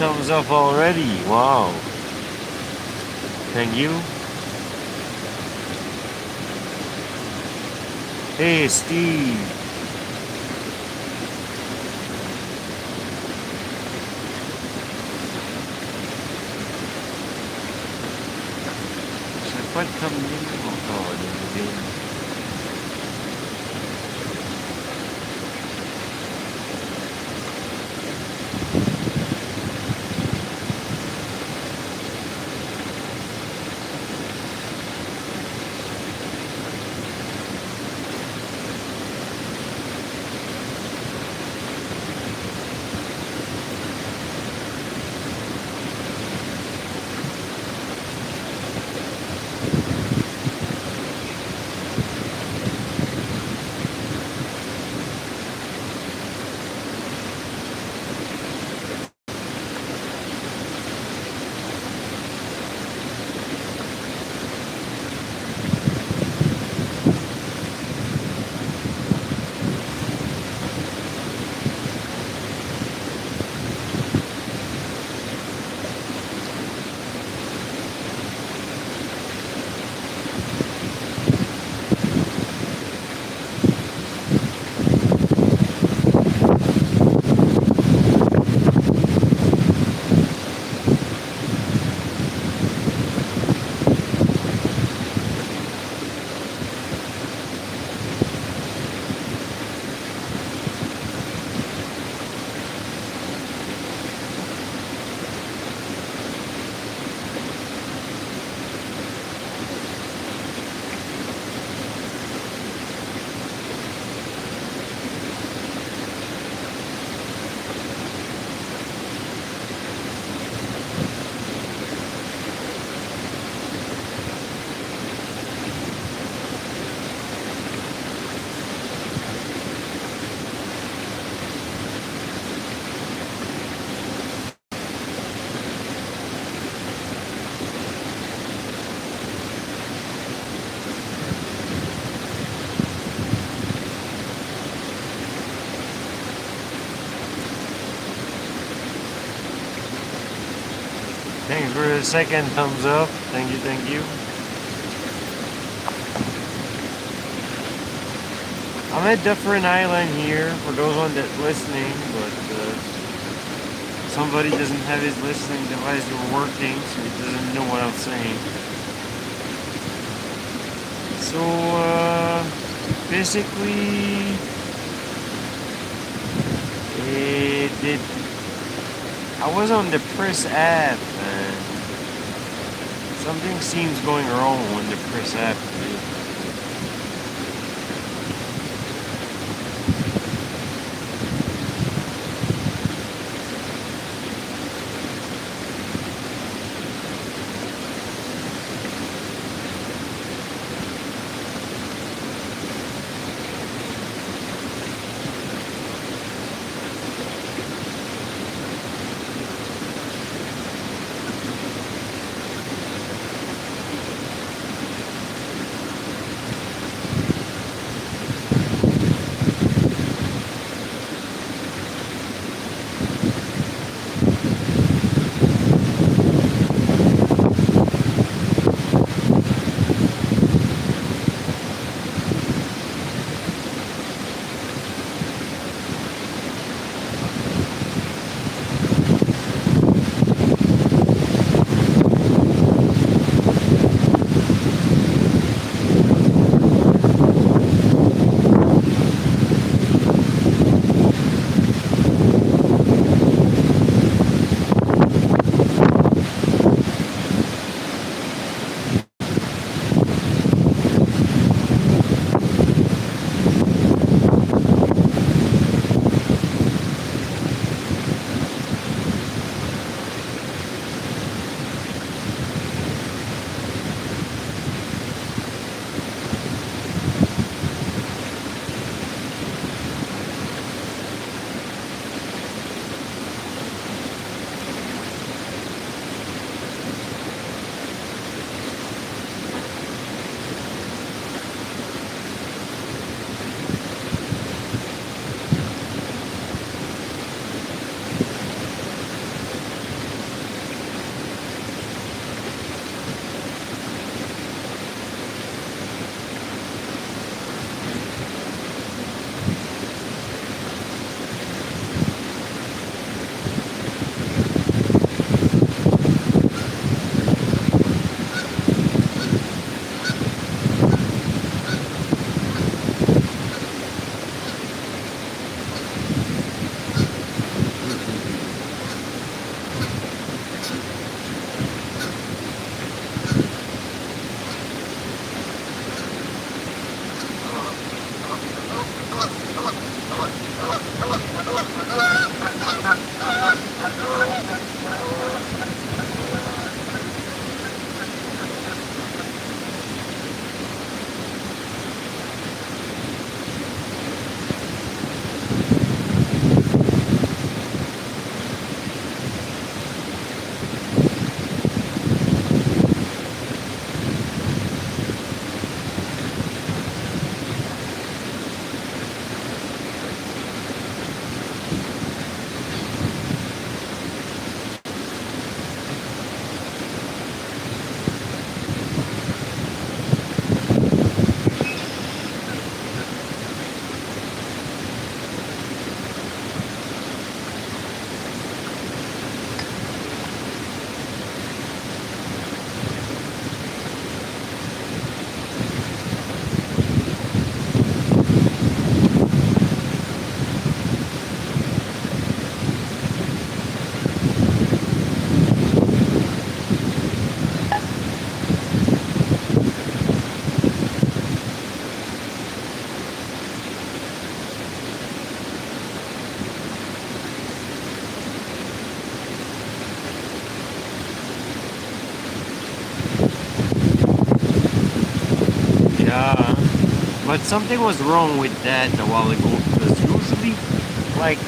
thumbs up already. Wow. Thank you. Hey, Steve. C'è pas de thumbnail encore de vidéo. Thanks for the second thumbs up. Thank you, thank you. I'm at Dufferin Island here for those one that's listening, but somebody doesn't have his listening device working, so he doesn't know what I'm saying. So basically, I was on the press app and something seems going wrong on the press app. But something was wrong with that a while ago because usually, like,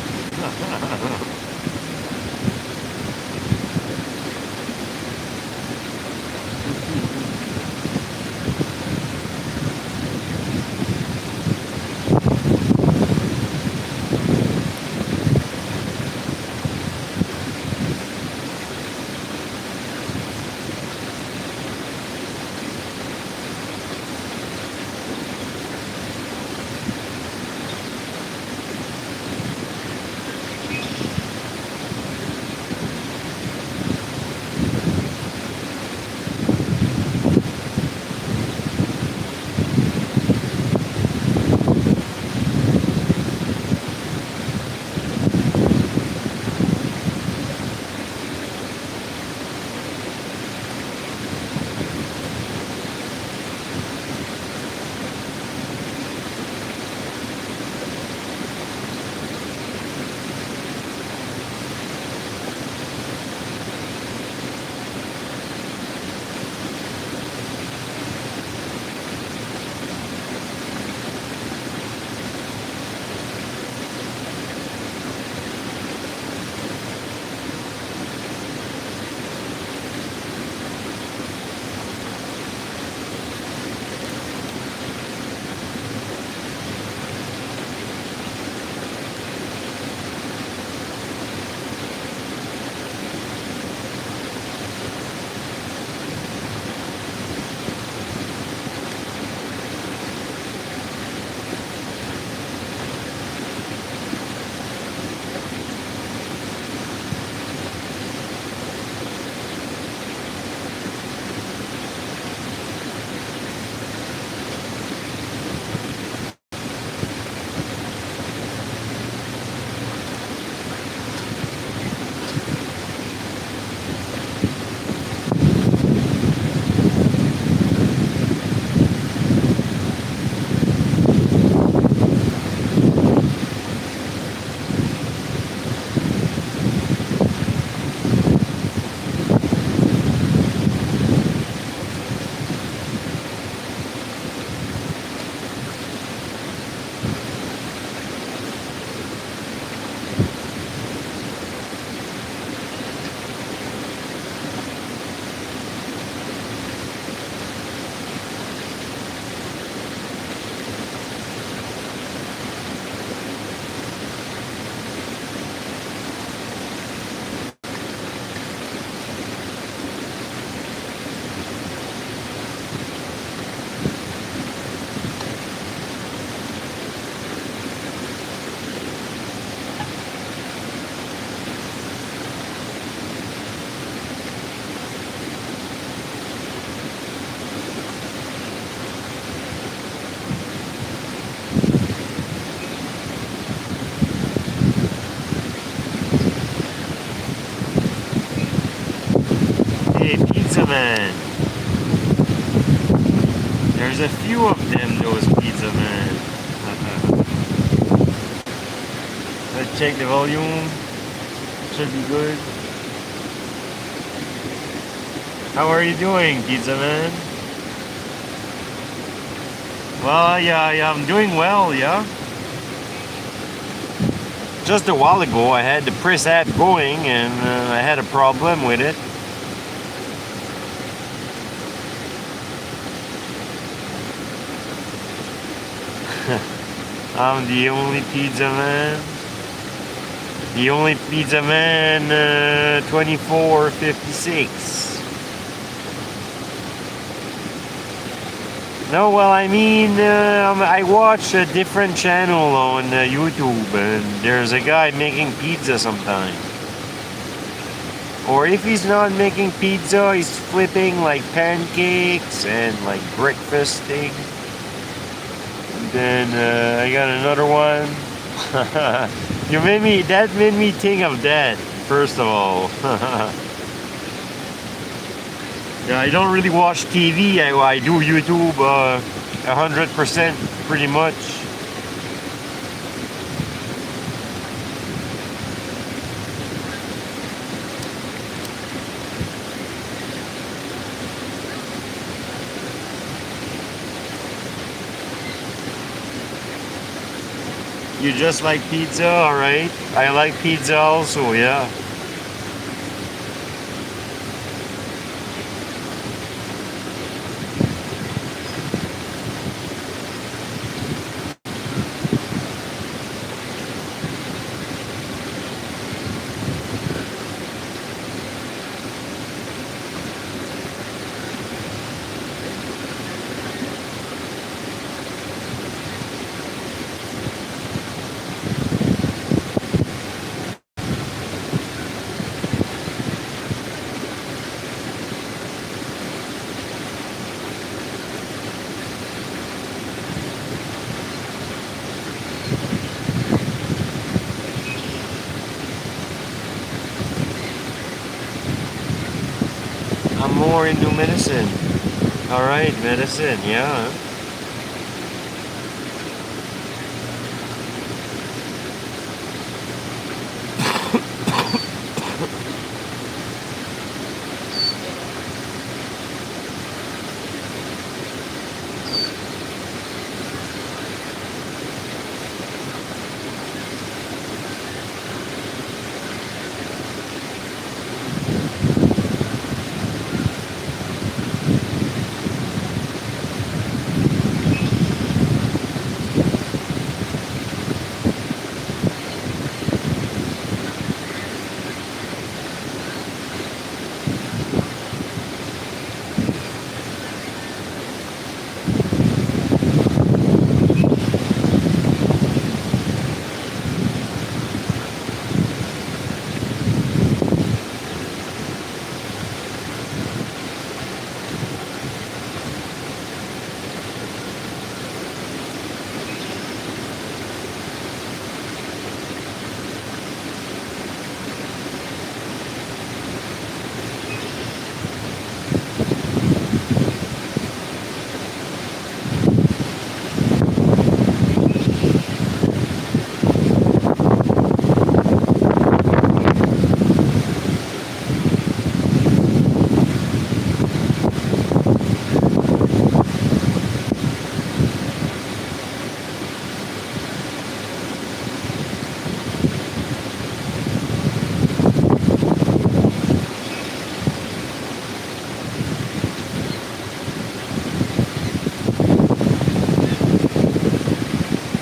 hey, pizza man. There's a few of them, those pizza man. Let's check the volume. Should be good. How are you doing, pizza man? Well, yeah, I'm doing well, yeah. Just a while ago, I had the press app going and I had a problem with it. I'm the only pizza man. The only pizza man, 2456. No, well, I mean, I watch a different channel on YouTube, and there's a guy making pizza sometimes. Or if he's not making pizza, he's flipping like pancakes and like breakfast thing. Then I got another one. That made me think of that, first of all. Yeah, I don't really watch TV. I do YouTube 100% pretty much. You just like pizza, alright? I like pizza also, yeah. I'm more into medicine. Alright, medicine, yeah.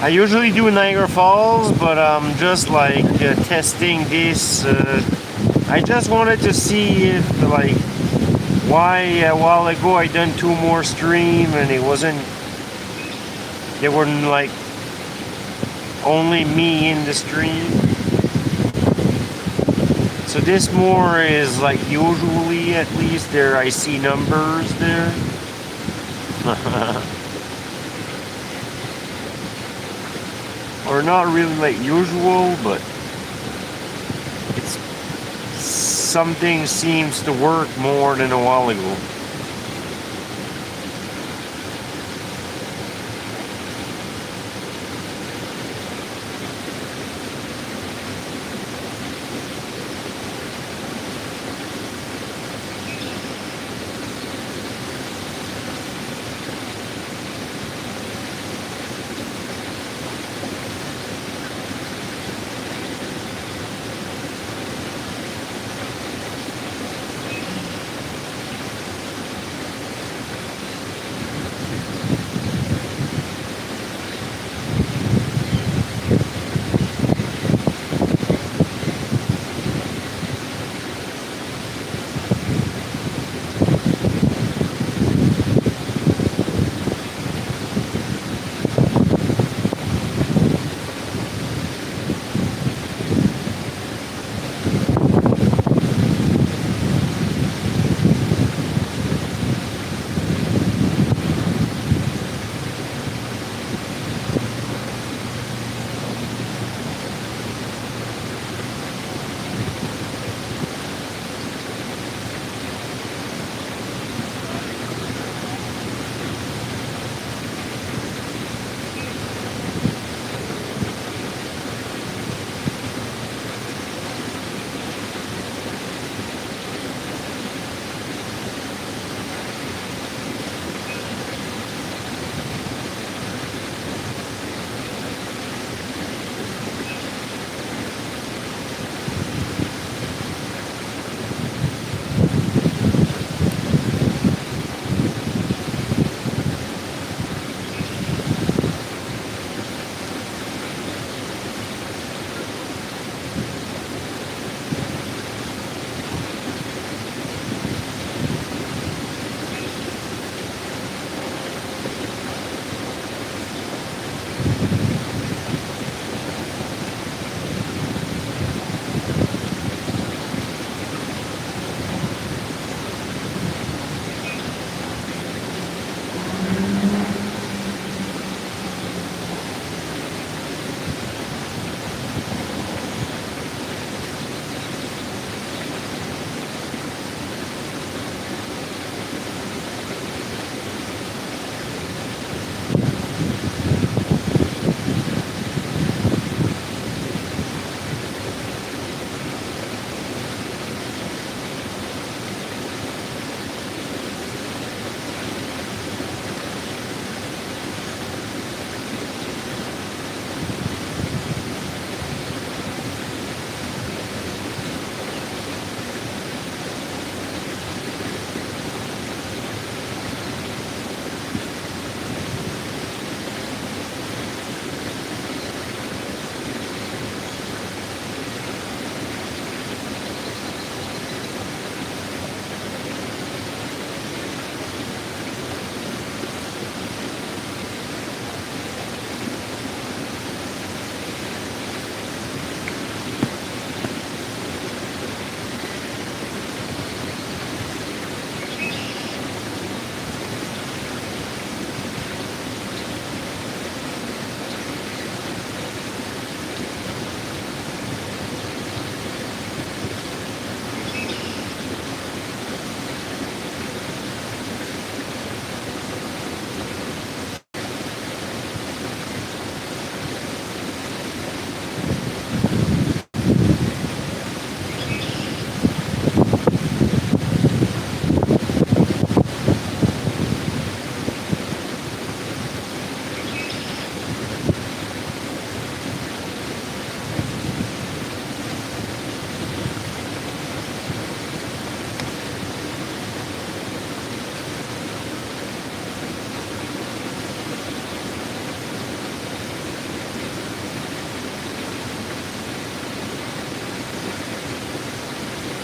I usually do Niagara Falls, but I'm just like testing this. I just wanted to see if, like, why a while ago I done 2 more stream and it wasn't. They weren't like only me in the stream. So this more is like usually, at least there I see numbers there. Or not really like usual, but it's something seems to work more than a while ago.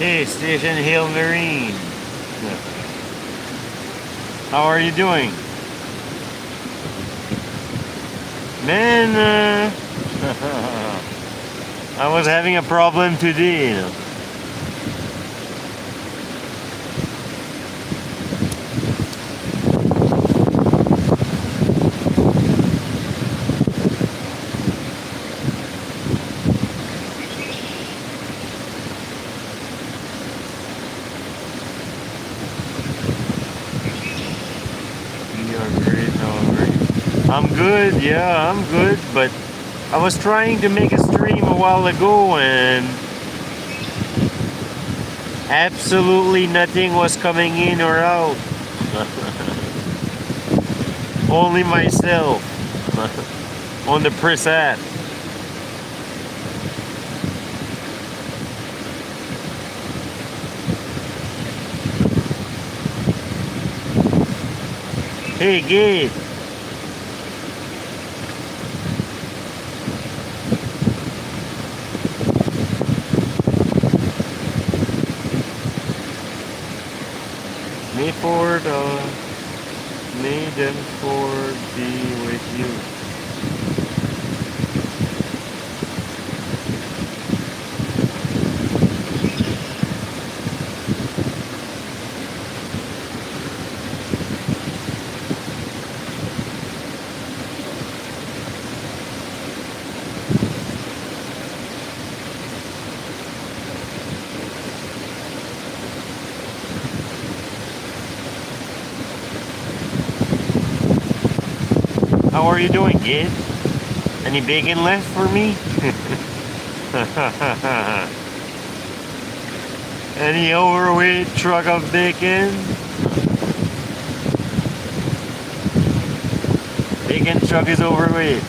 Hey, Station Hill Marine. How are you doing? Man, I was having a problem today, you know. You're great, all right. I'm good, yeah, I'm good, but I was trying to make a stream a while ago and absolutely nothing was coming in or out. Only myself on the preset. Hey, Gabe. May Ford, may then Ford be with you. How are you doing, Gabe? Any bacon left for me? Any overweight truck of bacon? Bacon truck is overweight.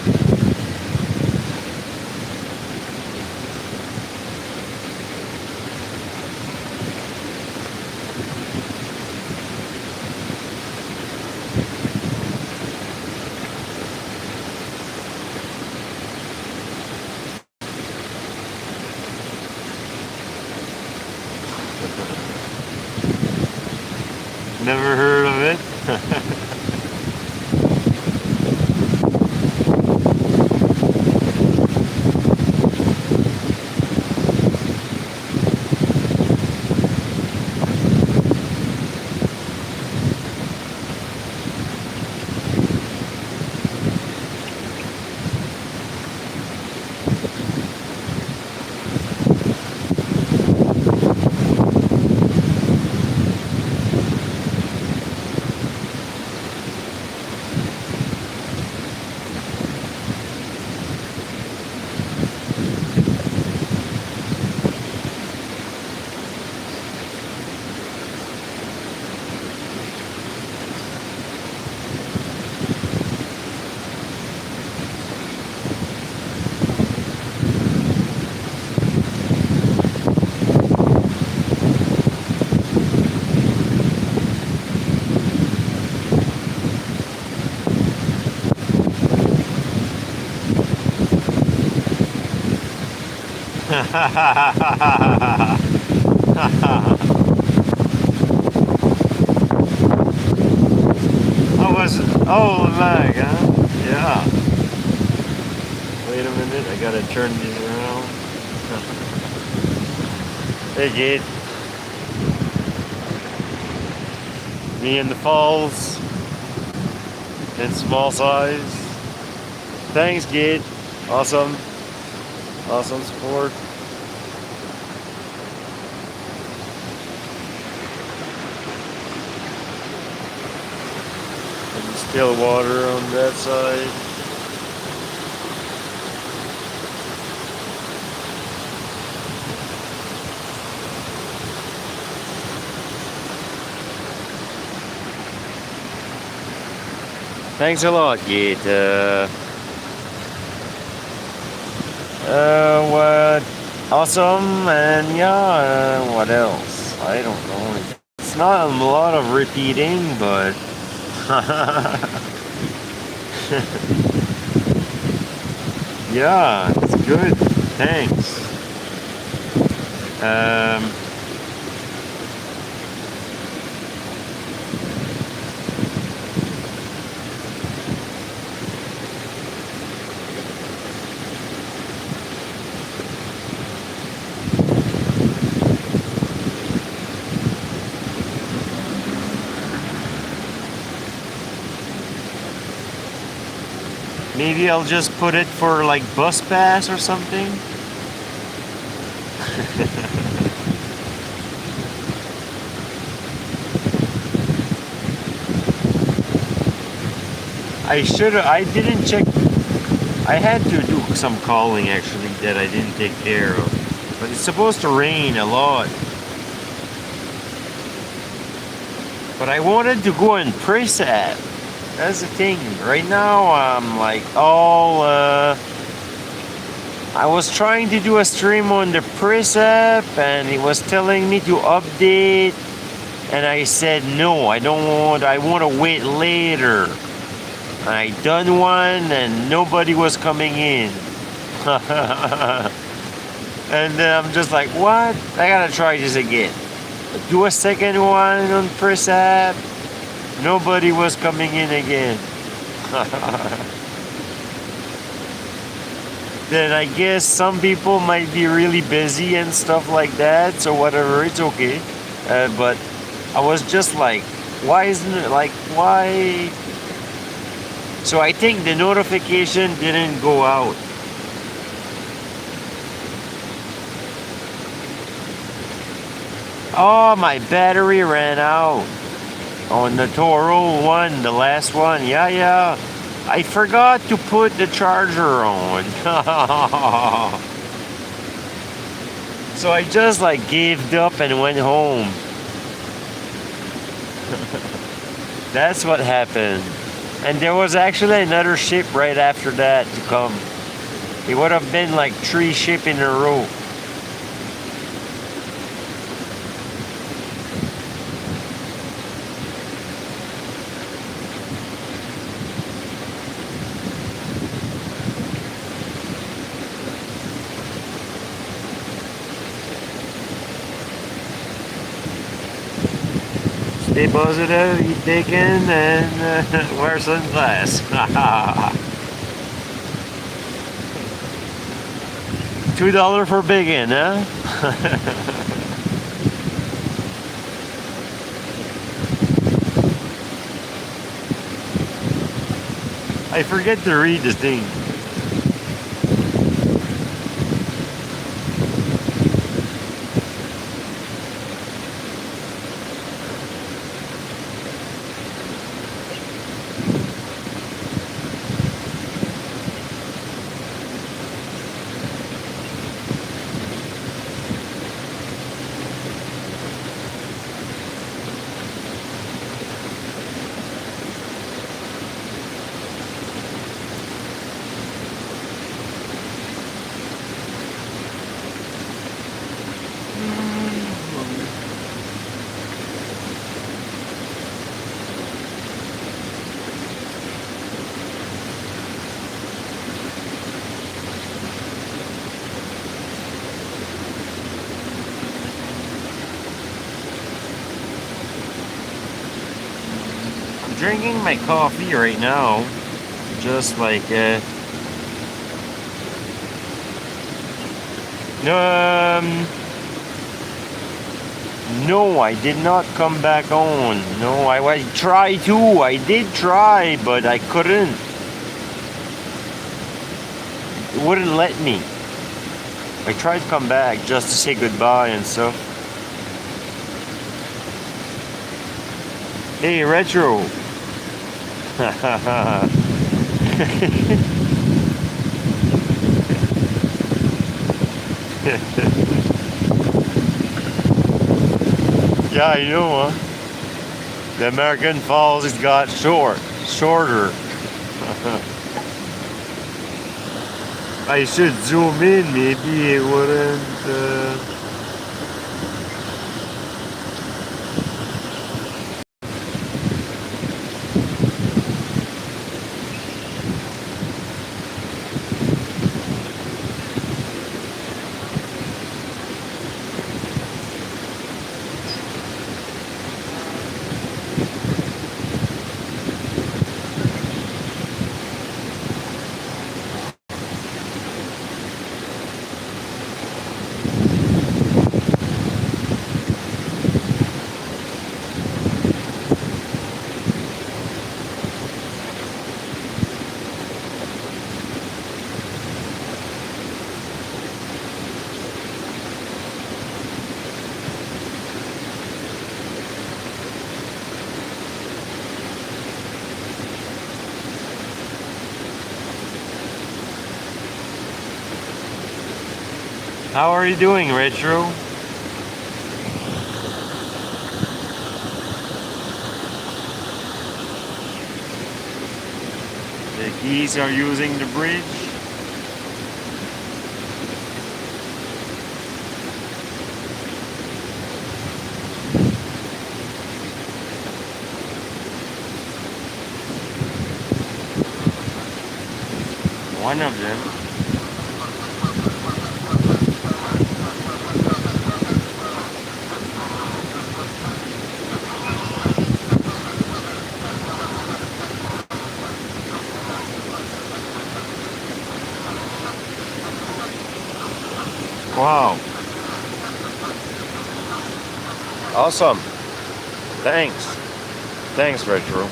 Never heard of it. How was it? Oh, lag, huh? Yeah. Wait a minute, I gotta turn these around. Hey, Gate. Me in the falls. In small size. Thanks, Gate. Awesome. Awesome support. And still water on that side. Thanks a lot, Gate. What? Awesome, and yeah, what else? I don't know. It's not a lot of repeating, but yeah, it's good. Thanks. Maybe I'll just put it for like bus pass or something. I didn't check. I had to do some calling actually that I didn't take care of. But it's supposed to rain a lot. But I wanted to go and preset. That's the thing. Right now I'm like all I was trying to do a stream on the preset and it was telling me to update, and I said no, I don't want, I want to wait later. I done one and nobody was coming in. And then I'm just like, what? I gotta try this again. Do a second one on press app. Nobody was coming in again. Then I guess some people might be really busy and stuff like that, so whatever, it's okay. But I was just like, why isn't it like, why? So I think the notification didn't go out. Oh, my battery ran out on the Toro one, the last one. Yeah. I forgot to put the charger on. So I just like gave up and went home. That's what happened. And there was actually another ship right after that to come. It would have been like 3 ships in a row. Stay positive, eat bacon, and wear sunglasses. $2 for bacon, huh? I forget to read this thing. Drinking my coffee right now, just like no, I did not come back on. No, I tried to. I did try, but I couldn't. It wouldn't let me. I tried to come back just to say goodbye and stuff. Hey, Retro. Yeah, I know, huh? The American Falls has got shorter. I should zoom in, maybe it wouldn't. How are you doing, Retro? The geese are using the bridge. One of them. Wow. Awesome. Thanks. Thanks, Retro.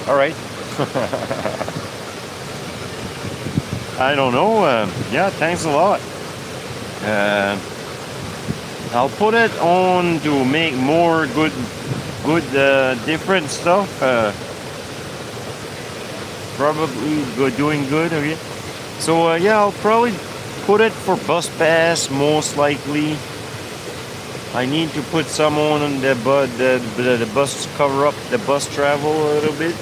All right. I don't know. Yeah, thanks a lot. I'll put it on to make more good, different stuff. Probably doing good. Okay. So yeah, I'll probably put it for bus pass most likely. I need to put some on the bus, cover up the bus travel a little bit.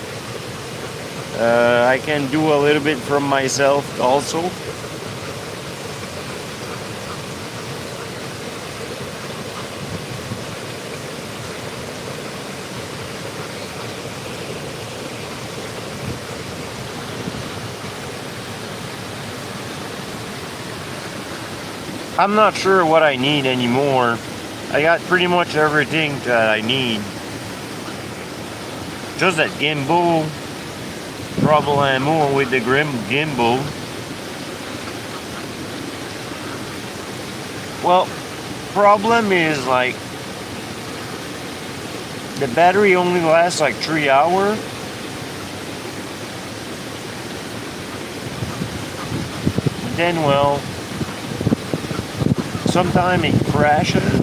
I can do a little bit from myself also. I'm not sure what I need anymore. I got pretty much everything that I need. Just that gimbal. Problemo with the gimbal. Well, problem is like the battery only lasts like 3 hours. Then well, sometimes it crashes.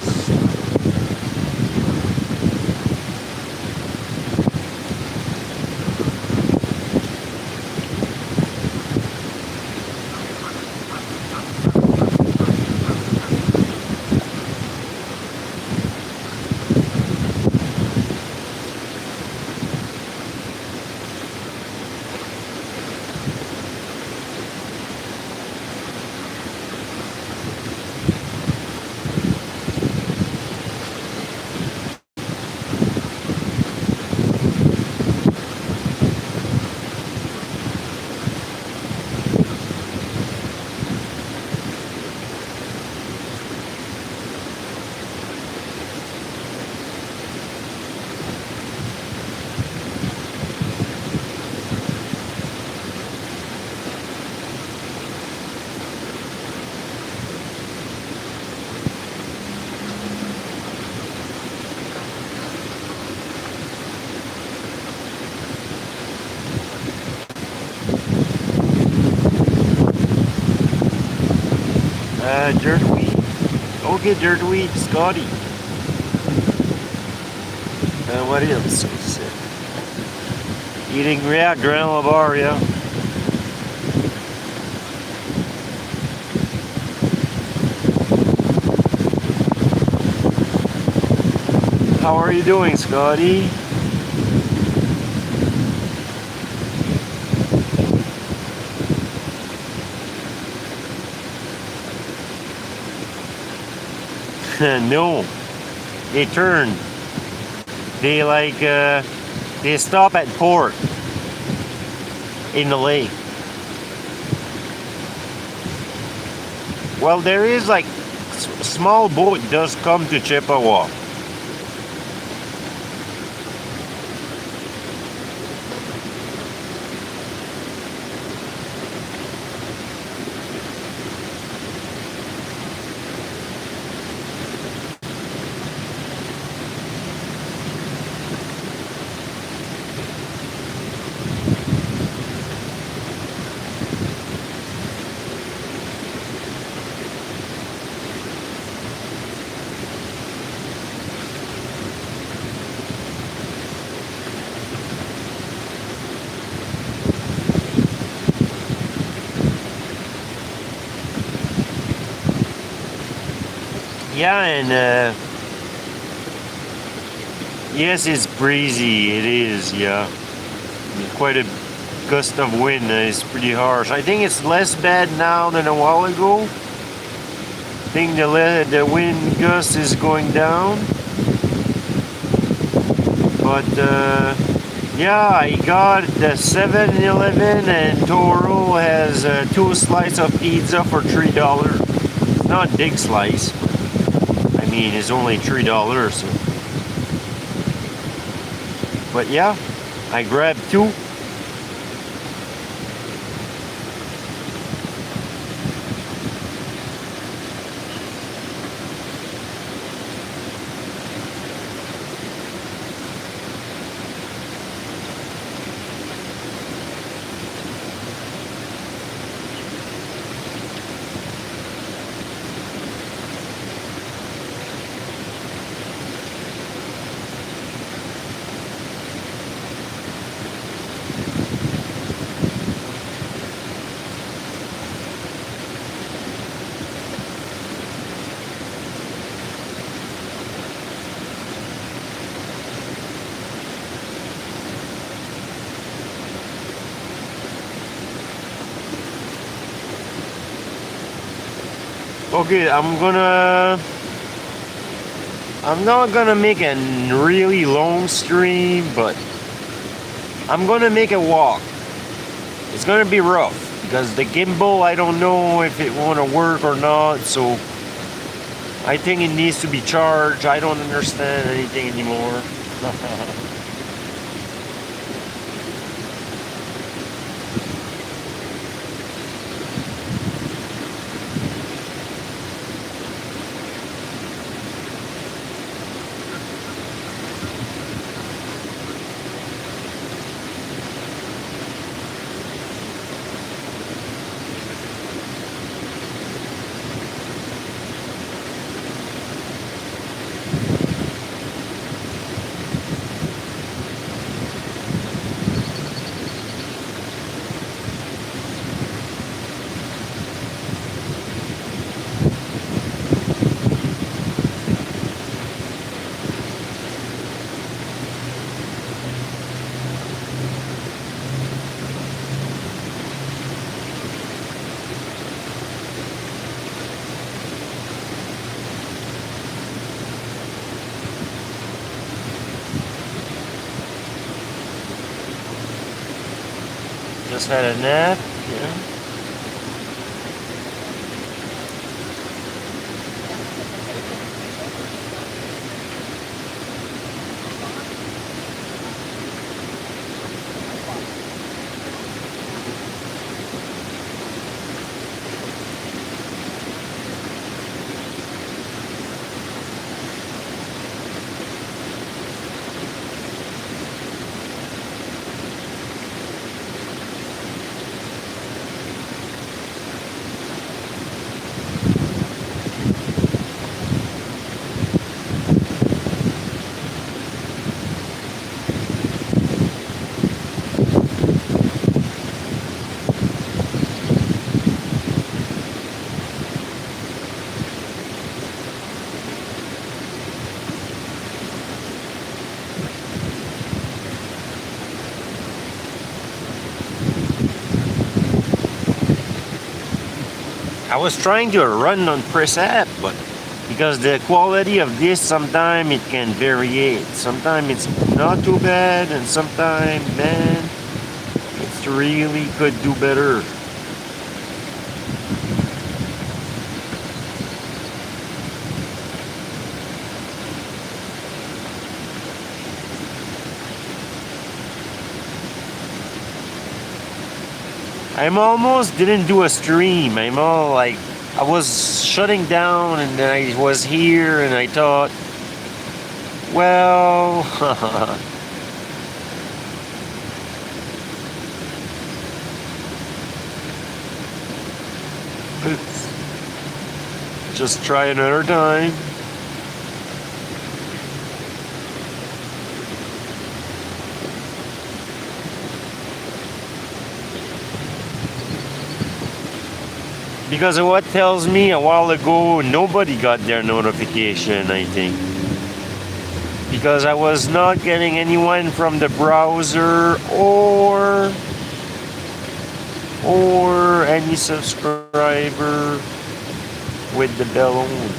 Dirtweed. Okay, Dirtweed, Scotty. What else? Eating, yeah, granola bar, yeah. How are you doing, Scotty? No, they turn. They they stop at port in the lake. Well, there is like small boat does come to Chippewa. Yeah, and yes, it's breezy. It is, yeah. Quite a gust of wind. It's pretty harsh. I think it's less bad now than a while ago. I think the wind gust is going down. But yeah, I got the 7-Eleven and Toro has 2 slices of pizza for $3. It's not a big slice. I mean, it's only $3. So. But yeah, I grabbed 2. Okay, I'm not gonna make a really long stream, but I'm gonna make a walk. It's gonna be rough because the gimbal, I don't know if it wanna work or not, so I think it needs to be charged. I don't understand anything anymore. Just had a nap, yeah. I was trying to run on press app, but because the quality of this, sometimes it can variate. Sometimes it's not too bad, and sometimes, man, it's really could do better. I'm almost didn't do a stream. I'm all like, I was shutting down and then I was here and I thought, well, let's just try another time. Because of what tells me a while ago, nobody got their notification, I think. Because I was not getting anyone from the browser or any subscriber with the bell on.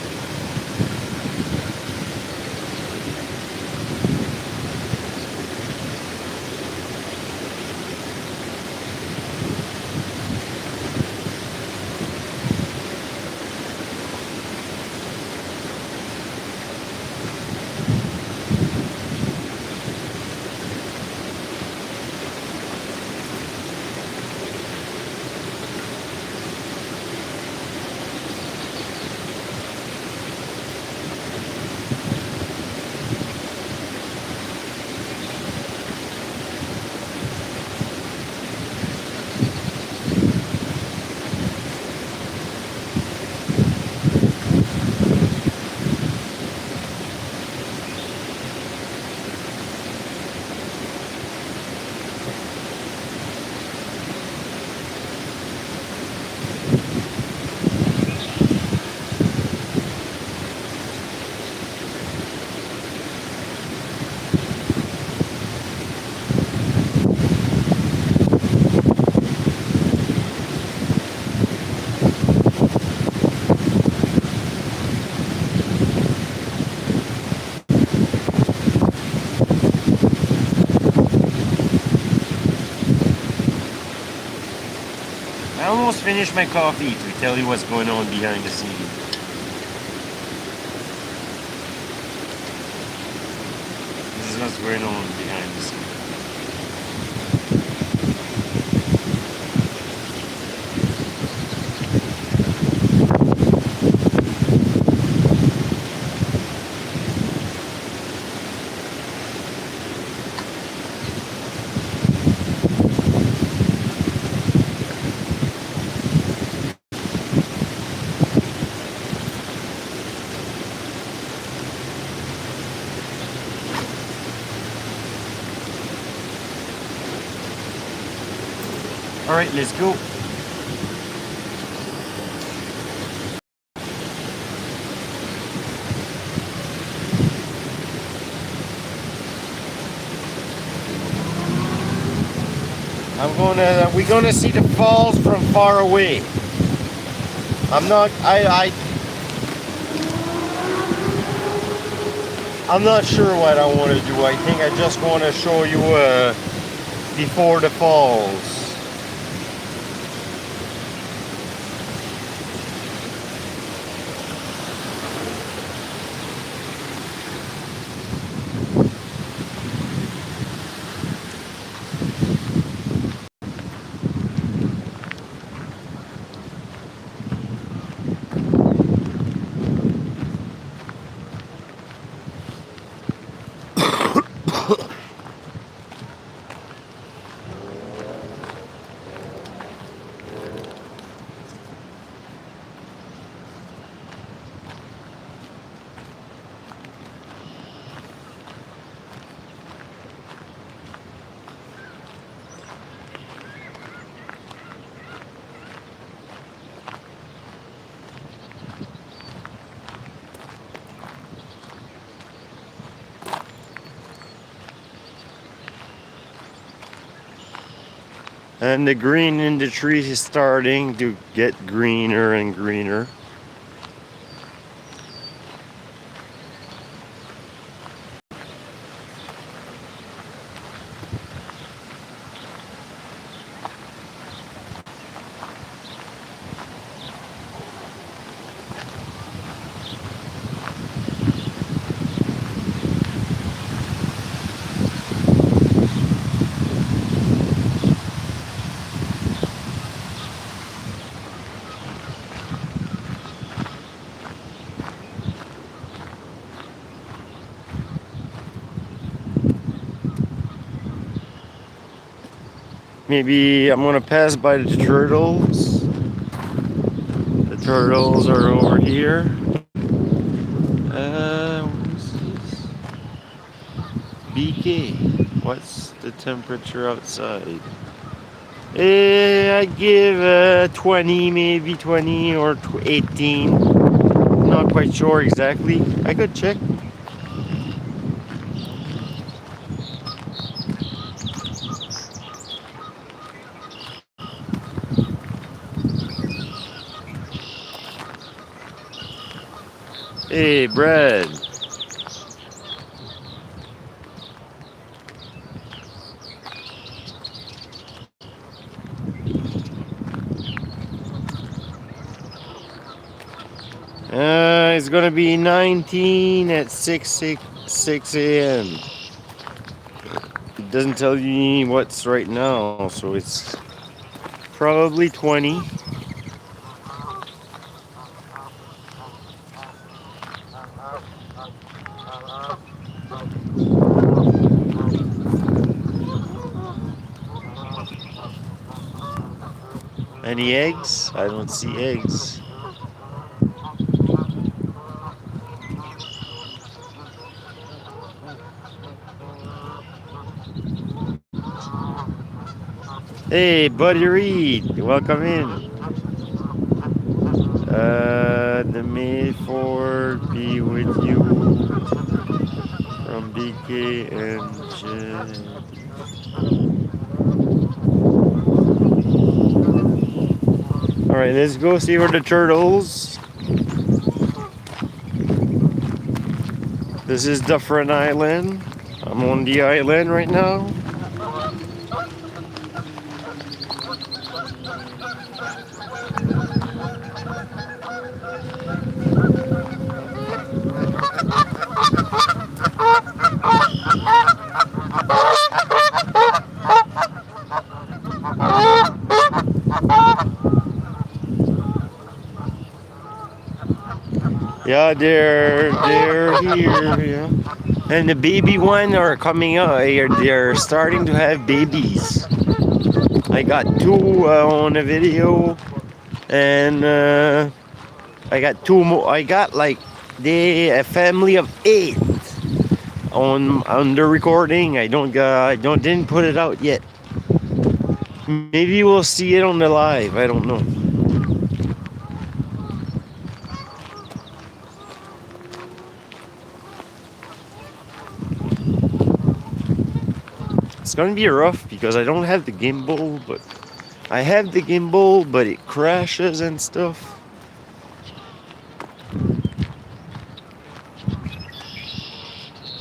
I almost finished my coffee to tell you what's going on behind the scenes. This is what's going on behind the scenes. All right, let's go. We're gonna see the falls from far away. I'm not sure what I want to do. I think I just want to show you before the falls. And the green in the trees is starting to get greener and greener. Maybe I'm gonna pass by the turtles. The turtles are over here. What's this? BK. What's the temperature outside? I give 20, maybe 20 or 18. Not quite sure exactly. I could check. Hey, Brad. It's gonna be 19 at 6 a.m. It doesn't tell you what's right now, so it's probably 20. Any eggs? I don't see eggs. Hey, Buddy Reed, welcome in. The May 4 be with you from BK and Jed. Alright, let's go see where the turtles. This is Dufferin Island. I'm on the island right now. Yeah, they're here, yeah. And the baby one are coming out. They're starting to have babies. I got two on the video, and I got two more. I got like a family of 8 on the recording. I didn't put it out yet. Maybe we'll see it on the live. I don't know. It's gonna be rough because I don't have the gimbal, but I have the gimbal, but it crashes and stuff.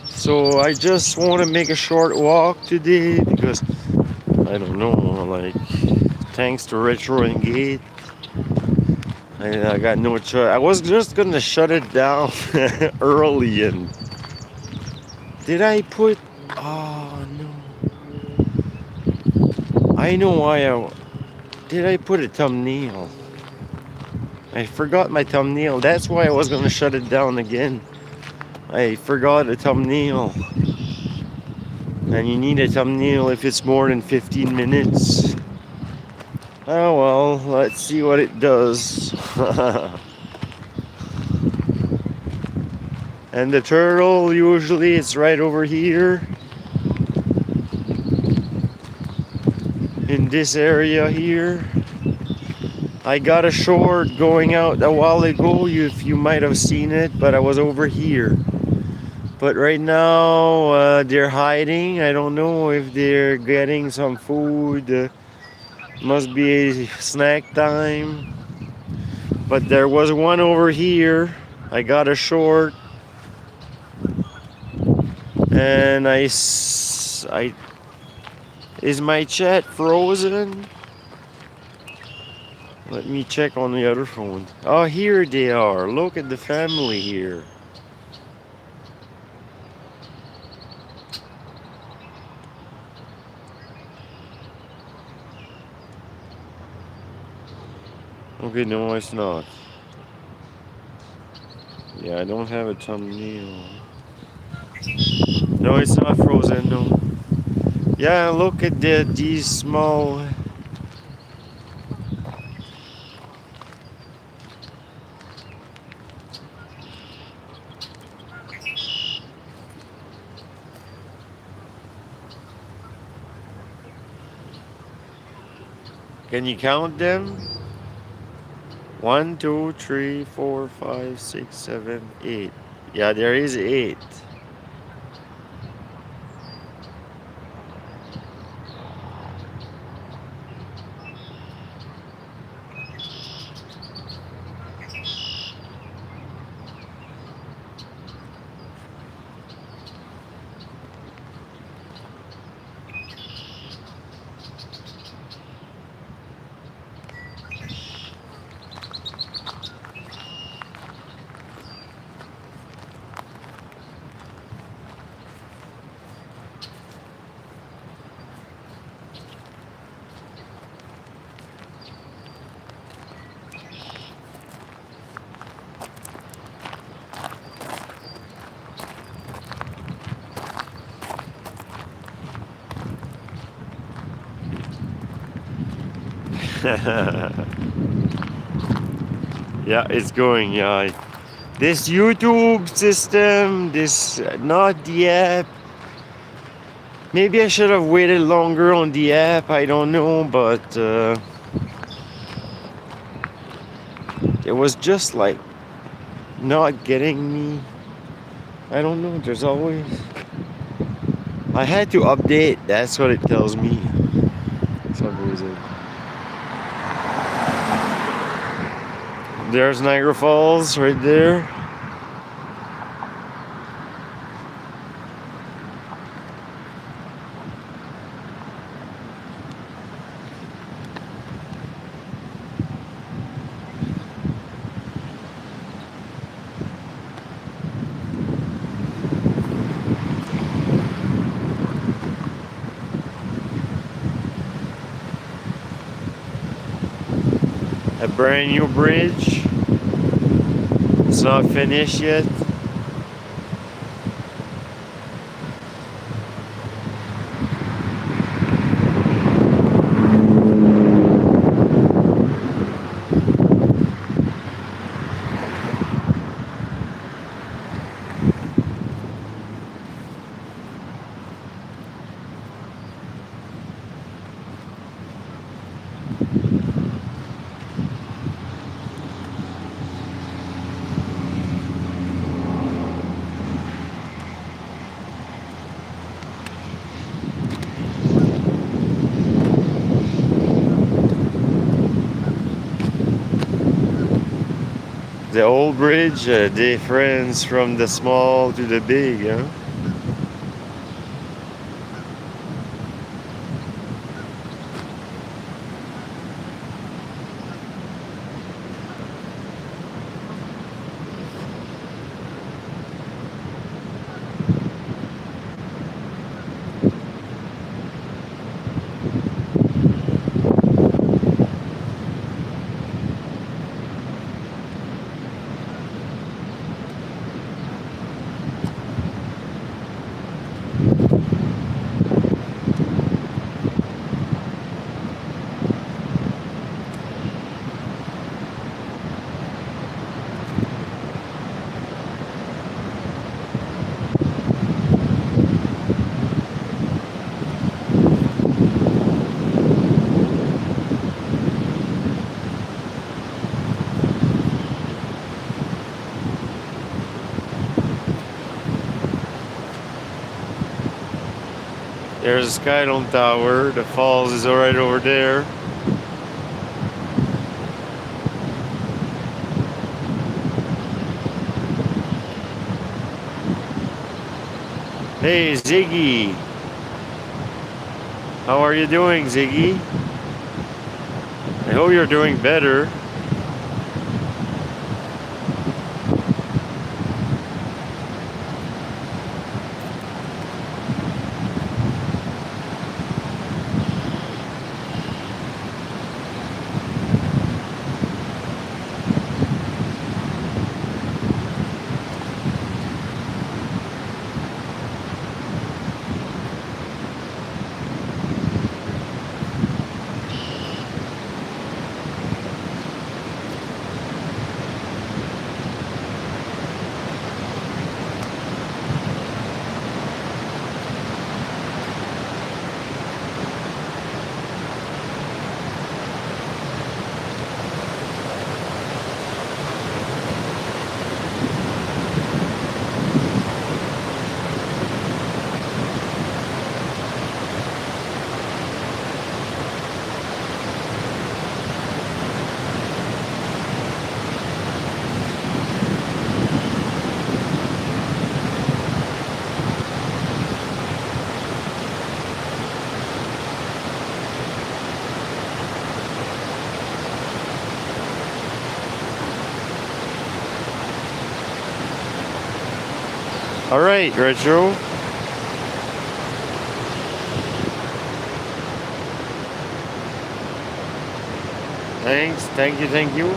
So I just want to make a short walk today because I don't know, like thanks to Retro and Gate, I got no choice. I was just gonna shut it down early, and did I put? Oh no! I know why. Did I put a thumbnail? I forgot my thumbnail. That's why I was gonna shut it down again. I forgot a thumbnail. And you need a thumbnail if it's more than 15 minutes. Oh well, let's see what it does. And the turtle, usually it's right over here. In this area here. I got a short going out a while ago, if you might have seen it, but I was over here. But right now, they're hiding. I don't know if they're getting some food. Must be a snack time. But there was one over here. I got a short. And is my chat frozen? Let me check on the other phone. Oh, here they are. Look at the family here. Okay, no, it's not. Yeah, I don't have a thumbnail. No, it's not frozen, no. Yeah, look at these small... Can you count them? 1, 2, 3, 4, 5, 6, 7, 8. Yeah, there is 8. Yeah, it's going. Yeah, this YouTube system, this not the app. Maybe I should have waited longer on the app. I don't know, but it was just like not getting me. I don't know. There's always. I had to update. That's what it tells me. For some reason. There's Niagara Falls right there. A brand new bridge. It's not finished yet. The old bridge, difference from the small to the big, huh? There's a Skydome Tower. The falls is right over there. Hey, Ziggy. How are you doing, Ziggy? I hope you're doing better. All right, Retro. Thanks. Thank you. Thank you.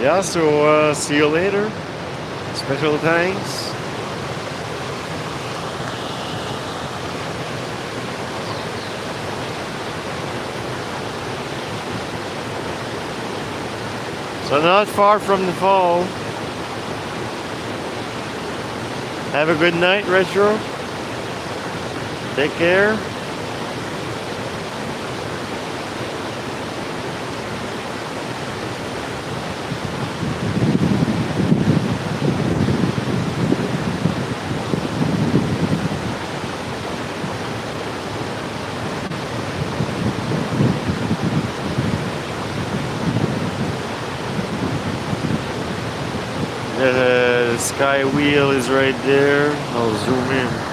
Yeah. So see you later. Special thanks. So not far from the fall. Have a good night, Retro. Take care. The sky wheel is right there. I'll zoom in.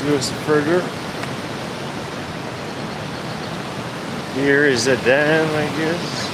Let's go further. Here is a dam, I guess.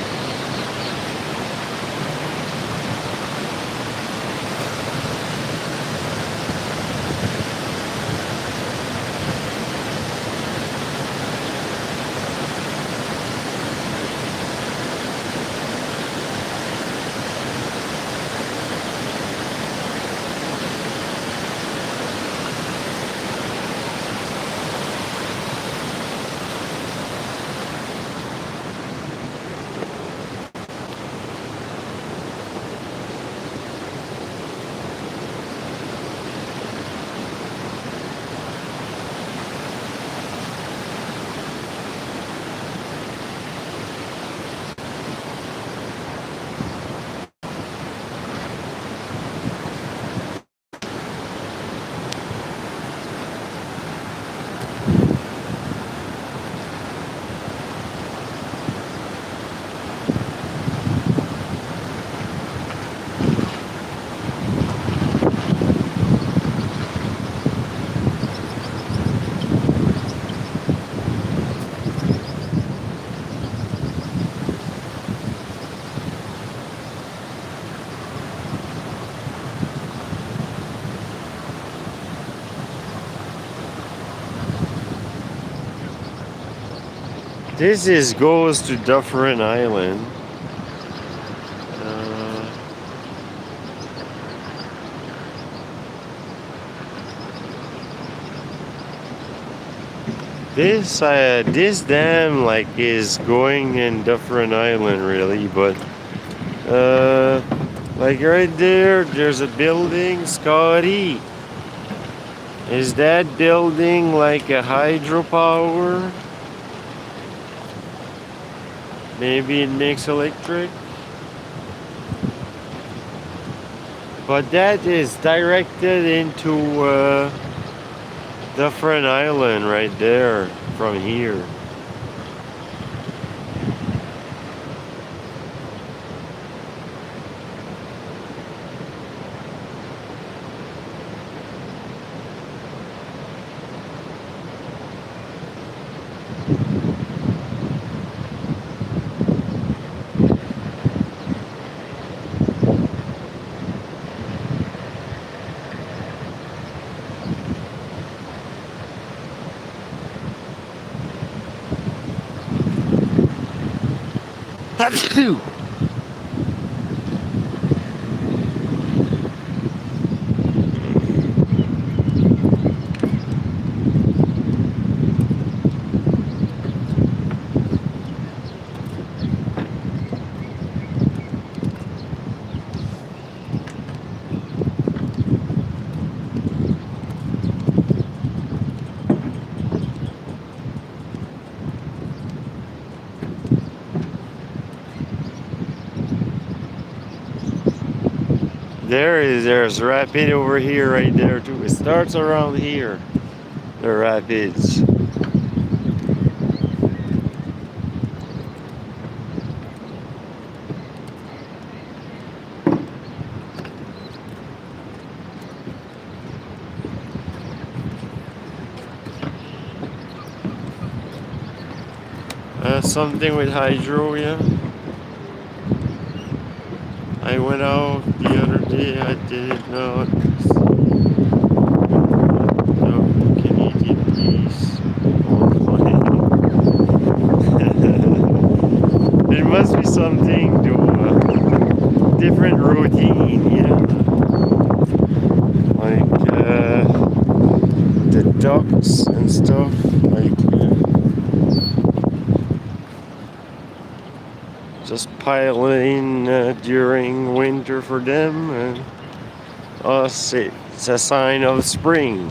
This is goes to Dufferin Island. This dam like is going in Dufferin Island really, but like right there, there's a building, Scotty. Is that building like a hydropower? Maybe it makes electric. But that is directed into Dufferin Island right there from here. There's rapid over here right there too. It starts around here. The rapids. Something with hydro, yeah. I went out the other day. I did not no Canadian piece. There must be something to different routine, yeah. Like the ducks and stuff. Like just pile in during winter for them, and us it's a sign of spring.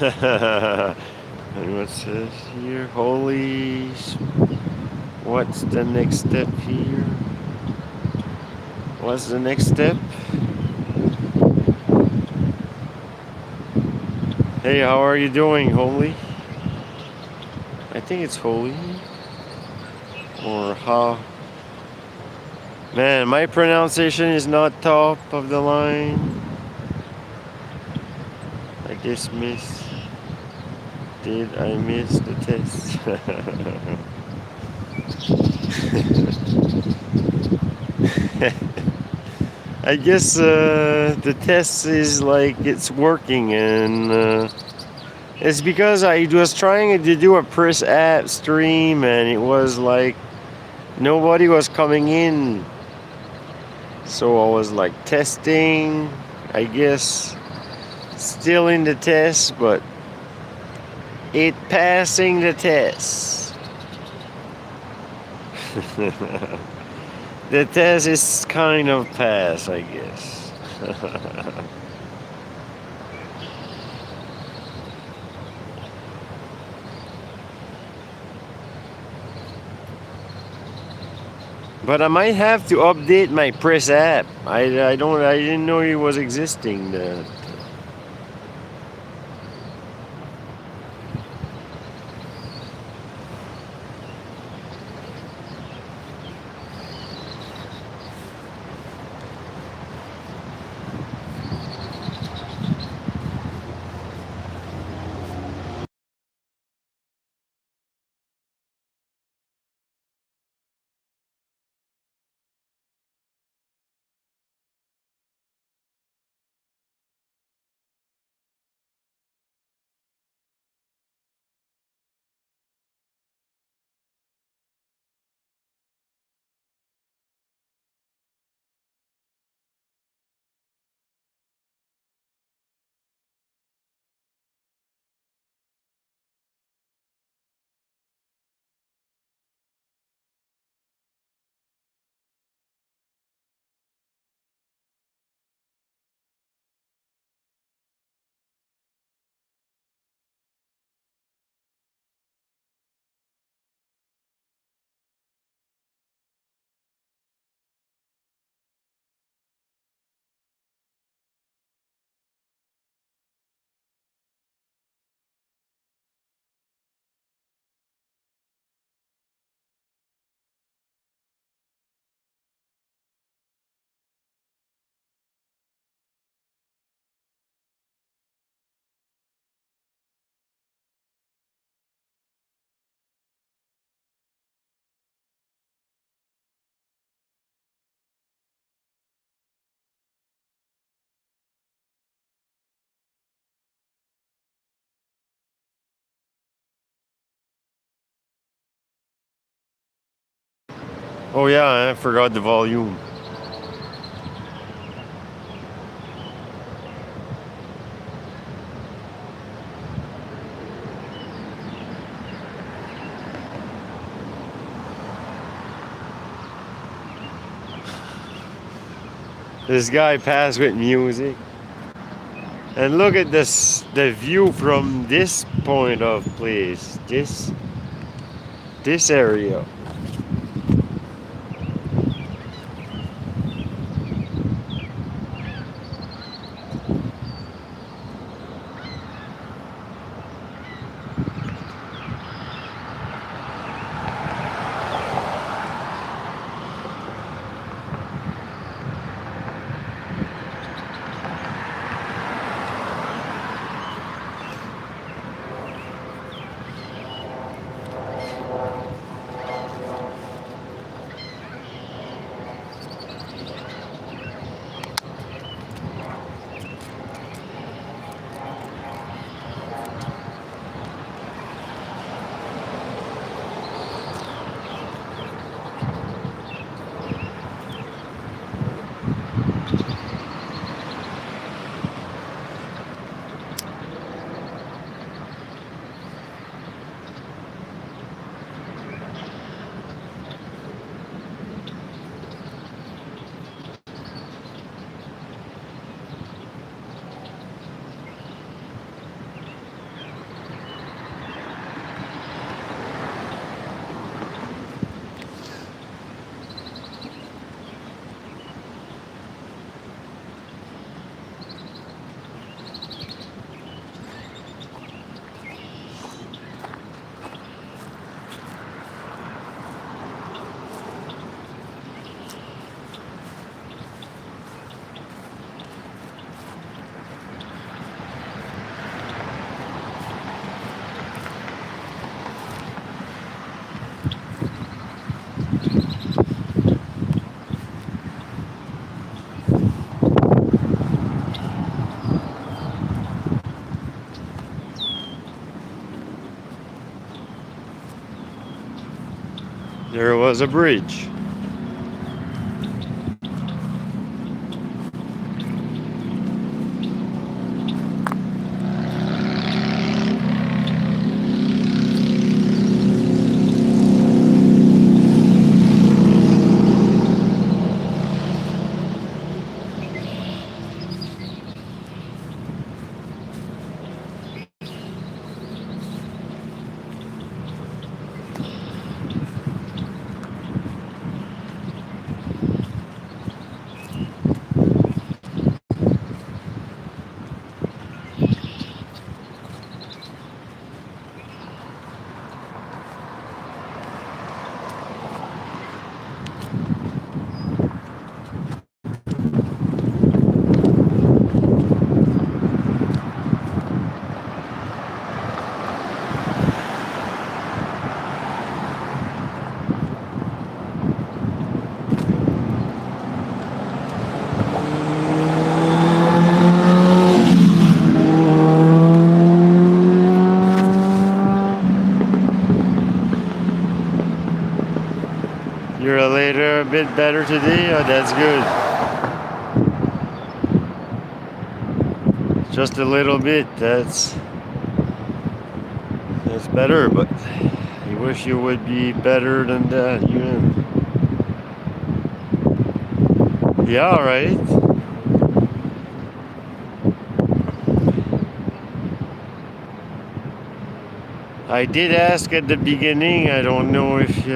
And what's this here? Holy. What's the next step here? What's the next step? Hey, how are you doing, Holy? I think it's Holy. Or how? Man, my pronunciation is not top of the line. I guess Did I miss the test? I guess the test is like it's working, and it's because I was trying to do a press app stream, and it was like nobody was coming in. So I was like testing, I guess, still in the test, but it passing the test. The test is kind of pass, I guess. But I might have to update my press app. I didn't know it was existing. Oh yeah, I forgot the volume. This guy passed with music. And look at this, the view from this point of place. This area. There was a bridge. You're a little bit better today? Oh, that's good. Just a little bit. That's better, but I wish you would be better than that. Yeah, all right. I did ask at the beginning. I don't know if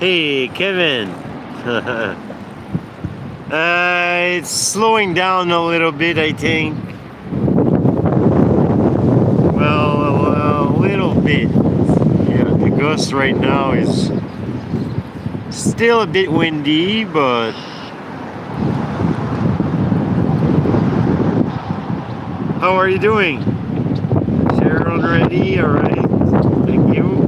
Hey, Kevin. It's slowing down a little bit, I think. Well, a little bit. Yeah, the gust right now is still a bit windy, but how are you doing? Share already? All right. Thank you.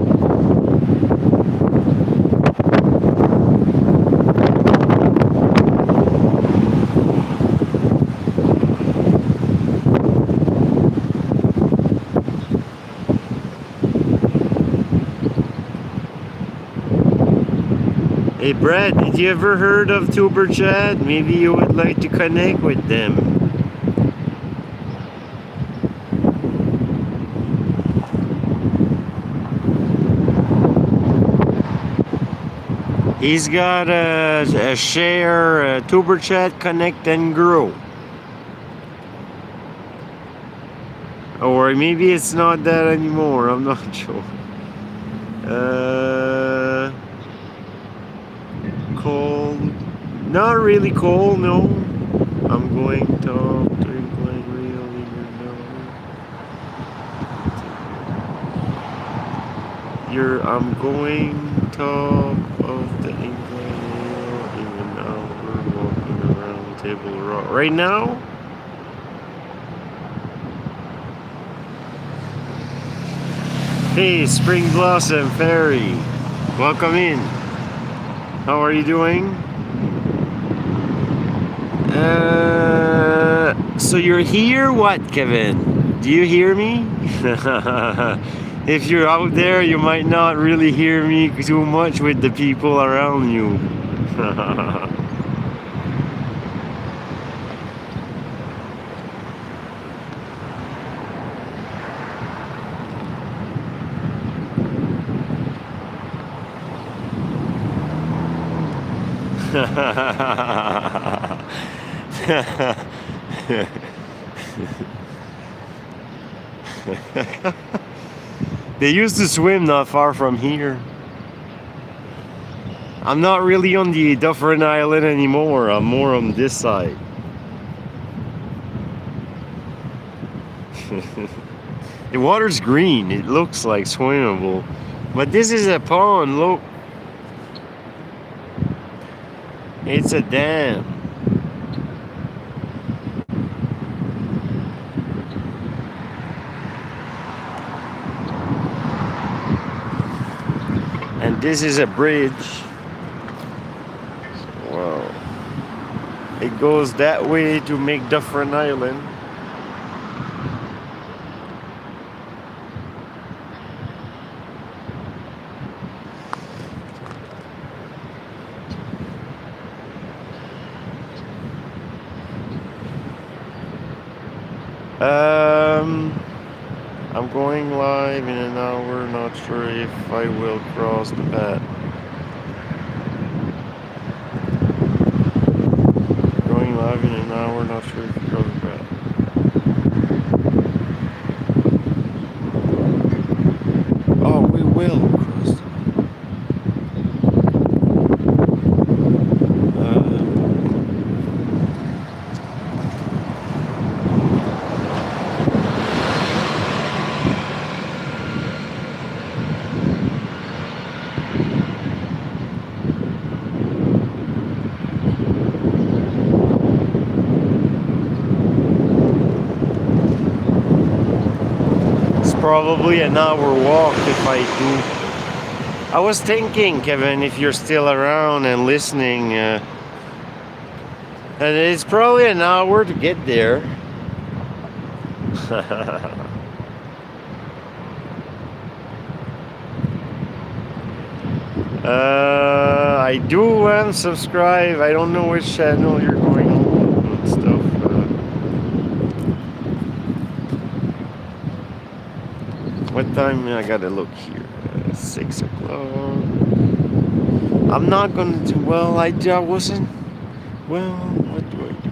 Hey Brad, did you ever heard of Tuber Chat? Maybe you would like to connect with them. He's got a share, a Tuber Chat, connect and grow. Or maybe it's not that anymore, I'm not sure. Cold. Not really cold, no. I'm going to drink like real I'm going top of the incline rail, even now we're walking around Table Rock. Right now? Hey, Spring Blossom Fairy. Welcome in. How are you doing? So you're here? What, Kevin? Do you hear me? If you're out there, you might not really hear me too much with the people around you. They used to swim not far from here. I'm not really on the Dufferin Island anymore. I'm more on this side. The water's green. It looks like swimmable. But this is a pond, look. It's a dam. And this is a bridge. Wow. It goes that way to make Dufferin Island. I'm going live in an hour, not sure if I will cross the path. Going live in an hour, not sure if you cross the path. Oh, we will cross the path. Probably an hour walk if I do. I was thinking, Kevin, if you're still around and listening, and it's probably an hour to get there. I do unsubscribe. I don't know which channel you're going on and stuff. What time? I gotta look here. 6 o'clock. I'm not gonna do well. I wasn't. Well, what do I do?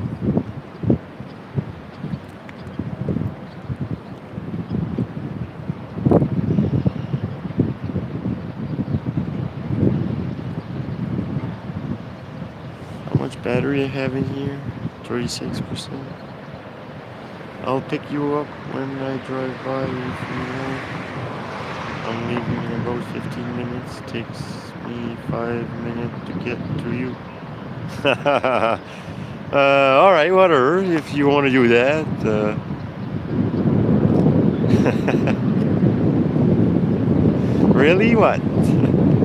battery I have in here? 36%. I'll pick you up when I drive by if you want. I'm leaving in about 15 minutes. Takes me 5 minutes to get to you. Alright, whatever. If you want to do that. Really? What?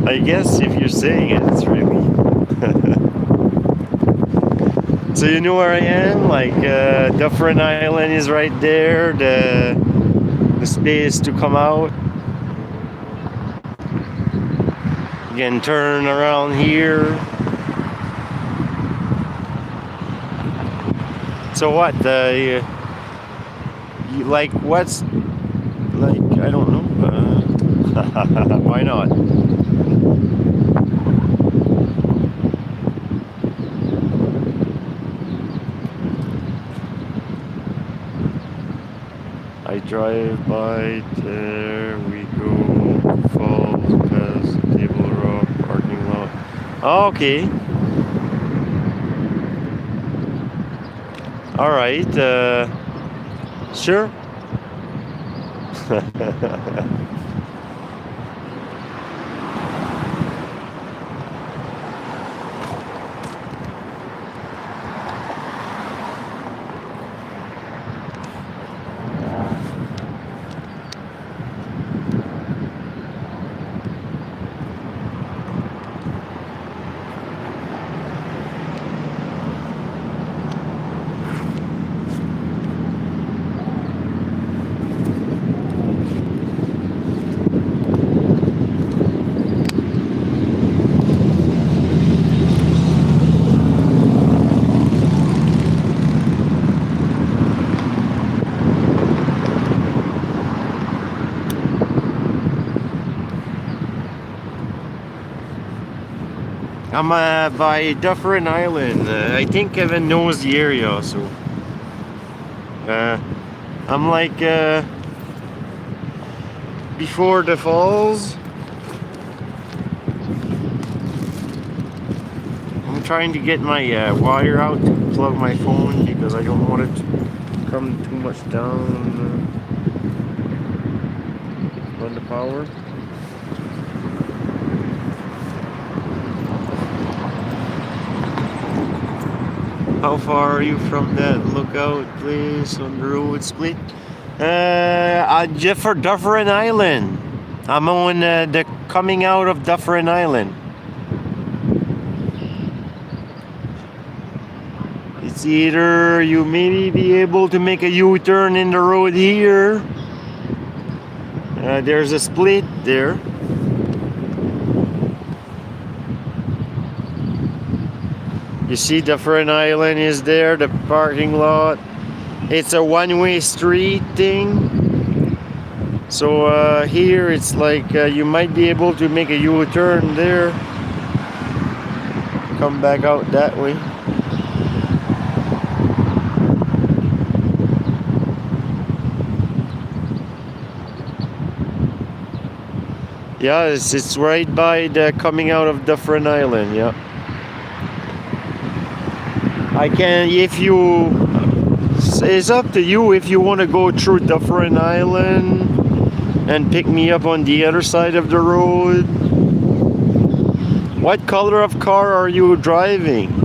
I guess if you're saying it, it's really. So you know where I am? Like Dufferin Island is right there. The space to come out. You can turn around here. So what? You like what's like? I don't know. Why not? I drive by, there we go, falls past Table Rock parking lot. Okay. Alright, sure. I'm by Dufferin Island. I think Kevin knows the area, so I'm like before the falls. I'm trying to get my wire out to plug my phone because I don't want it to come too much down on the power. How far are you from that lookout place on the road split? Just for Dufferin Island. I'm on the coming out of Dufferin Island. It's either you may be able to make a U-turn in the road here. There's a split there. You see Dufferin Island is there, the parking lot. It's a one-way street thing. So here it's like you might be able to make a U-turn there. Come back out that way. Yeah, it's right by the coming out of Dufferin Island, yeah. I can, if you, it's up to you if you want to go through Dufferin Island and pick me up on the other side of the road. What color of car are you driving?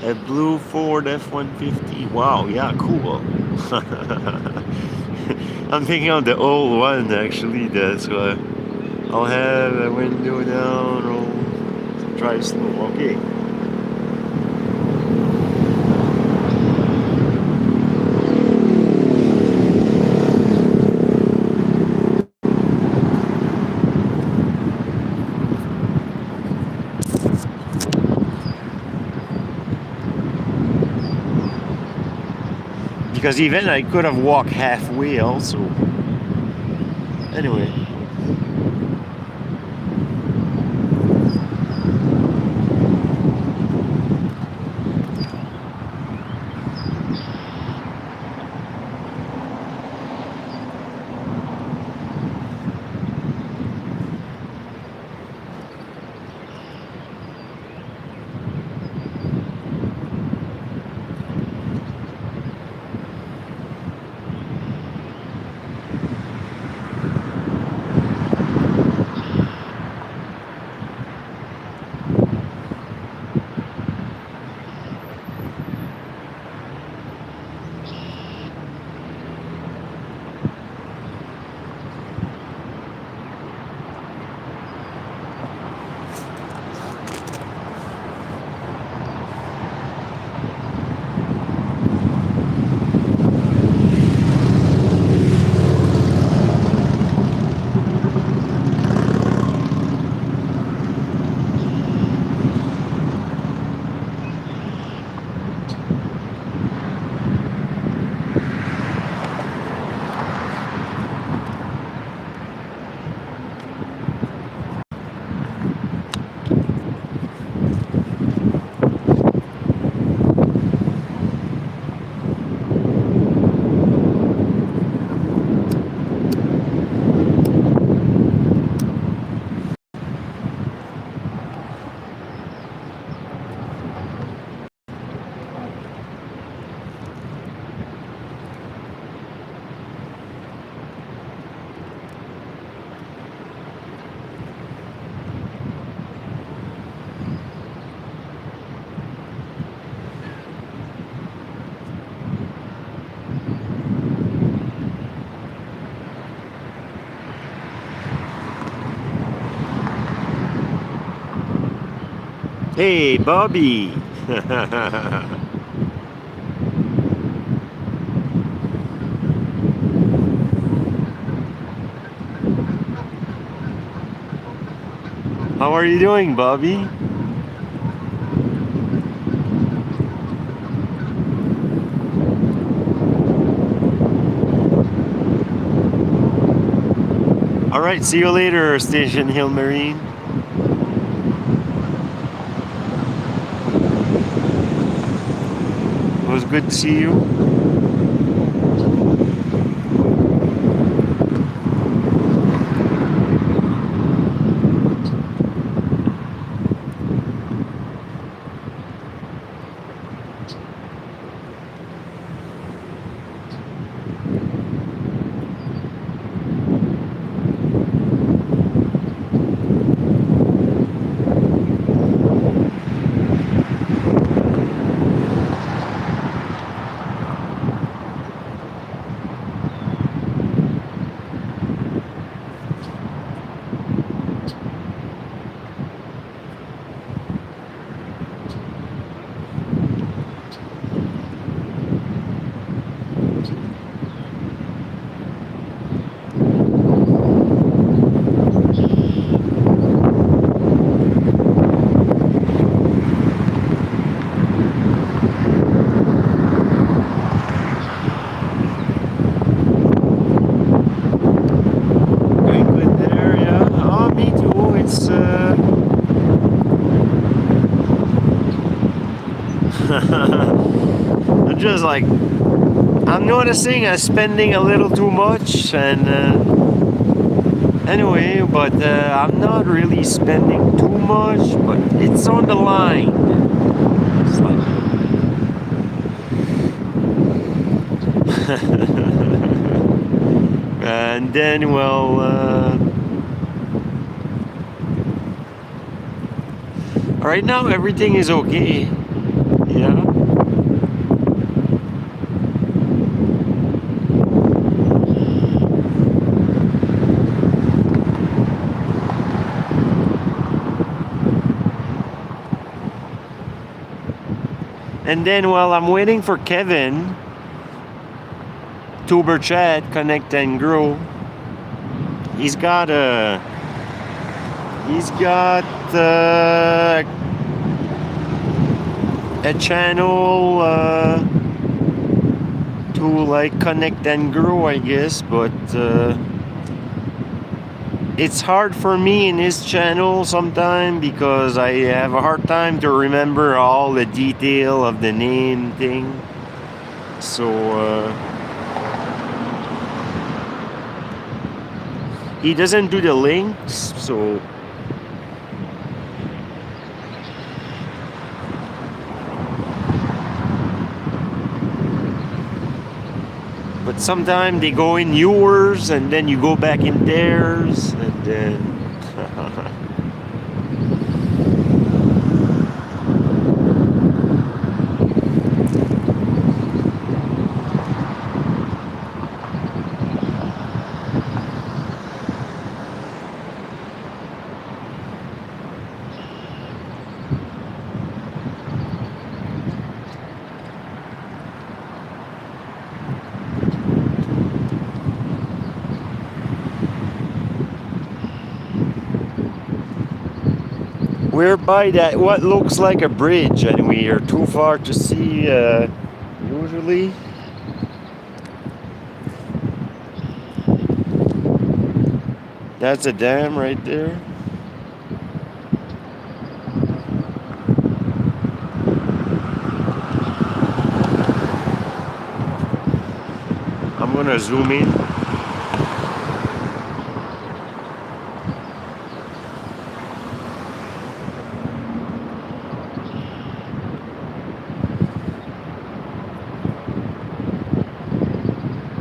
A blue Ford F-150. Wow, yeah, cool. I'm thinking of the old one actually. That's why I'll have a window down. Roll, drive slow. Okay. Because even I could have walked halfway also. Anyway. Hey, Bobby. How are you doing, Bobby? All right, see you later, Station Hill Marine. It was good to see you. I'm just like, I'm noticing I'm spending a little too much, and anyway, but I'm not really spending too much, but it's on the line. It's like, and then, well, right now everything is okay. Yeah. And then while I'm waiting for Kevin, Tuber Chat, Connect and Grow, he's got uh, a channel to like connect and grow, I guess, but it's hard for me in his channel sometimes because I have a hard time to remember all the detail of the name thing. So he doesn't do the links, so but sometimes they go in yours and then you go back in theirs and then we're by that what looks like a bridge and we are too far to see usually. That's a dam right there. I'm gonna zoom in.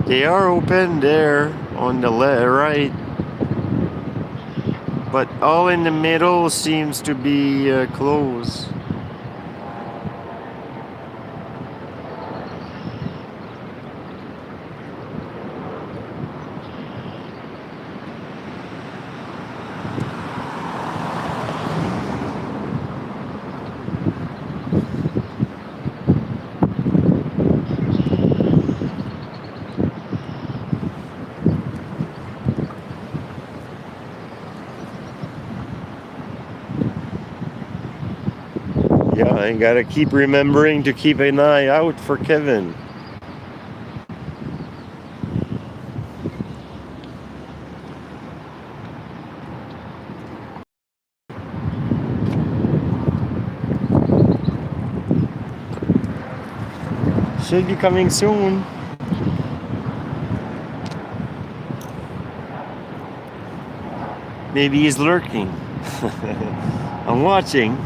They are open there on the right, but all in the middle seems to be closed. Yeah, I gotta keep remembering to keep an eye out for Kevin. Should be coming soon. Maybe he's lurking. I'm watching.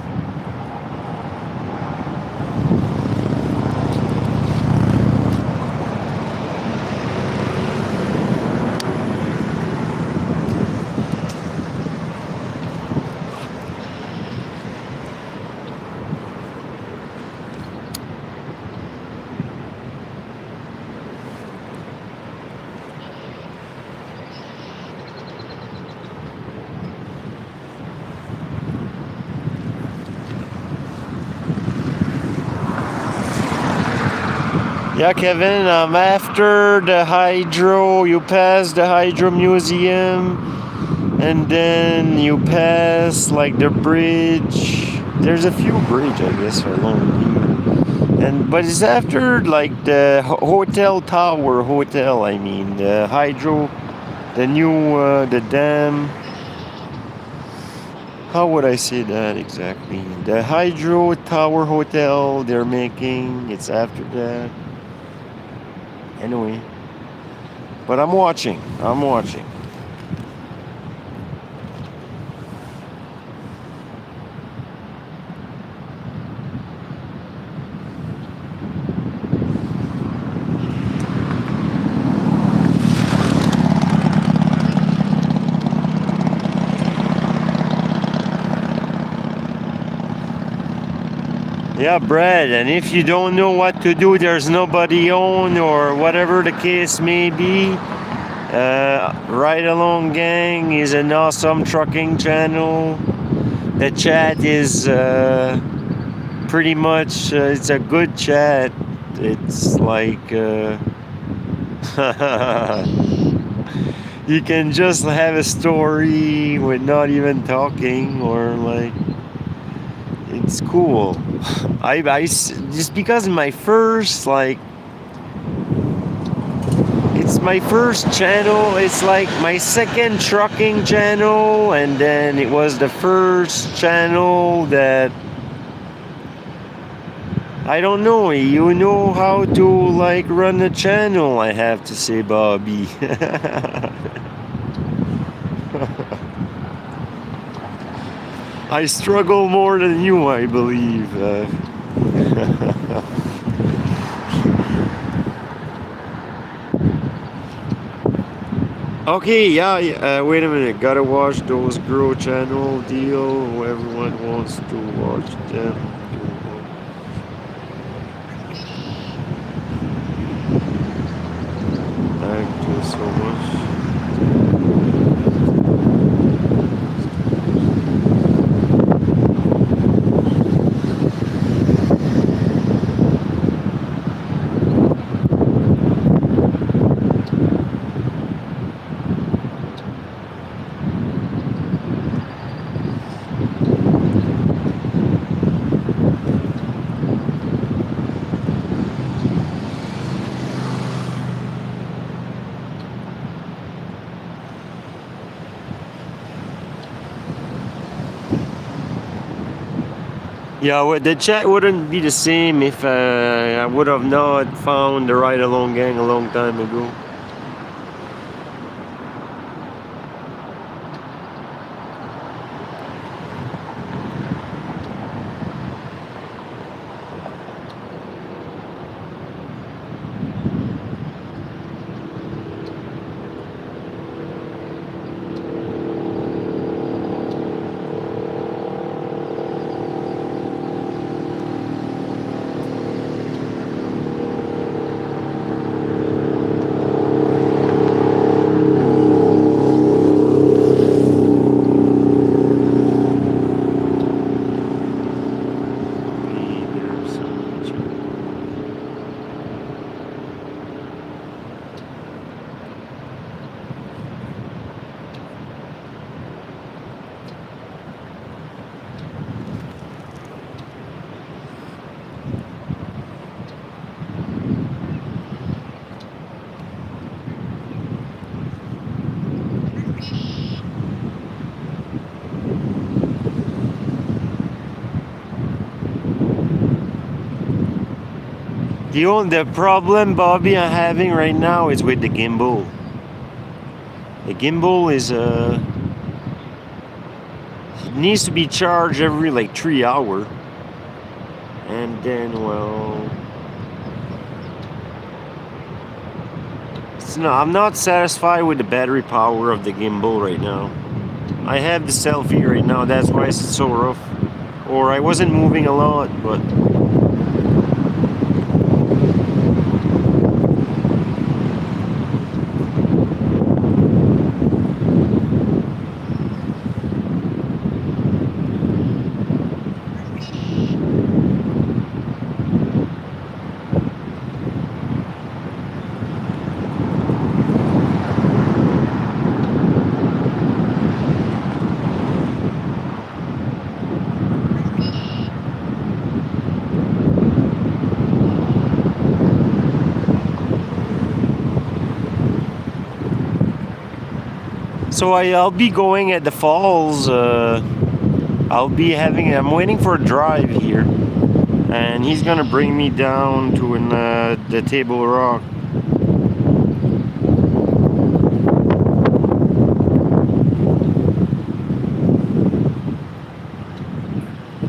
Yeah, Kevin, after the hydro, you pass the hydro museum and then you pass like the bridge. There's a few bridges, I guess, along here. But it's after like the hotel tower, I mean, the hydro, the new, the dam. How would I say that exactly? The hydro tower hotel they're making, it's after that. Anyway, but I'm watching. Yeah, Brad, and if you don't know what to do, there's nobody on or whatever the case may be, Ride Along Gang is an awesome trucking channel. The chat is pretty much it's a good chat. It's like you can just have a story with not even talking, or like it's cool. Just because my first it's my first channel. It's like my second trucking channel, and then it was the first channel that I don't know. You know how to like run a channel, I have to say, Bobby. I struggle more than you, I believe. Okay, yeah, wait a minute. Gotta watch those Grow channel deal. Everyone wants to watch them. Thank you so much. Yeah, well, the chat wouldn't be the same if I would have not found the Ride Along gang a long time ago. The problem, Bobby, I'm having right now is with the gimbal. The gimbal is it needs to be charged every like 3 hours, and then well, I'm not satisfied with the battery power of the gimbal right now. I have the selfie right now, that's why it's so rough. Or I wasn't moving a lot, but so I'll be going at the falls. I'm waiting for a drive here, and he's gonna bring me down to the Table Rock.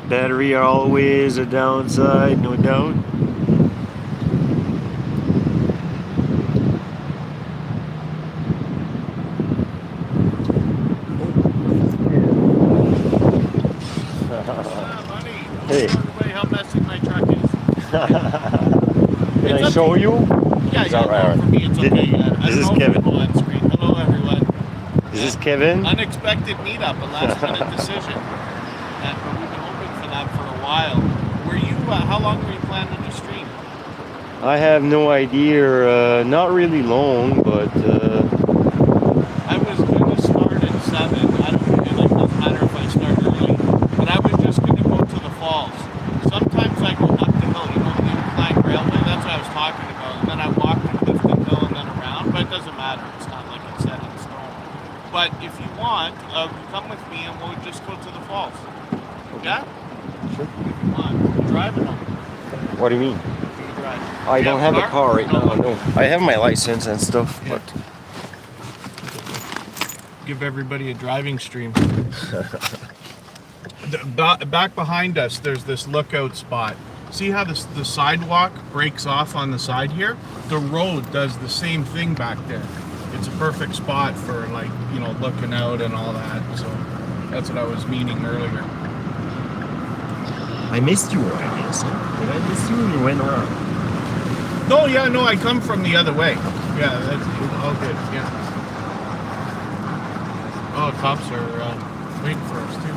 Battery always a downside, no doubt. Hey. Everybody, how messy my truck is. Can I show you? Yeah, it's alright. For me, it's okay. This is Kevin. On screen. Hello, everyone. Is this Kevin? Unexpected meetup, a last-minute decision. But we've been hoping for that for a while. Were you how long were you planning to stream? I have no idea. Not really long, but I was going to start at 7. I don't think it doesn't matter if I start early. But I was just going to go to the falls. Sometimes I go up the hill, the incline railway. That's what I was talking about. And then I walk to Clifton Hill and then around. But it doesn't matter. It's not like it's set in stone. But if you want, come with me and we'll just go to the falls. Yeah? sure. If you want. Driving them. What do you mean? I don't have a car right now. No, I have my license and stuff, but give everybody a driving stream. Back behind us, there's this lookout spot. See how the sidewalk breaks off on the side here? The road does the same thing back there. It's a perfect spot for looking out and all that. So that's what I was meaning earlier. I missed you, I guess. Did I miss you when you went around? No, I come from the other way. Yeah, that's all good. Yeah. Oh, cops are waiting for us too.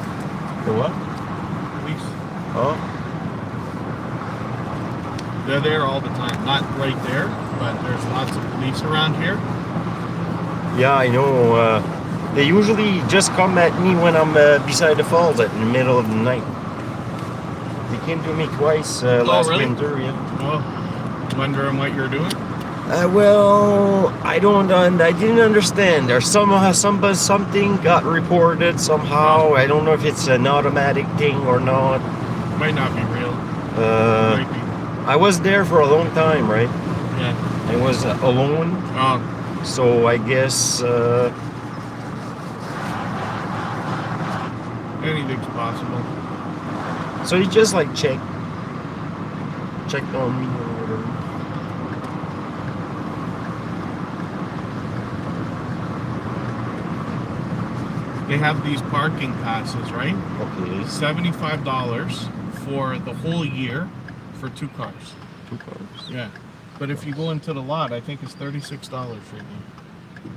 The what? Police. Oh. They're there all the time. Not right there, but there's lots of police around here. Yeah, I know. They usually just come at me when I'm beside the falls in the middle of the night. They came to me twice last really? winter, yeah. Oh. Wondering what you're doing? Well, I didn't understand. There's something got reported somehow. I don't know if it's an automatic thing or not. Might not be real. Might be. I was there for a long time, right? Yeah. I was alone. Oh. So I guess Anything's possible. so you just checked on me or whatever. They have these parking passes, right? Okay. $75 for the whole year for 2 cars. 2 cars. Yeah. But if you go into the lot, I think it's $36 right now.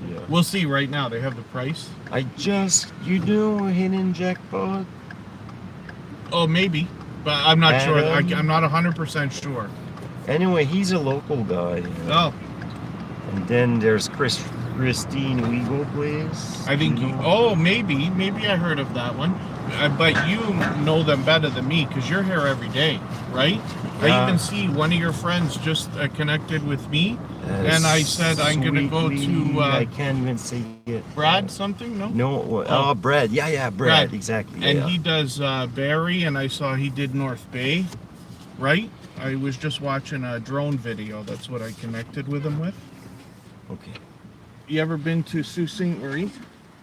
Yeah. We'll see right now. They have the price. You do a hidden jackpot? Oh, maybe. But I'm not sure. Adam? I'm not 100% sure. Anyway, he's a local guy. Oh. And then there's Christine Weagle place. I think. Maybe I heard of that one. But you know them better than me because you're here every day, right? I even see one of your friends just connected with me, and I said I'm gonna go to. I can't even say it. Brad something? No. No. Brad. Yeah, Brad. Exactly. And yeah. he does Barrie, and I saw he did North Bay, right? I was just watching a drone video. That's what I connected with him with. Okay. You ever been to Sault Ste. Marie?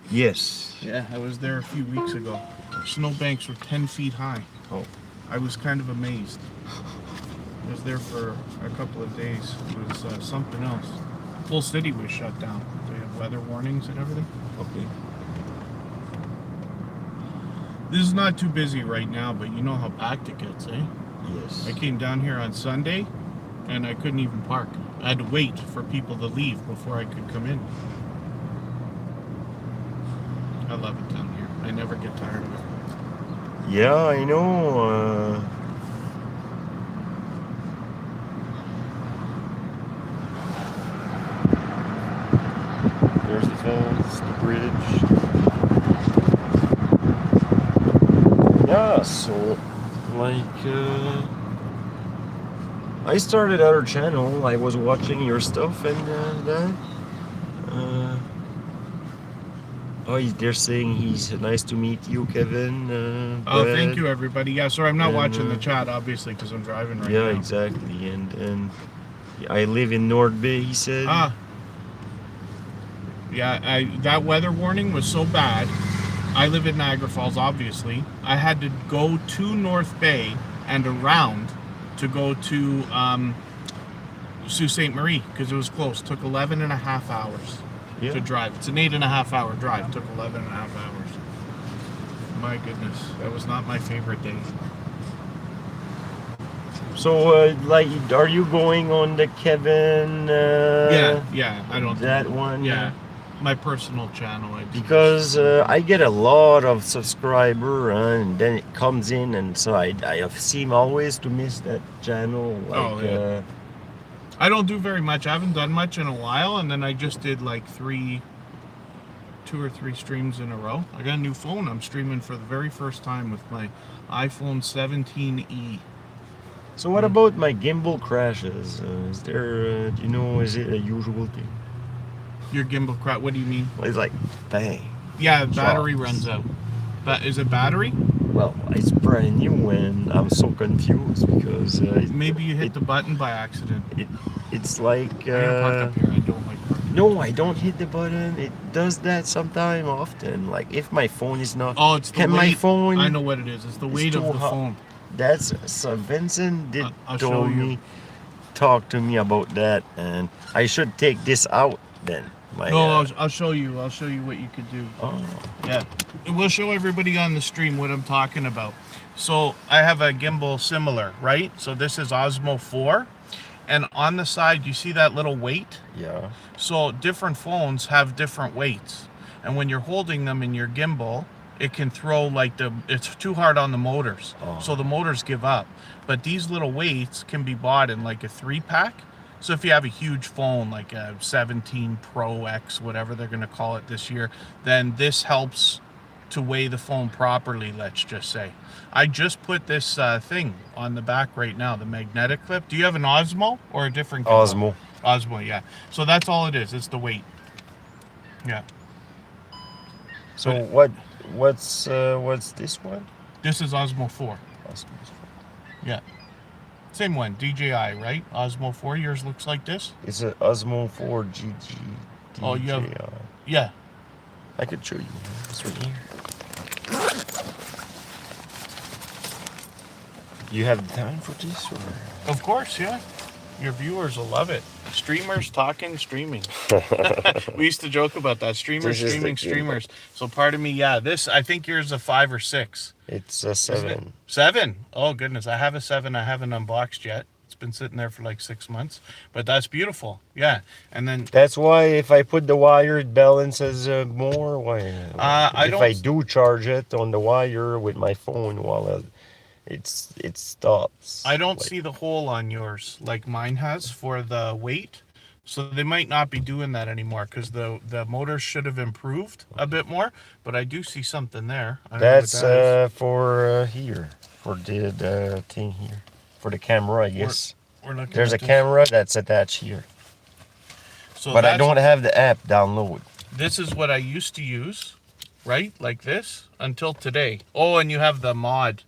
Yes. Yeah, I was there a few weeks ago. Snowbanks were 10 feet high. Oh. I was kind of amazed. I was there for a couple of days. It was something else. Full city was shut down. They had weather warnings and everything. Okay. This is not too busy right now, but you know how packed it gets, eh? Yes. I came down here on Sunday, and I couldn't even park. I had to wait for people to leave before I could come in. I love it down here. I never get tired of it. Yeah, I know. There's the falls, the bridge. Yeah, so I started our channel. I was watching your stuff and that. They're saying he's nice to meet you, Kevin. Thank you, everybody. Yeah, sorry, I'm not watching the chat, obviously, because I'm driving right now. Yeah, exactly. And I live in North Bay, he said. Yeah, that weather warning was so bad. I live in Niagara Falls, obviously. I had to go to North Bay and around to go to Sault Ste. Marie because it was close. It took 11 and a half hours to drive. It's an 8.5-hour drive. It took 11 and a half hours. My goodness, that was not my favorite day. So, are you going on the Kevin? Yeah. I don't. That one. Yeah. My personal channel. because I get a lot of subscriber and then it comes in, and so I seem always to miss that channel. Like, Oh, yeah. I don't do very much. I haven't done much in a while, and then I just did like 2 or 3 streams in a row. I got a new phone. I'm streaming for the very first time with my iPhone 17e. so what about my gimbal crashes? Is there, do you know, is it a usual thing? Your gimbal crap? What do you mean? It's like bang. Yeah, battery Shots. runs out. But is it battery? Well, it's brand new and I'm so confused because Maybe you hit the button by accident. it's like I'm gonna park up here. I don't like parking. no, I don't hit the button. It does that sometime often. Like if my phone is not. Oh, it's the Can weight. my phone? I know what it is. It's the weight of too the hot. phone. That's so Vincent did I'll show you. talk to me about that, and I should take this out then. My, No, I'll show you. I'll show you what you could do. oh, Yeah, we'll show everybody on the stream what I'm talking about. So I have a gimbal similar, right? So this is Osmo 4, and on the side you see that little weight. yeah. So different phones have different weights, and when you're holding them in your gimbal, it can throw like it's too hard on the motors, so the motors give up. But these little weights can be bought in like a 3-pack. So if you have a huge phone like a 17 Pro X, whatever they're going to call it this year, then this helps to weigh the phone properly, let's just say. I just put this thing on the back right now, the magnetic clip. Do you have an Osmo or a different gimbal? Osmo. Osmo, yeah. So that's all it is. It's the weight. Yeah. So what's this one? This is Osmo 4. Osmo. Yeah. Same one, DJI, right? Osmo 4, yours looks like this? It's an Osmo 4 GG. Oh, you have, yeah. I could show you. It's right here. You have time for this, or? Of course, yeah. Your viewers will love it. Streamers talking streaming. We used to joke about that. Streamers This is streaming the gimbal. streamers. So pardon me, yeah. This, I think yours is a 5 or 6. It's a Isn't it? 7. 7? Oh goodness, I have a 7. I haven't unboxed yet. It's been sitting there for like 6 months, but that's beautiful. Yeah, and then That's why if I put the wire, it balances more. Why? If I do charge it on the wire with my phone, while it stops. I don't Like, see the hole on yours like mine has for the weight. So they might not be doing that anymore because the motors should have improved a bit more. But I do see something there. I don't know what That's that is. for here, for the thing here, for the camera, I guess. We're looking There's a at this. camera that's attached here, So but I that's- don't have the app download. This is what I used to use, right? Like this until today. Oh, and you have the mod,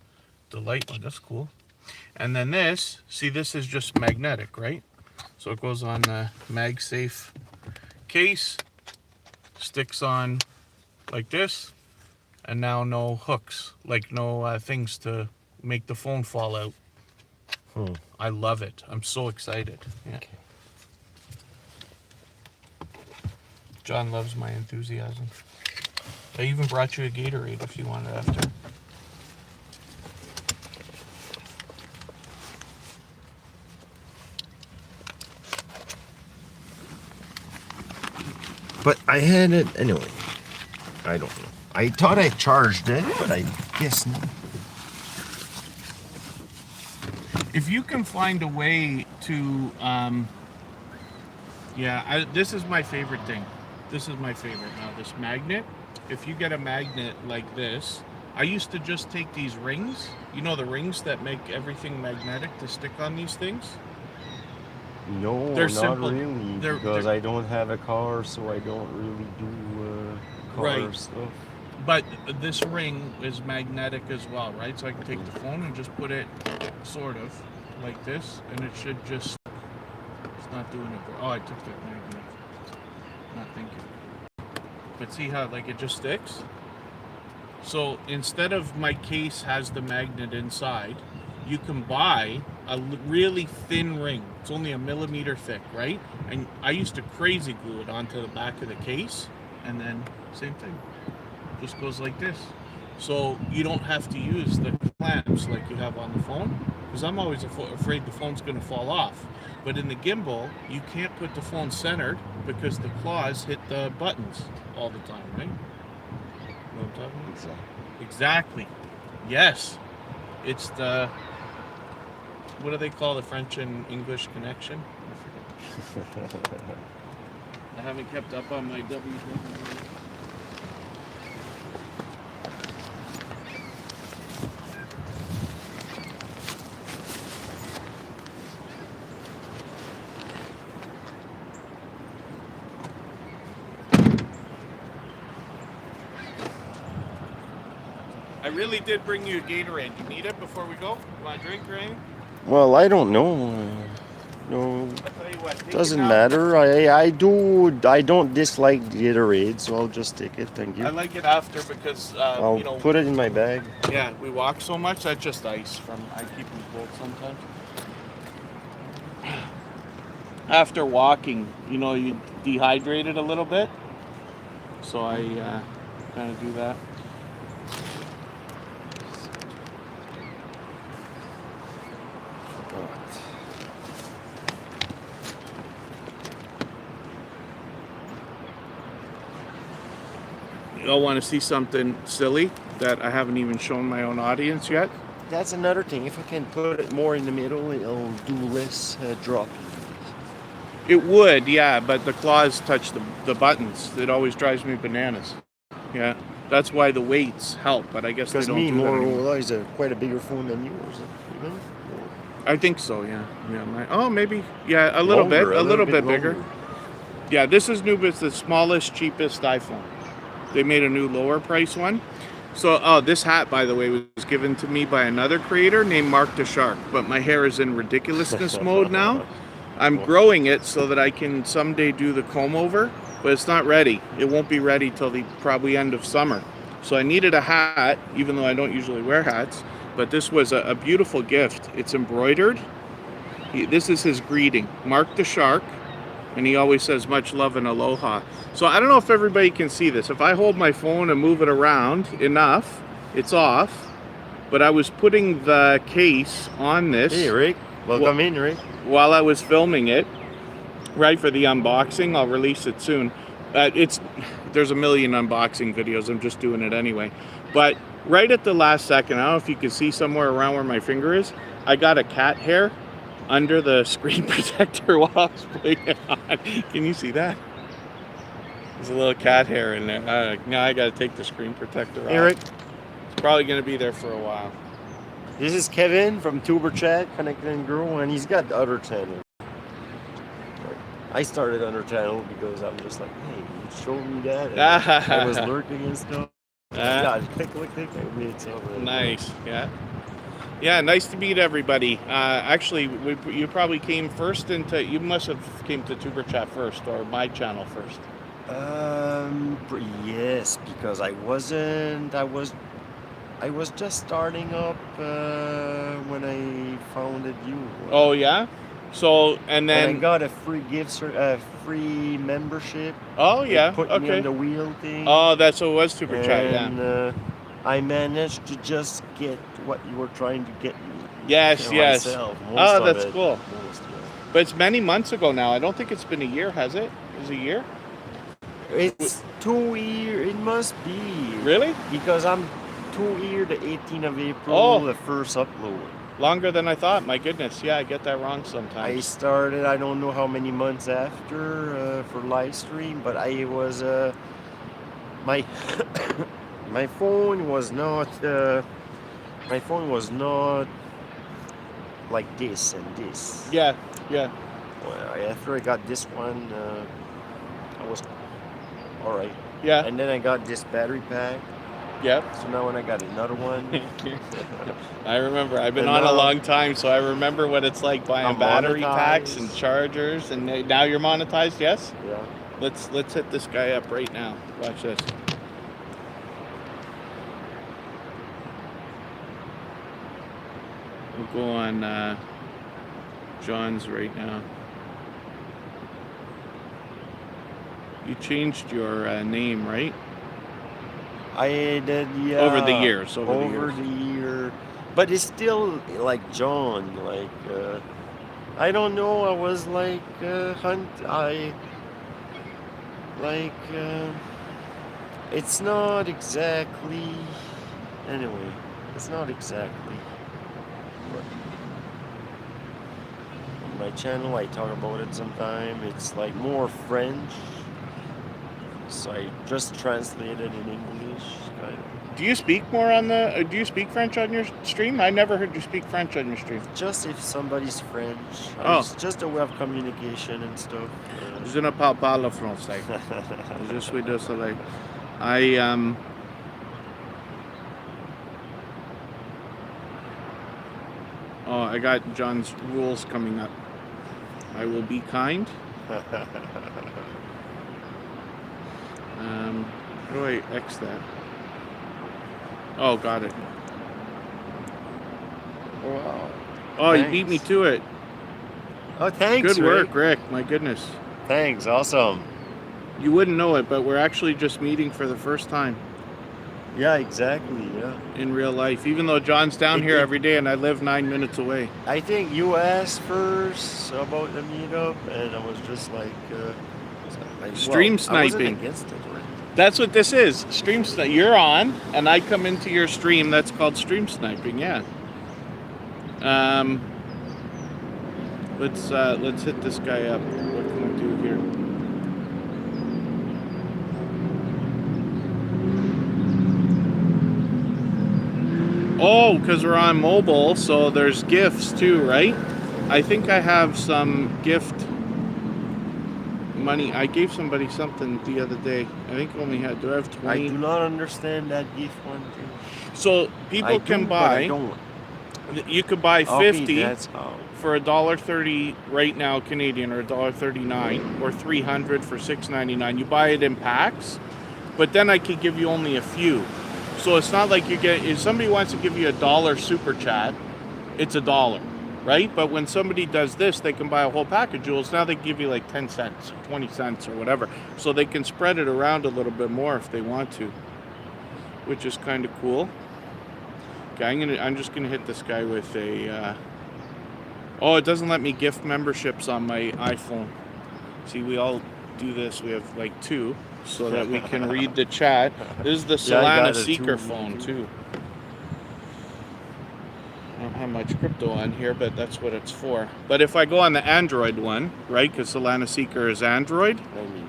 the light one. That's cool. And then this, see, this is just magnetic, right? So it goes on the MagSafe case, sticks on like this, and now no hooks, like no things to make the phone fall out. I love it. I'm so excited. Yeah. Okay. John loves my enthusiasm. I even brought you a Gatorade if you want it after. But I had it anyway. I don't know. I thought I charged it, but I guess not. If you can find a way to, this is my favorite thing. This is my favorite now, this magnet. If you get a magnet like this, I used to just take these rings, you know, the rings that make everything magnetic to stick on these things. No, They're not simple. really, They're- because they're- I don't have a car, so I don't really do car Right. stuff. But this ring is magnetic as well, right? So I can take the phone and just put it sort of like this, and it should just, it's not doing it. Oh, I took that magnet. Not thinking. But see how like it just sticks? So instead of my case has the magnet inside, you can buy a really thin ring. It's only a millimeter thick, right? And I used to crazy glue it onto the back of the case, and then same thing. Just goes like this. So you don't have to use the clamps like you have on the phone, because I'm always afraid the phone's going to fall off. But in the gimbal, you can't put the phone centered because the claws hit the buttons all the time, right? You know what I'm talking about? Exactly. Yes. It's the, what do they call the French and English connection? I forget. I haven't kept up on my WWE. I really did bring you a Gatorade. You need it before we go? You want a drink or anything? Well, I don't know. No, I'll tell you what. Take doesn't it out. matter. I don't dislike Gatorade, so I'll just take it. Thank I you. like it after because, I'll put it in my bag. yeah, we walk so much. That's just ice I keep them cold sometimes. After walking, you dehydrated a little bit. So I kind of do that. Y'all want to see something silly that I haven't even shown my own audience yet? That's another thing. If I can put it more in the middle, it'll do less drop. It would, yeah, but the claws touch the buttons. It always drives me bananas. Yeah, that's why the weights help, but I guess they Because don't me, do that more anymore. or less, quite a bigger phone than yours. Even? I think so, yeah. Maybe, yeah, a little Longer, bit, a little bit bigger. longer. Yeah, this is new, but it's the smallest, cheapest iPhone. They made a new lower price one. So, this hat, by the way, was given to me by another creator named Mark the Shark. But my hair is in ridiculousness mode now. I'm growing it so that I can someday do the comb over, but it's not ready. It won't be ready till the probably end of summer. So I needed a hat, even though I don't usually wear hats. But this was a beautiful gift. It's embroidered. This is his greeting, Mark the Shark. And he always says much love and aloha. So I don't know if everybody can see this. If I hold my phone and move it around enough, it's off. But I was putting the case on this. Hey, Rick. Welcome in, Rick. While I was filming it, right, for the unboxing. I'll release it soon. There's a million unboxing videos. I'm just doing it anyway. But right at the last second, I don't know if you can see somewhere around where my finger is, I got a cat hair under the screen protector while I was putting it on. Can you see that? There's a little cat hair in there. Now I gotta take the screen protector off. Eric, It's probably gonna be there for a while. this is Kevin from Tuber Chat, Connect and Grow, and he's got the other channel. I started other channel because I'm just like, hey, you show me that. And I was lurking and stuff. Yeah, click. I made some. Nice, yeah. Yeah, nice to meet everybody. Actually, you probably came first you must have came to Tuber Chat first, or my channel first. Yes, because I was just starting up when I founded you. Oh yeah? So, and then... And I got a free gift, free membership. Oh yeah, Put me on the wheel thing. Oh, that's what it was, Tuber Chat, yeah. And I managed to just get what you were trying to get me. Yes. Myself, Oh, that's cool. But it's many months ago now. I don't think it's been a year, has it? Is it a year? It's 2 years. It must be. Really? Because I'm 2 years, the 18th of April, the first upload. Longer than I thought. My goodness. Yeah, I get that wrong I sometimes. started, I don't know how many months after for live stream, but I was my my phone was not like this and this. Yeah. Well, after I got this one, I was all right. Yeah. And then I got this battery pack. Yep. So now when I got another one, I remember. I've been on a long time, so I remember what it's like buying battery packs and chargers. And now you're monetized, yes? Yeah. Let's hit this guy up right now. Watch this. We'll go on John's right now. You changed your name, right? I did, yeah. Over the years. Over the year. But it's still like John, like I don't know. I was like hunt. I like. It's not exactly. Anyway, it's not exactly. But on my channel, I talk about it sometime. It's like more French. So I just translated in English, kind of. Do you speak more on the? Do you speak French on your stream? I never heard you speak French on your stream. Just if somebody's French, Oh. it's just a way of communication and stuff. Je ne parle pas le français. Je suis désolé. Oh, I got John's rules coming up. I will be kind. How do I X that? Oh, got it. Wow. Oh, Thanks. you beat me to it. Oh, thanks. Good work, Rick. My goodness. Thanks. Awesome. You wouldn't know it, but we're actually just meeting for the first time Yeah, exactly. Yeah. in real life. Even though John's down here every day and I live 9 minutes away. I think you asked first about the meetup, and I was just like, Stream I wasn't sniping. against it, right? That's what this is. Stream snipe. You're on, and I come into your stream. That's called stream sniping. Yeah. Let's hit this guy up. What can we do here? Oh, because we're on mobile, so there's gifts too, right? I think I have some gift money. I gave somebody something the other day. I think I only had. Do I have 20? I do not understand that gift one thing. So people can buy. You could buy 50 for $1.30 right now Canadian, or $1.39, or 300 for $6.99. You buy it in packs, but then I could give you only a few. So it's not like you get, if somebody wants to give you $1 super chat, it's $1, right? But when somebody does this, they can buy a whole pack of jewels. Now they give you like 10 cents, 20 cents, or whatever. So they can spread it around a little bit more if they want to, which is kind of cool. Okay, I'm just gonna hit this guy with a. Oh, it doesn't let me gift memberships on my iPhone. See, we all do this. We have like 2, so that we can read the chat. This is the Solana Seeker phone too. I don't have much crypto on here, but that's what it's for. But if I go on the Android one, right, because Solana Seeker is Android,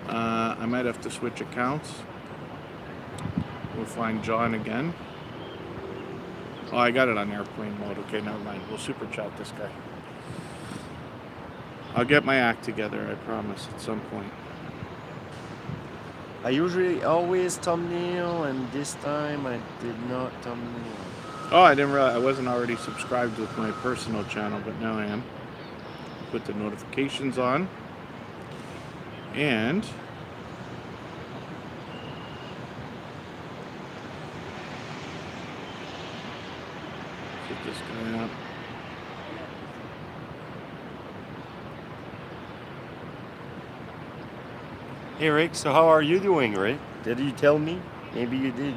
I might have to switch accounts. We'll find John again. Oh, I got it on airplane mode. Okay, never mind. We'll super chat this guy. I'll get my act together, I promise, at some point. I usually always thumbnail, and this time I did not thumbnail. Oh, I didn't realize I wasn't already subscribed with my personal channel, but now I am. Put the notifications on. And get this guy up. Hey Rick, so how are you doing, Rick? Did you tell me? Maybe you did.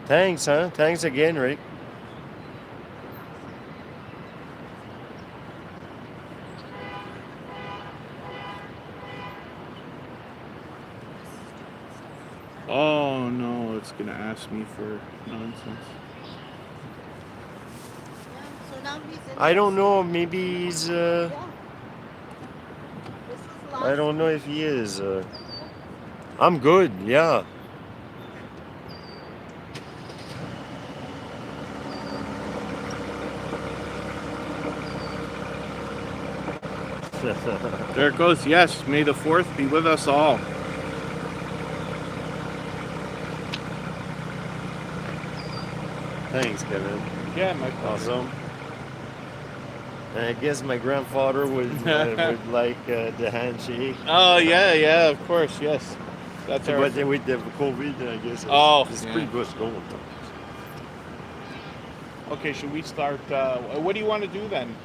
Thanks, huh? Thanks again, Rick. Oh no, it's gonna ask me for nonsense. I don't know, maybe he's I don't know if he is. I'm good, yeah. There it goes. Yes, may the 4th be with us all. Thanks, Kevin. Yeah, my pleasure. Awesome. And I guess my grandfather would like the handshake. Oh yeah, of course, yes. That's our. But then with the COVID, I guess it's pretty good going. Okay, should we start? What do you want to do then?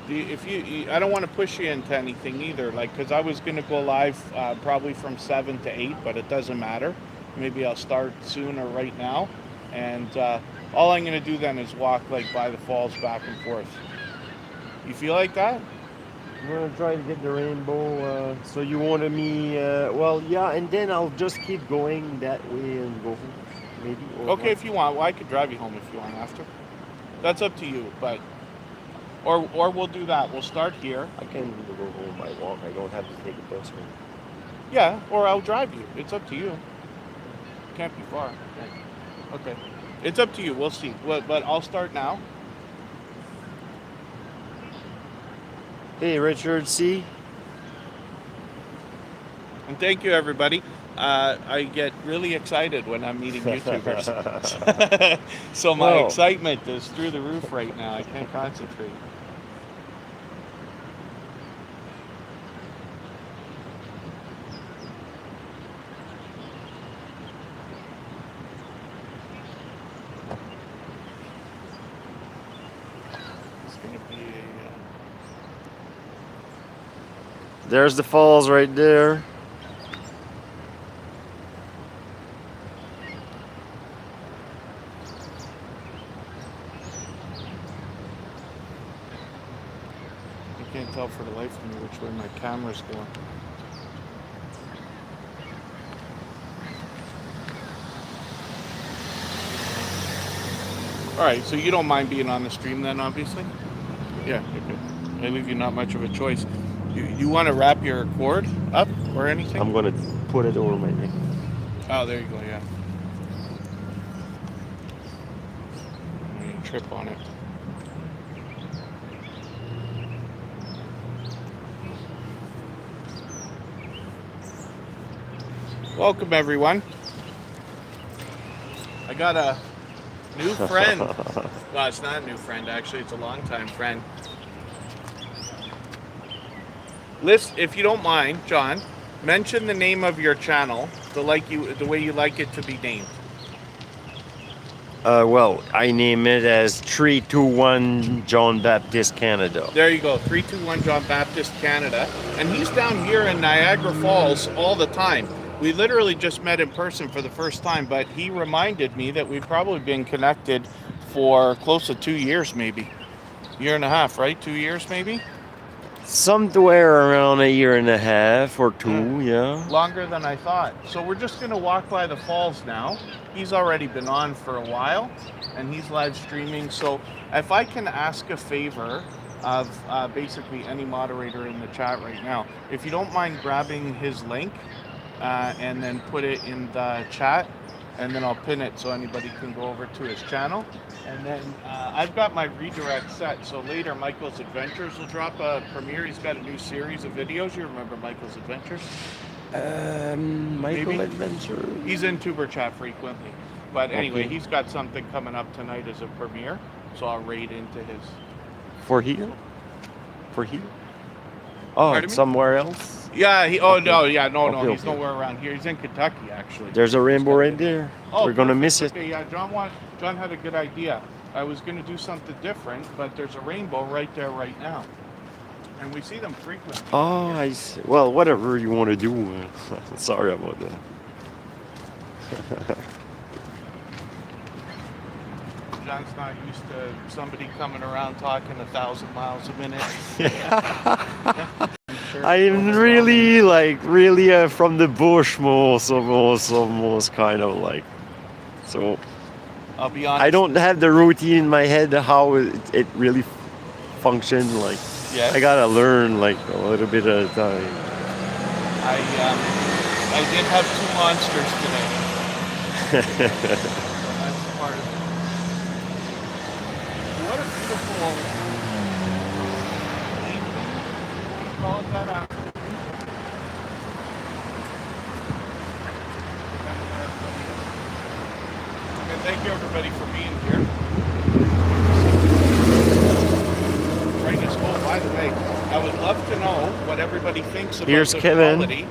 I don't want to push you into anything either. Like, because I was gonna go live probably from 7 to 8, but it doesn't matter. Maybe I'll start soon or right now, and all I'm gonna do then is walk like by the falls back and forth. You feel like that? I'm gonna try to get the rainbow. So you wanted me? Well, yeah, and then I'll just keep going that way and go home, maybe. Or Okay, what? if you want. Well, I could drive you home if you want after. That's up to you. But or we'll do that. We'll start here. I can go home by walk. I don't have to take a bus. Home. Yeah, or I'll drive you. It's up to you. Can't be far. Okay. It's up to you. We'll see. But I'll start now. Hey, Richard, see? And thank you, everybody. I get really excited when I'm meeting YouTubers. So my Whoa. excitement is through the roof right now. I can't concentrate. It's going to be There's the falls right there. I can't tell for the life of me which way my camera's going. All right, so you don't mind being on the stream then, obviously? Yeah, okay. I leave you not much of a choice. You want to wrap your cord up or anything? I'm gonna put it over my neck. Oh, there you go, yeah. You trip on it. Welcome, everyone. I got a new friend. Well, it's not a new friend, actually. It's a longtime friend. List, if you don't mind, John, mention the name of your channel, the way you like it to be named. Well, I name it as 321 John Baptist Canada. There you go, 321 John Baptist Canada. And he's down here in Niagara Falls all the time. We literally just met in person for the first time, but he reminded me that we've probably been connected for close to 2 years, maybe. Year and a half, right? 2 years, maybe? Somewhere around a year and a half or two, yeah. Longer than I thought. So we're just going to walk by the falls now. He's already been on for a while, and he's live streaming. So if I can ask a favor of basically any moderator in the chat right now, if you don't mind grabbing his link and then put it in the chat, and then I'll pin it so anybody can go over to his channel. And then I've got my redirect set, so later Michael's Adventures will drop a premiere. He's got a new series of videos. You remember Michael's Adventures? Michael Maybe. Adventure. He's in Tuber chat frequently. But anyway, Okay. he's got something coming up tonight as a premiere, so I'll raid into his... For here? For here? Oh, Pardon me? somewhere else? Yeah, no, Okay, he's okay. nowhere around here. He's in Kentucky, actually. There's a rainbow right there. Oh, We're gonna perfect. miss it. Okay, yeah, John had a good idea. I was going to do something different, but there's a rainbow right there right now. And we see them frequently. Oh, I see. Well, whatever you want to do. Sorry about that. John's not used to somebody coming around talking 1,000 miles a minute. Sure. I am really from the bush almost kind of like. So I'll be honest. I don't have the routine in my head how it really functions. Like Yes. I gotta learn like a little bit at a time. I did have 2 monsters today. That's part of it. What a beautiful evening. Call it that out. And thank you everybody for being here. Brightness. Oh, by the way, I would love to know what everybody thinks about Here's the Kevin. quality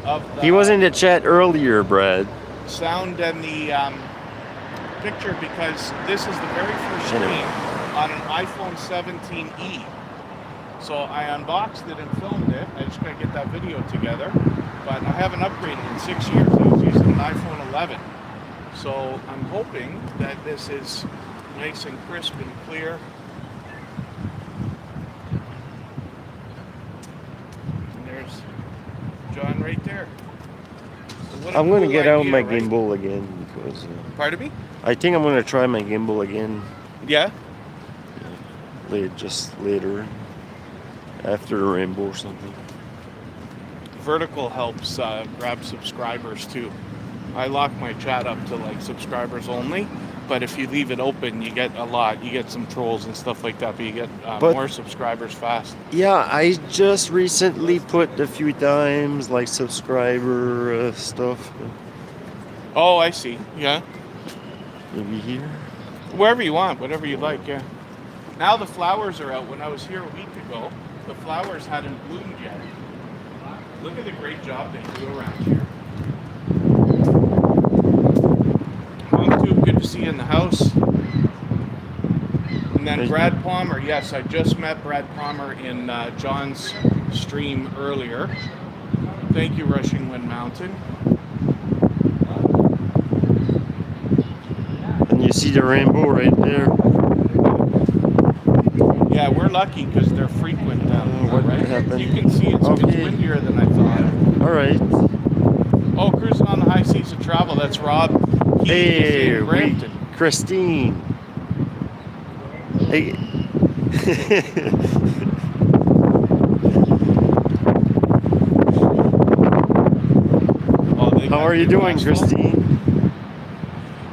of the He was in the chat earlier, Brad. sound and the picture, because this is the very first stream on an iPhone 17e. So I unboxed it and filmed it. I just gotta get that video together. But I haven't upgraded in 6 years. I was using an iPhone 11. So I'm hoping that this is nice and crisp and clear. What a I'm gonna cool get out idea, my right? gimbal again because Pardon me? I think I'm gonna try my gimbal again Yeah. just later after the rainbow or something. Vertical helps grab subscribers too. I lock my chat up to like subscribers only, but if you leave it open, you get a lot. You get some trolls and stuff like that, but you get more subscribers fast. Yeah, I just recently put a few times like subscriber stuff. Oh, I see. Yeah. Maybe here. Wherever you want, whatever you like, yeah. Now the flowers are out. When I was here a week ago, the flowers hadn't bloomed yet. Look at the great job they do around here. Tube, good to see you in the house. And then Brad Palmer, yes, I just met Brad Palmer in John's stream earlier. Thank you, Rushing Wind Mountain. And you see the rainbow right there. Yeah, we're lucky because they're frequent down there, right? Happened? You can see it's windier than I thought. All right. Oh, cruising on the high seas of travel. That's Rob. Hey, Christine. Hey. How are you doing, Christine?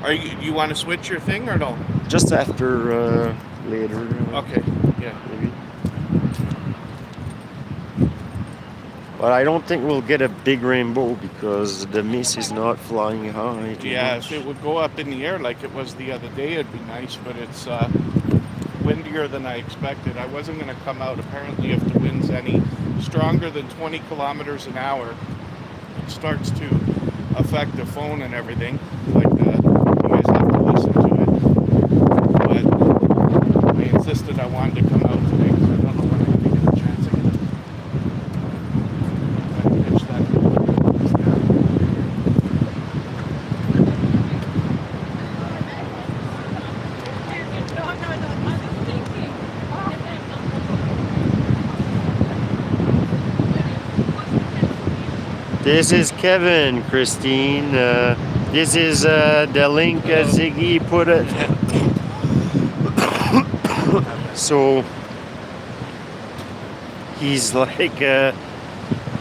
Are you want to switch your thing or no? Just after later. Okay. Yeah. Maybe. But I don't think we'll get a big rainbow because the mist is not flying high. Yeah, if it would go up in the air like it was the other day, it'd be nice, but it's windier than I expected. I wasn't going to come out. Apparently, if the wind's any stronger than 20 kilometers an hour, it starts to affect the phone and everything. Like, you guys have to listen to it. But I insisted I wanted to come out today because I don't know when I'm going to get a chance again. This is Kevin, Christine. This is the link Ziggy put it. So he's like a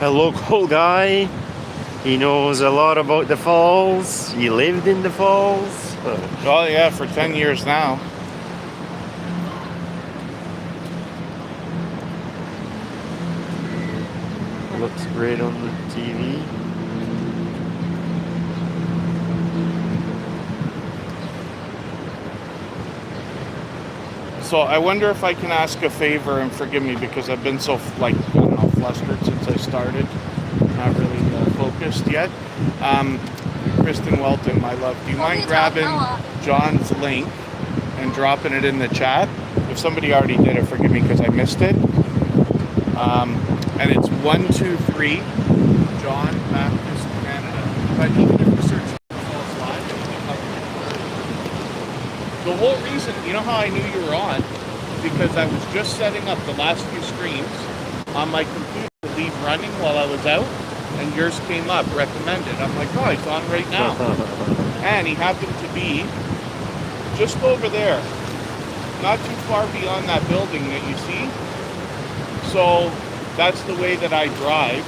local guy. He knows a lot about the falls. He lived in the falls. Oh yeah, for 10 years now. Looks great on the TV. So I wonder if I can ask a favor, and forgive me because I've been so like I don't know, flustered since I started, not really focused yet. Kristen Welton, my love, do you mind grabbing John's link and dropping it in the chat? If somebody already did it, forgive me because I missed it. And it's 123 John Baptist Canada. But even if you search Falls Live, the whole reason, you know how I knew you were on? Because I was just setting up the last few streams on my computer to leave running while I was out, and yours came up, recommended. I'm like, oh, he's on right now. And he happened to be just over there, not too far beyond that building that you see. So that's the way that I drive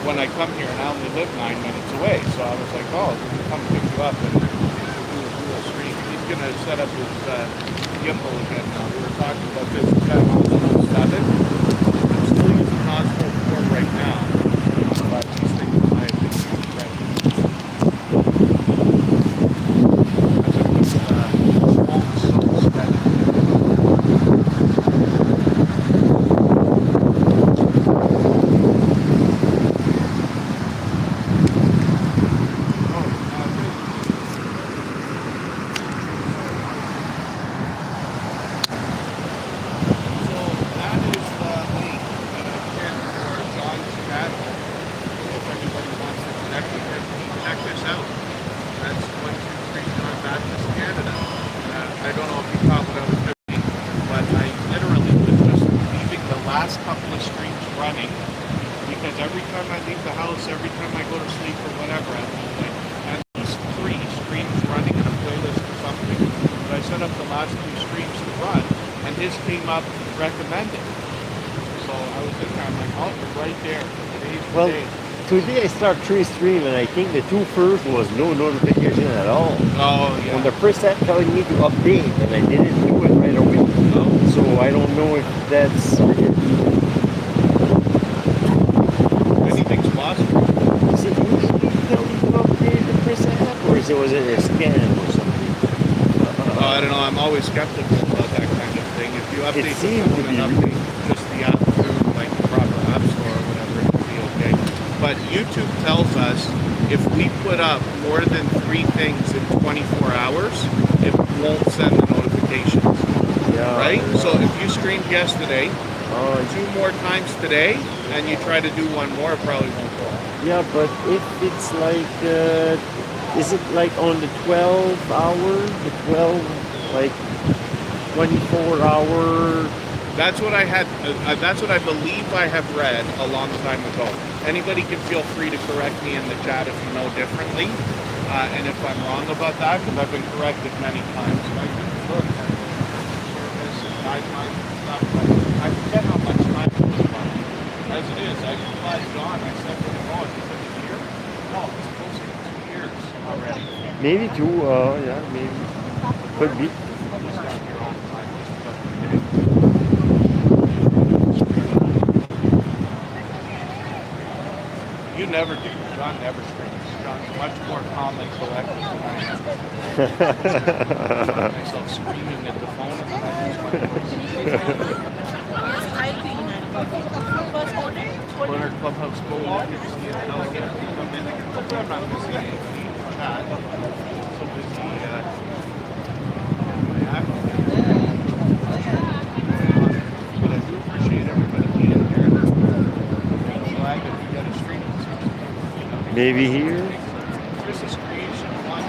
when I come here, and I only live 9 minutes away. So I was like, oh, I'm gonna come pick you up and do a stream. He's going to set up his gimbal again now. We were talking about this Osmo 7. I'm still using Osmo 4 right now, but these things, in my opinion, are better. Because it was so steady. his came up recommended. So I was in there, I'm like, oh, you're right there. Today's the Well, day. today I start 3 stream and I think the two first was no notification at all. Oh, yeah. On the preset telling me to update and I didn't do it right away. Oh. So I don't know if that's Anything's possible. is it usually tell you to update the preset or was it a scan or something? I don't know. I'm always skeptical about that kind of thing. If you update the seemed to phone be and update just the app through like the proper app store or whatever, it would be okay. But YouTube tells us if we put up more than 3 things in 24 hours, it won't send the notifications. Yeah. Right? Yeah. So if you streamed yesterday, 2 more times today, and you try to do 1 more, it probably won't go. Yeah, but if it's like, is it like on the 12 hour, the 12, like 24 hour? That's what I had. That's what I believe I have read a long time ago. Anybody can feel free to correct me in the chat if you know differently, and if I'm wrong about that, because I've been corrected many times. I can look at service and guidelines and stuff, but I forget how much time it was on. As it is, I replied John. I said to him, "Oh, it's been a year? No, it's closer to 2 years already." Maybe 2, yeah, maybe. Could be. He's down here all the time. You never do. John never screams. John's much more calm and collected than I am. I find myself screaming at the phone and then I just when our clubhouse go on, you see it elegant come in. I'm not busy in the chat. So busy my app. But I do appreciate everybody being here. I'm glad that we got a stream. Maybe here. This is creation one.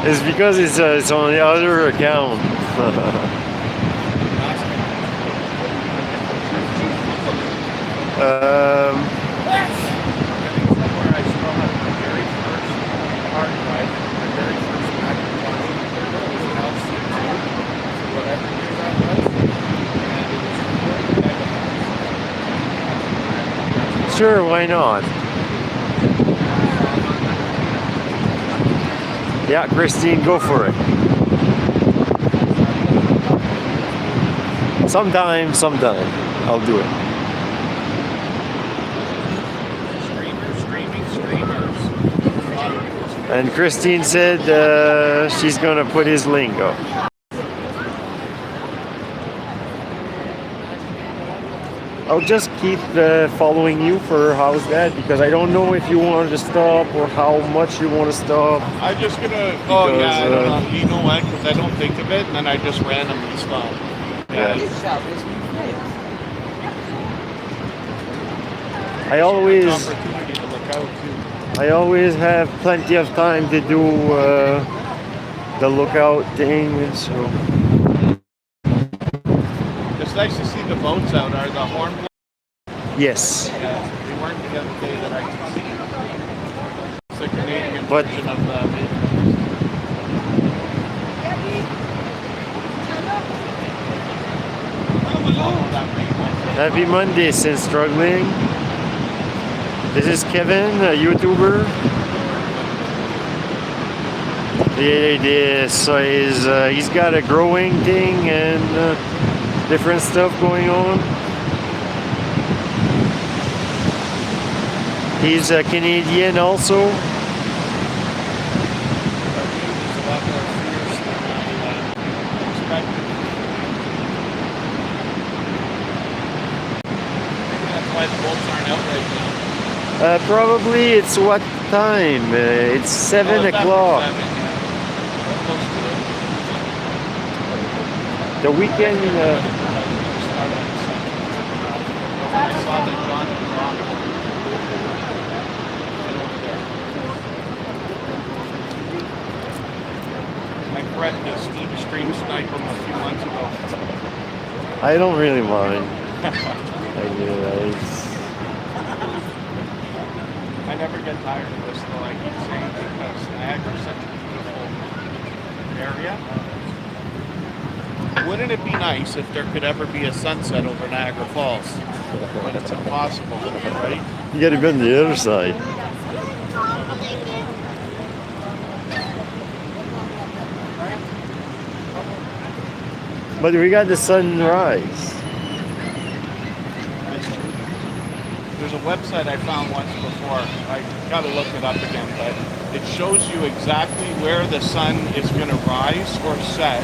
It's because it's on the other account. Sure, why not? Yeah, Christine, go for it. Sometime, I'll do it. Streamers. And Christine said she's gonna put his link up. I'll just keep following you for how's that, because I don't know if you want to stop or how much you want to stop. I'm just gonna. Oh yeah, I don't know. You know what? Because I don't think of it, and then I just randomly stop. Yeah. I always have plenty of time to do the lookout thing, and so. It's nice to see the boats out. Are the horn blowing? Yes. Yeah, they weren't the other day that I could see. It's the Canadian But- version of the. Happy Monday, since struggling. This is Kevin, a YouTuber. So he's got a growing thing and different stuff going on. He's a Canadian also. That's why the boats aren't out right now. Probably it's what time? It's 7 o'clock. 7, yeah. Close to it. The weekend. I saw that John was wrong. My friend Steve stream sniped him a few months ago. I don't really mind. I never get tired of this though, I keep saying, because Niagara's such a beautiful area. Wouldn't it be nice if there could ever be a sunset over Niagara Falls? But it's impossible, right? You gotta go to the other side. But we got the sunrise. There's a website I found once before. I gotta look it up again, but it shows you exactly where the sun is gonna rise or set,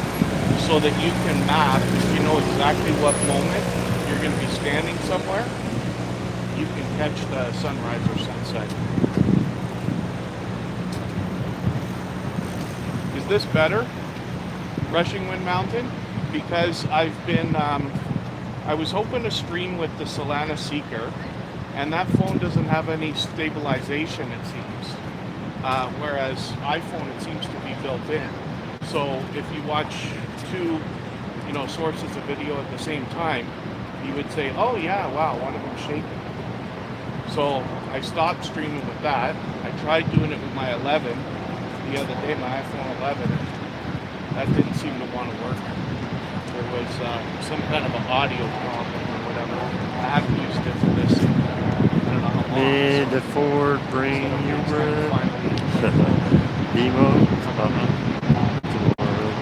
so that you can map, if you know exactly what moment you're gonna be standing somewhere, you can catch the sunrise or sunset. Is this better, Rushing Wind Mountain? Because I've been, I was hoping to stream with the Solana Seeker, and that phone doesn't have any stabilization, it seems. Whereas iPhone, it seems to be built in. So if you watch two, sources of video at the same time, you would say, oh yeah, wow, one of them's shaking. So I stopped streaming with that. I tried doing it with my 11 the other day, my iPhone 11, and that didn't seem to want to work. There was some kind of an audio problem or whatever. I haven't used it for this. I don't know how long. May the Ford bring you bread. Demo. Tomorrow.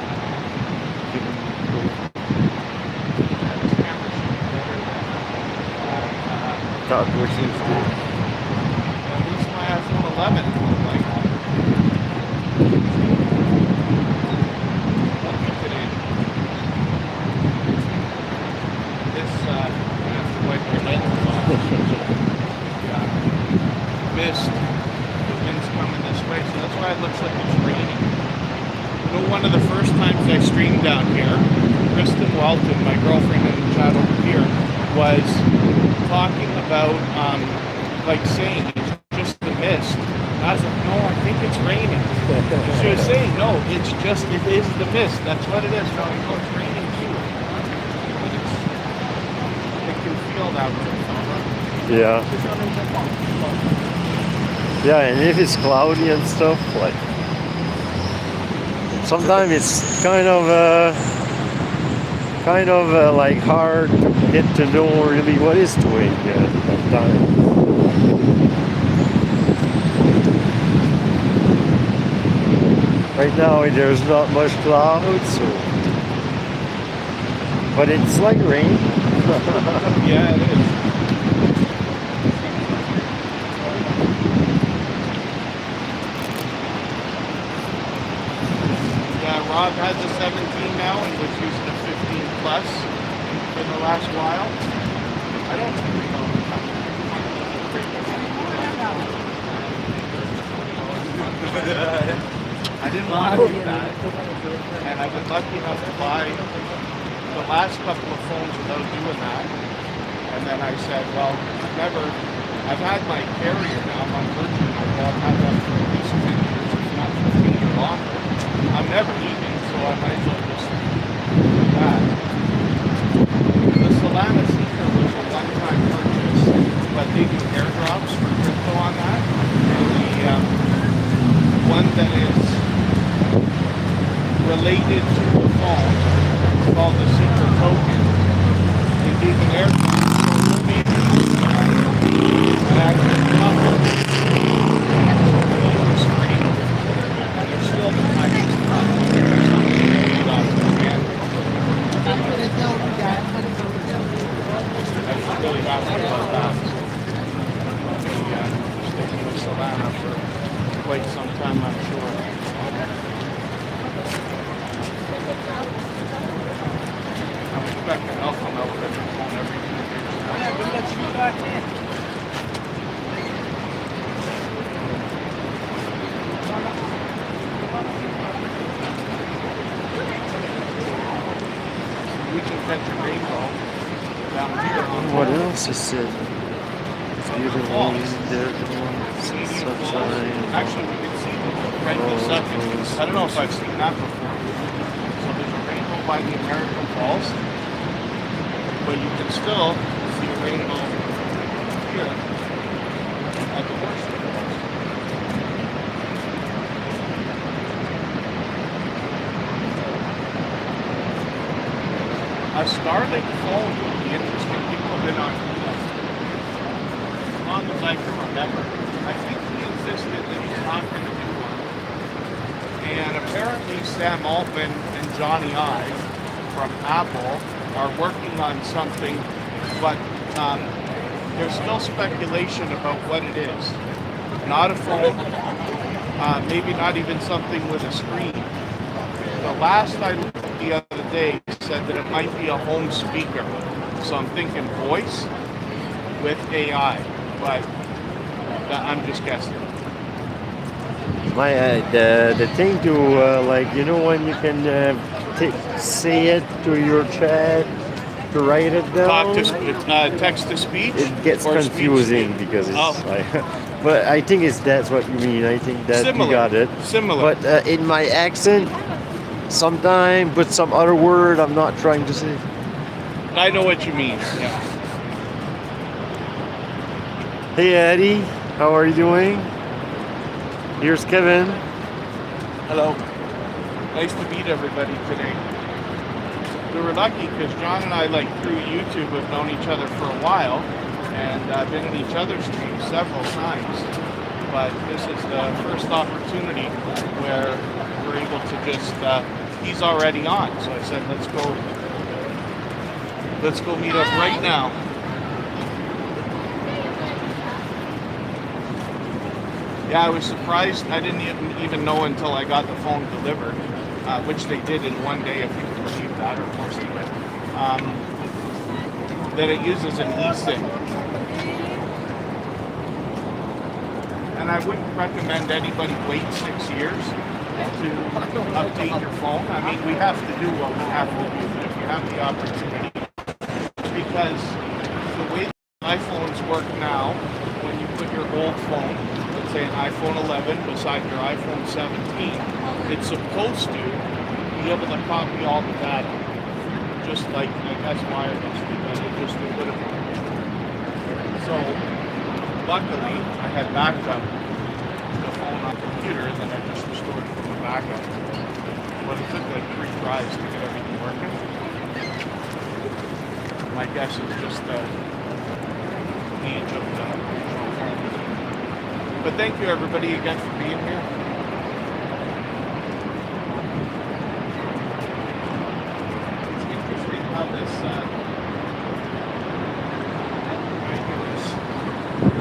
Top wishes. At least my iPhone 11. Like, lucky today. This, I have to wipe my lenses off. Mist. The wind's coming this way, so that's why it looks like it's raining. One of the first times I streamed down here, Kristen Walton, my girlfriend in the chat over here, was talking about, saying it's just the mist. And I was like, no, I think it's raining. And she was saying, no, it is the mist. That's what it is. No, I know it's raining too. But it can feel that way. Yeah. Yeah, and if it's cloudy and stuff, like sometimes it's kind of like hard to get to know really what is doing at that time. Right now there's not much clouds, but it's like rain. Yeah, it is. Rob has a 17 now and was using a 15 plus for the last while. I don't know. I didn't want to do that. And I've been lucky enough to buy the last couple of phones without doing that. And then I said, well, I've had my carrier now, I'm on Virgin, I've had that for at least 10 years, if not 15 or longer. I'm never leaving, so I might as well just do that. The Solana Seeker was a one-time purchase, but they do airdrops for crypto on that. And the one that is related to the phone, called the Seeker token, they gave an airdrop. And actually, really happy about that. Sticking with Solana for quite some time, I'm sure. I'm expecting I'll come out with a phone every 2 years. This is it. It's beautiful. Falls. Sunshine. Actually, we can see right in a second. I don't know if I've seen that before. So there's a rainbow by the Niagara Falls, but you can still see a rainbow here at the Horse Falls. A Starlink phone would be interesting. People have been on as long as I can remember. I think he insisted that he's not going to do one. And apparently Sam Altman and Johnny Ive from Apple are working on something, but there's still speculation about what it is. Not a phone, maybe not even something with a screen. The last I looked the other day said that it might be a home speaker. So I'm thinking voice with AI, but I'm just guessing. My the thing to like, you know, when you can say it to your chat to write it down. Text to speech. It gets confusing because it's like, but I think that's what you mean. I think that Similar. you got it. Similar. But in my accent, sometimes with some other word I'm not trying to say. I know what you mean. Yeah. Hey Eddie, how are you doing? Here's Kevin. Hello. Nice to meet everybody today. We were lucky because John and I, like through YouTube, have known each other for a while and been in each other's streams several times. But this is the first opportunity where we're able to just, he's already on. So I said, let's go meet up right now. Yeah, I was surprised. I didn't even know until I got the phone delivered, which they did in one day, if you can believe that, or more even, that it uses an eSIM. And I wouldn't recommend anybody wait 6 years to update your phone. I mean, we have to do what we have to do, but if you have the opportunity, because the way iPhones work now, when you put your old phone, let's say an iPhone 11 beside your iPhone 17, it's supposed to be able to copy all the data, just like, I guess, wireless, because it just would have. So, luckily, I had backed up the phone on the computer, and then I just restored it from the backup. But it took like 3 tries to get everything working. My guess is just the age of the phone. But thank you everybody again for being here. It's interesting how this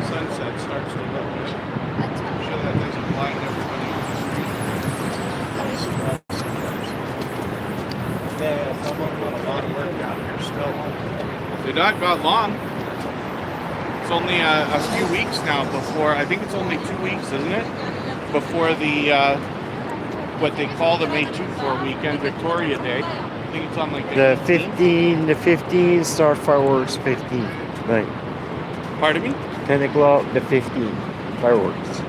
sunset starts to look. I'm sure that doesn't blind everybody on the street. Yeah, someone got a lot of work down here still. They're not got long. It's only a few weeks now before, I think it's only 2 weeks, isn't it? Before the, what they call the May 2-4 weekend, Victoria Day. I think it's on like the 15 start fireworks 15 tonight. Pardon me? 10 o'clock the 15 fireworks.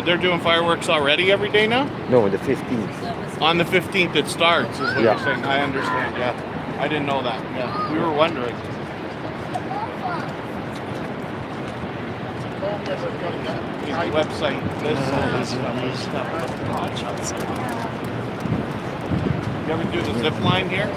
They're doing fireworks already every day now? No, the 15th. On the 15th it starts, is what Yeah. you're saying. I understand, yeah. I didn't know that, yeah. We were wondering. The website lists all this stuff. You ever do the zip line here?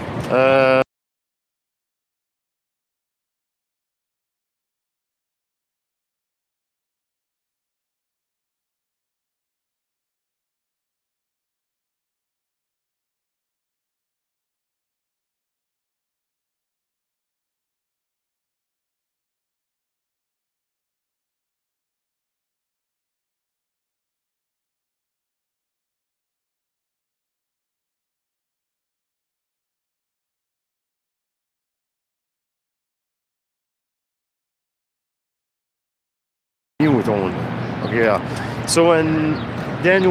Newton. Okay, yeah. So and then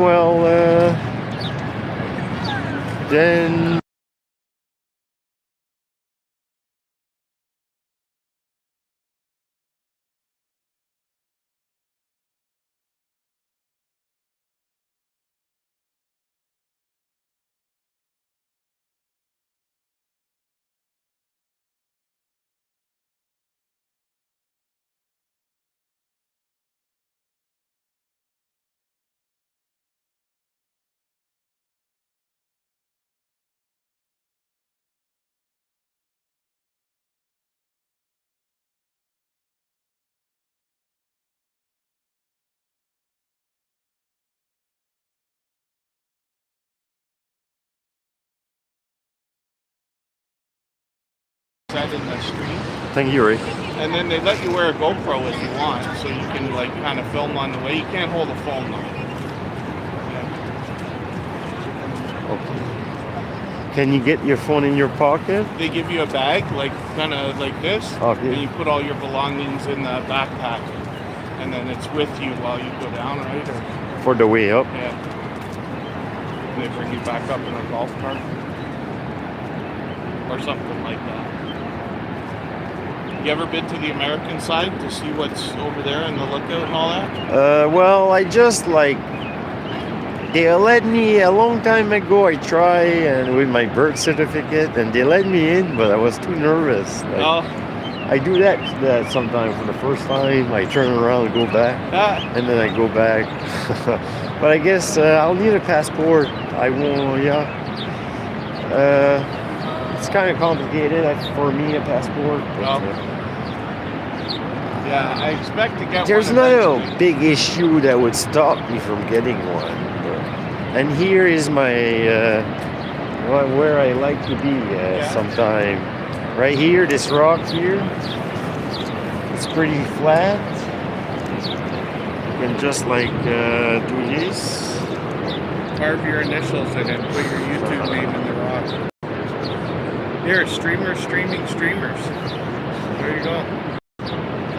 then set in the screen. Thank you, Ray. And then they let you wear a GoPro if you want, so you can like kind of film on the way. You can't hold a phone though. Okay. Can you get your phone in your pocket? They give you a bag, like kind of like this, Okay. and you put all your belongings in the backpack, and then it's with you while you go down, right? Or, For the way up. yeah. And they bring you back up in a golf cart or something like that. You ever been to the American side to see what's over there and the lookout and all that? Well, I just like they let me a long time ago. I tried and with my birth certificate, and they let me in, but I was too nervous. Like, Oh, I do that sometimes for the first time. I turn around and go back, and then I go back. But I guess I'll need a passport. I will, yeah. It's kind of complicated for me, a passport. But, yeah, I expect to get there's one not eventually. a big issue that would stop me from getting one. And here is my where I like to be sometime. Right here, this rock here. It's pretty flat. You can just like do this. Carve your initials in it, put your YouTube name in the rock. Here, streamers streaming streamers. There you go.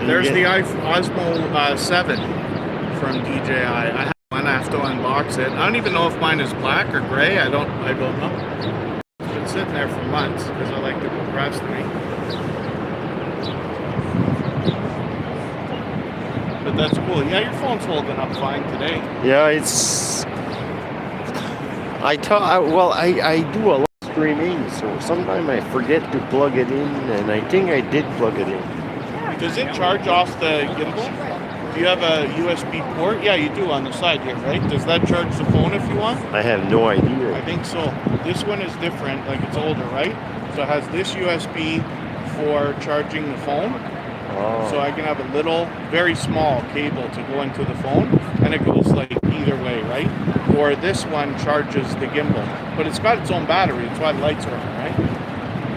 There's the Osmo 7 from DJI. I have one. I have to unbox it. I don't even know if mine is black or gray. I don't know. It's been sitting there for months because I like to procrastinate. But that's cool. Yeah, your phone's holding up fine today. Yeah, it's. I do a lot of streaming, so sometimes I forget to plug it in, and I think I did plug it in. Does it charge off the gimbal? Do you have a USB port? Yeah, you do on the side here, right? Does that charge the phone if you want? I have no idea. I think so. This one is different, like it's older, right? So it has this USB for charging the phone. Oh. So I can have a little, very small cable to go into the phone, and it goes like either way, right? Or this one charges the gimbal, but it's got its own battery. That's why the lights working, right?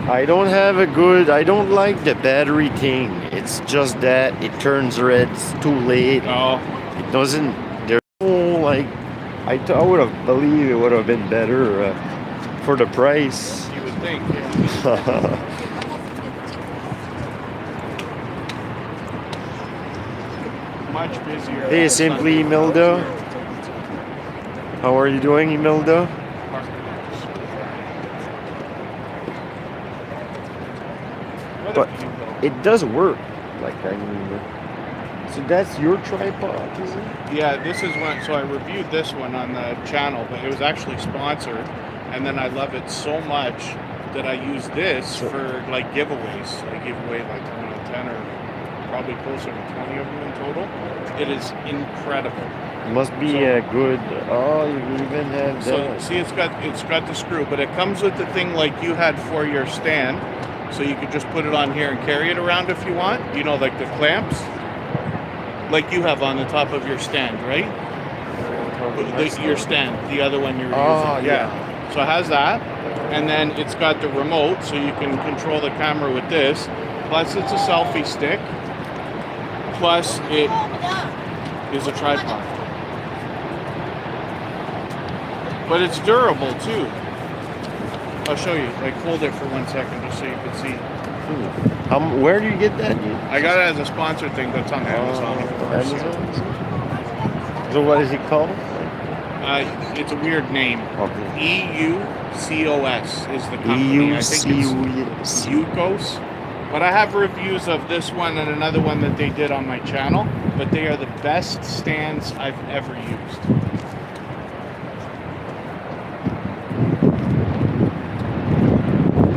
I don't like the battery thing. It's just that it turns red. It's too late. No. It doesn't. There's no like. I would have believed it would have been better for the price. You would think. Yeah. Much busier. Hey, simply Imelda. How are you doing, Imelda? But it does work. Like I mean, so that's your tripod, is it? Yeah, this is one. So I reviewed this one on the channel, but it was actually sponsored, and then I love it so much that I use this for like giveaways. I give away like 10 or probably closer to 20 of them in total. It is incredible. Must be a good. Oh, you even have So that. see, it's got the screw, but it comes with the thing like you had for your stand, so you could just put it on here and carry it around if you want. You know, like the clamps, like you have on the top of your stand, right? Your stand, the other one you're using. Yeah. So it has that, and then it's got the remote, so you can control the camera with this. Plus, it's a selfie stick. Plus, it is a tripod. But it's durable too. I'll show you. Like, hold it for 1 second just so you can see. Where do you get that? I got it as a sponsored thing, but it's on Amazon, of course. Amazon? So what is it called? It's a weird name. Okay. EUCOS is the company. I think it's UCOS. But I have reviews of this one and another one that they did on my channel. But they are the best stands I've ever used.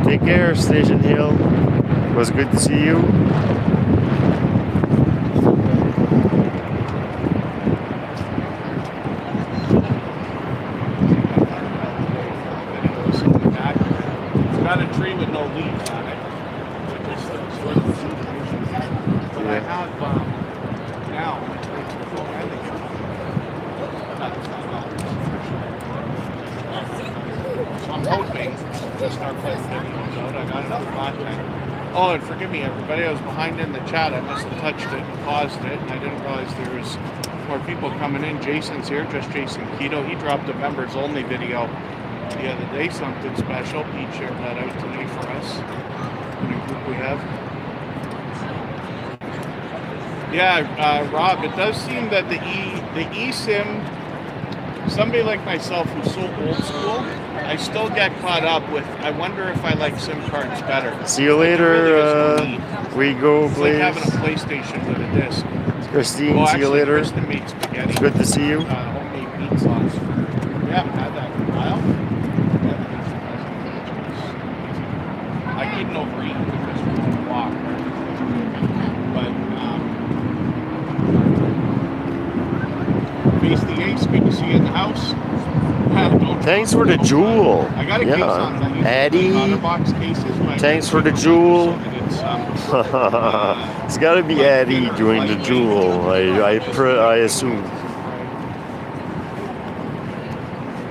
Take care, Station Hill. It was good to see you. It's got a tree with no leaves on it. But I have now. So I'm hoping to start putting videos out. I got enough content Oh, and forgive me, everybody. I was behind in the chat. I must have touched it and paused it, and I didn't realize there was more people coming in. Jason's here, just Jason Keto. He dropped a members only video the other day, something special. Pete shared that out today for us in a group we have. Yeah, Rob, it does seem that the eSIM, somebody like myself who's so old school, I still get caught up with, I wonder if I like SIM cards better. See you Like, there really is later. no need. We go, It's please. like having a PlayStation with a disc. Christine, Oh, see you actually, later. Kristen made spaghetti. Good to see you. Homemade meat sauce. We haven't had that in a while. I couldn't overeat because we won't walk. But, Face the Ace, good to see you in the house. Thanks for the jewel. I got a case on that. You Eddie. OtterBox cases, but Thanks for the jewel. It's, It's got to be Eddie doing the jewel. I assume.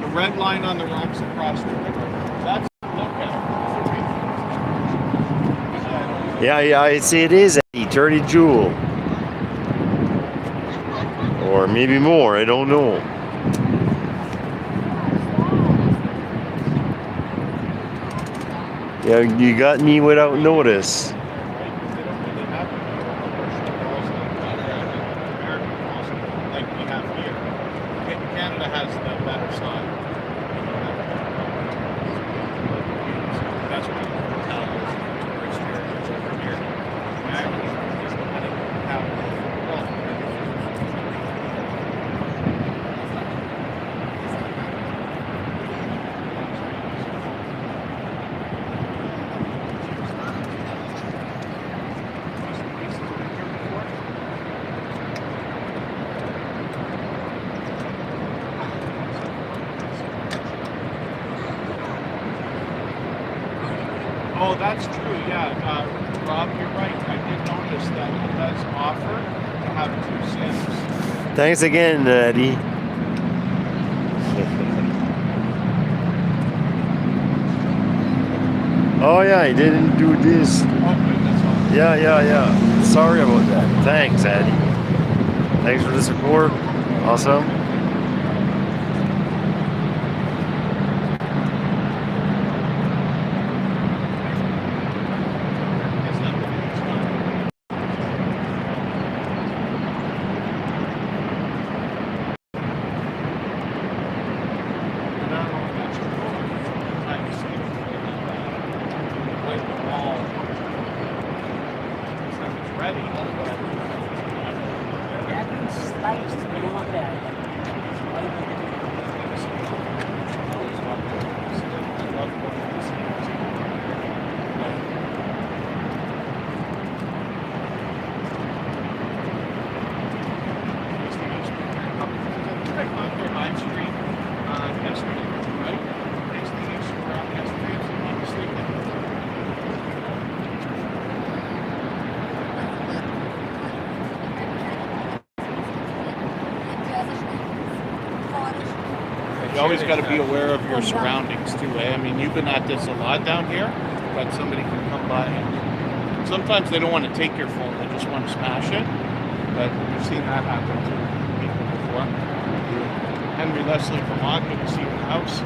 The red line on the rocks across the river. That's okay. Yeah, I'd say it is Eddie. 30 jewel. Or maybe more. I don't know. Yeah, you got me without notice. Canada has the better side. That's what tourist areas over here. Niagara is the money Oh, that's true. Yeah, Rob, you're right. I did notice that it does offer to have 2 SIMs. Thanks again, Eddie. Oh yeah, I didn't do this. Oh, goodness. Yeah. Sorry about that. Thanks, Eddie. Thanks for the support. Awesome. You always got to be aware of your surroundings too, eh? I mean, you've been at this a lot down here, but somebody can come by and sometimes they don't want to take your phone, they just want to smash it. But we've seen that happen to people before. Henry Leslie Vermont, good to see you in the house.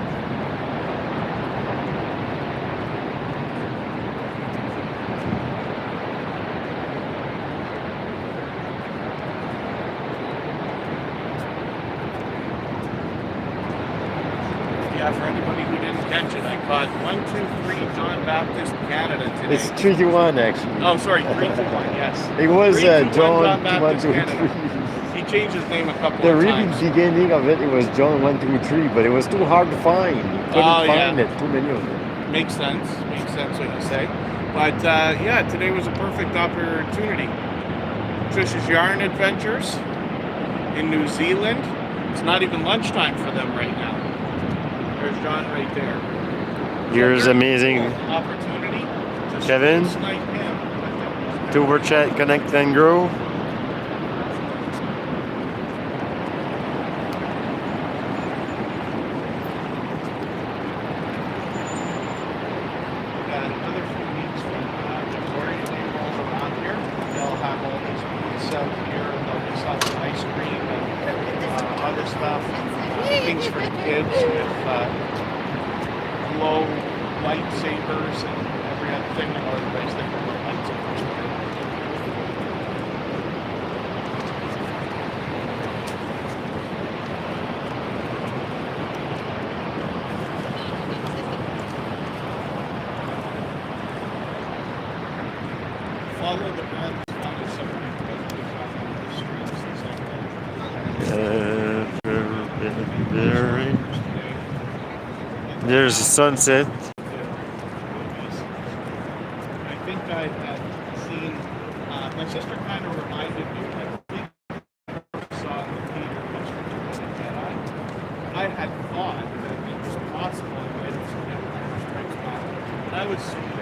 Yeah, for anybody who didn't catch it, I caught 1, 2, 3 John Baptist Canada today. It's 3-1 actually. Oh, sorry, 3, 2, 1, yes. It was 3, 2, 1, John Baptist 1, 2, Canada. 3. He changed his name a couple The of really times. beginning of it was John 1, 2, 3, but it was too hard to find. You couldn't find it. Too many of them. Makes sense what you say. But yeah, today was a perfect opportunity. Trish's Yarn Adventures in New Zealand. It's not even lunchtime for them right now. There's John right there. Here's amazing. Cool opportunity to Kevin, snipe him. Tuber Chat, Connect and Grow. Another few weeks from Victoria booths out here, and there'll be some ice cream and other stuff, things for the kids with glow lightsabers and every other thing. I know everybody's thinking about lightsabers. Follow the band on the subway because we found the streets and stuff there's a sunset. I think I had seen, my sister kind of reminded me, I think I saw in the theater yesterday, and I had thought that it was possible I might have seen Empire Strikes Back, but I was saying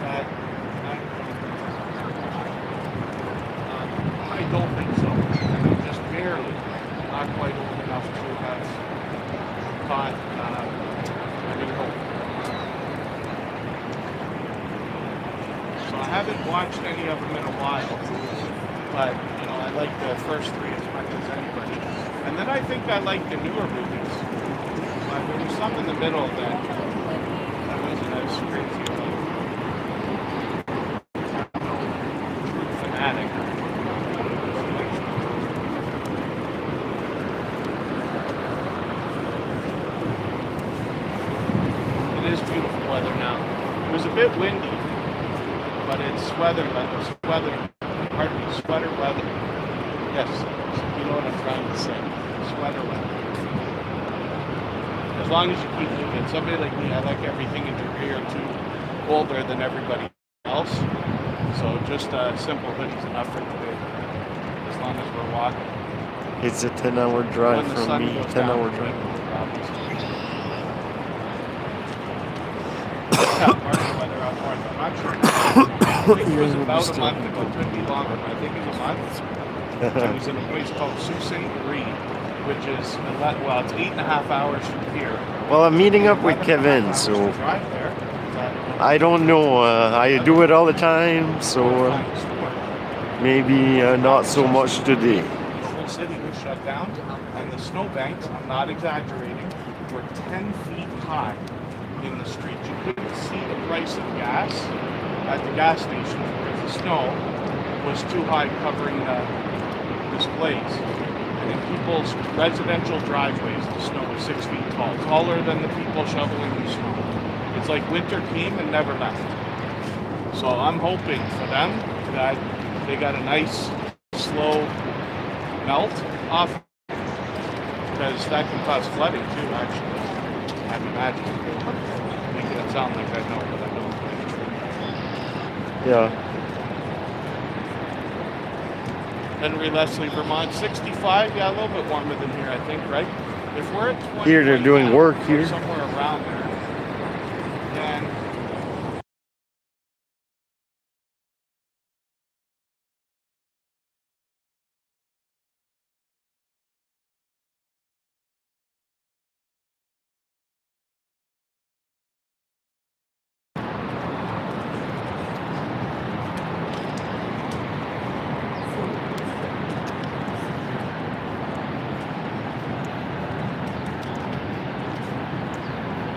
that I don't think so. I mean, just barely, not quite old enough to have caught New Hope. So I haven't watched any of them in a while, but you know I like the first three as much as anybody. And then I think I like the newer movies. But there was some in the middle that I wasn't as crazy about. Fanatic. It is beautiful weather now. It was a bit windy, but it's sweater weather. Sweater weather. Yes, you know what I'm trying to say. Sweater weather. As long as you keep moving. Somebody like me, I like everything in degree or two colder than everybody else. So just a simple hoodie's enough for today. As long as we're walking. It's a 10-hour drive from me. 10-hour drive. Weather out north. I'm not sure. I think it was about a month ago. It could be longer, but I think it was a month. I was in a place called Sault Ste. Marie, which is, well, it's 8.5 hours from here. Well, I'm meeting up with Kevin, so I don't know. I do it all the time, so maybe not so much today. The whole city was shut down, and the snowbanks, I'm not exaggerating, were 10 feet high in the street. You couldn't see the price of gas at the gas station because the snow was too high covering the displays. And in people's residential driveways, the snow was 6 feet tall, taller than the people shoveling the snow. It's like winter came and never left. So I'm hoping for them that they got a nice, slow melt off, because that can cause flooding too, actually. I'd imagine. Making it sound like I know, but I don't. Yeah. Henry Leslie, Vermont, 65. Yeah, a little bit warmer than here, I think, right? If we're at 20 Here they're doing work here. somewhere around there, then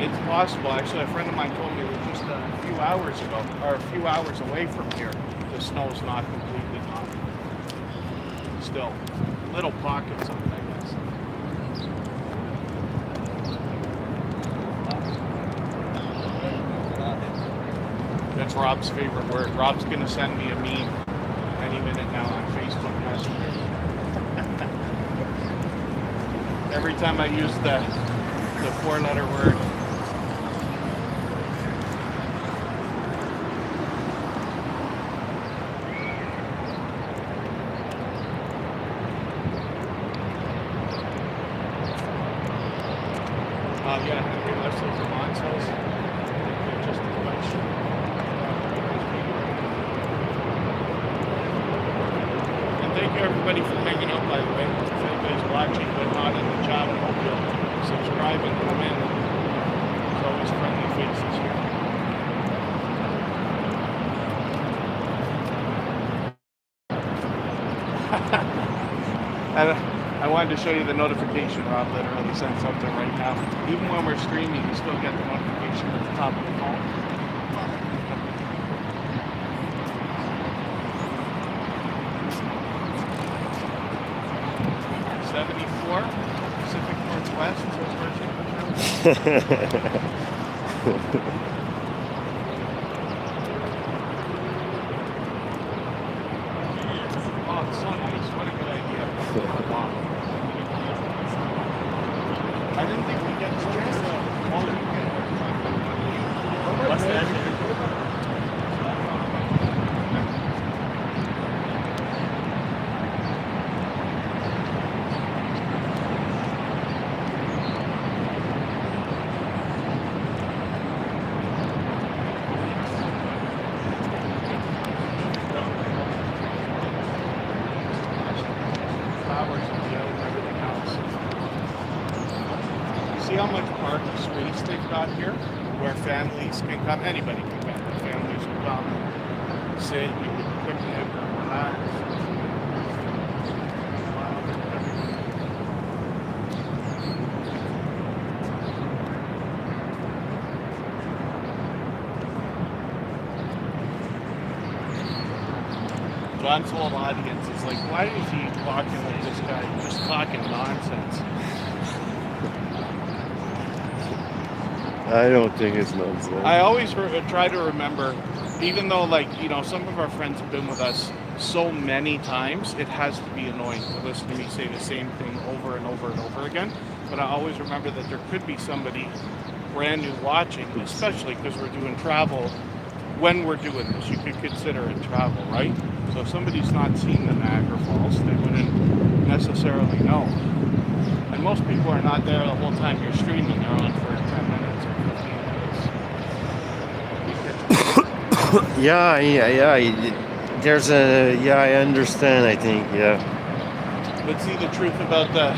it's possible. Actually, a friend of mine told me that just a few hours ago, or a few hours away from here, the snow's not completely gone. Still, little pockets of it, I guess. That's Rob's favorite word. Rob's gonna send me a meme any minute now on Facebook Messenger. Every time I use the 4-letter word. Yeah, Henry Leslie, Vermont's house. They're just as much. And thank you everybody for hanging out, by the way. If anybody's watching but not in the chat, I hope you'll subscribe and come in. There's always friendly faces here. And I wanted to show you the notification Rob literally sent something right now. Even when we're streaming, you still get the notification at the top of the phone. 74 Pacific Northwest. Oh, it's so nice. What a good idea. Wow. I didn't think we'd get this chance to. What's that? Flowers and everything else. You see how much park space they've got here? Where families can come, anybody can come. Families can come, sit, you can picnic, relax. John's whole audience is like, why is he talking like this guy? Just talking nonsense. I don't think it's nonsense. I always try to remember, even though, like, you know, some of our friends have been with us so many times, it has to be annoying to listen to me say the same thing over and over and over again. But I always remember that there could be somebody brand new watching, especially because we're doing travel. When we're doing this, you could consider it travel, right? So if somebody's not seen the Niagara Falls, they wouldn't necessarily know. And most people are not there the whole time you're streaming. They're on for 10 minutes or 15 minutes. Yeah. There's a I understand. I think But see the truth about the.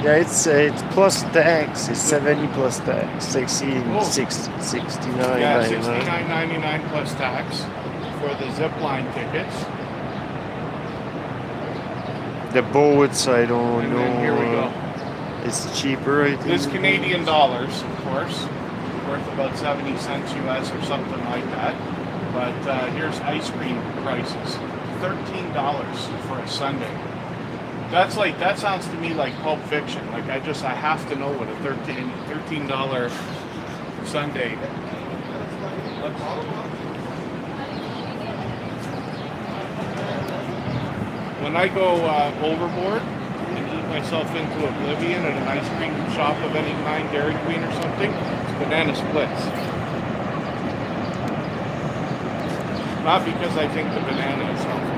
Yeah, it's plus tax. It's 70 plus tax. 69. Yeah, $69.99 plus tax for the zip line tickets. The boats, I don't And know. then here we go. It's cheaper, I think. This Canadian dollars, of course, worth about 70 cents US or something like that. But here's ice cream prices: $13 for a sundae. That sounds to me like Pulp Fiction. Like I have to know what a $13 sundae. When I go overboard and eat myself into oblivion at an ice cream shop of any kind, Dairy Queen or something, it's banana splits. Not because I think the banana is healthy.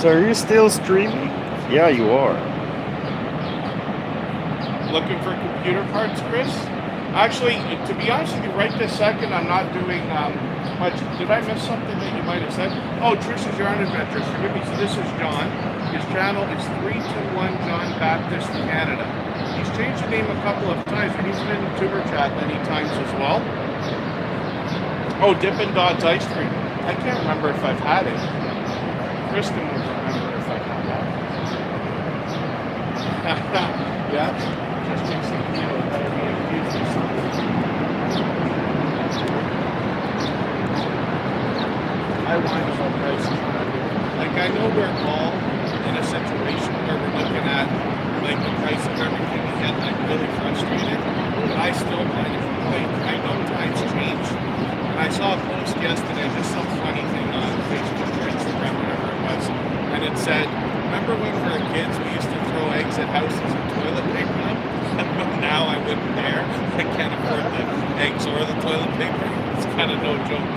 So are you still streaming? Yeah, you are. Looking for computer parts, Chris? Actually, to be honest with you, right this second, I'm not doing much. Did I miss something that you might have said? Oh, Trish's Yarn Adventures. Forgive me. So this is John. His channel is 321 John Baptist Canada. He's changed the name a couple of times, but he's been in Tuber Chat many times as well. Oh, Dippin' Dots Ice Cream. I can't remember if I've had it. Kristen would remember if I've had that. Yeah? Just mixing, you know, better be infused or something. I whine about prices. Like, I know we're all in a situation where we're looking at, like, the price of everything and get, like, really frustrated. But I still whine. Like, I know times change. And I saw a post yesterday, just some funny thing on Facebook or Instagram, whatever it was. And it said, remember when we were kids, we used to throw eggs at houses and toilet paper them? Now I wouldn't dare. I can't afford the eggs or the toilet paper. It's kind of no joke.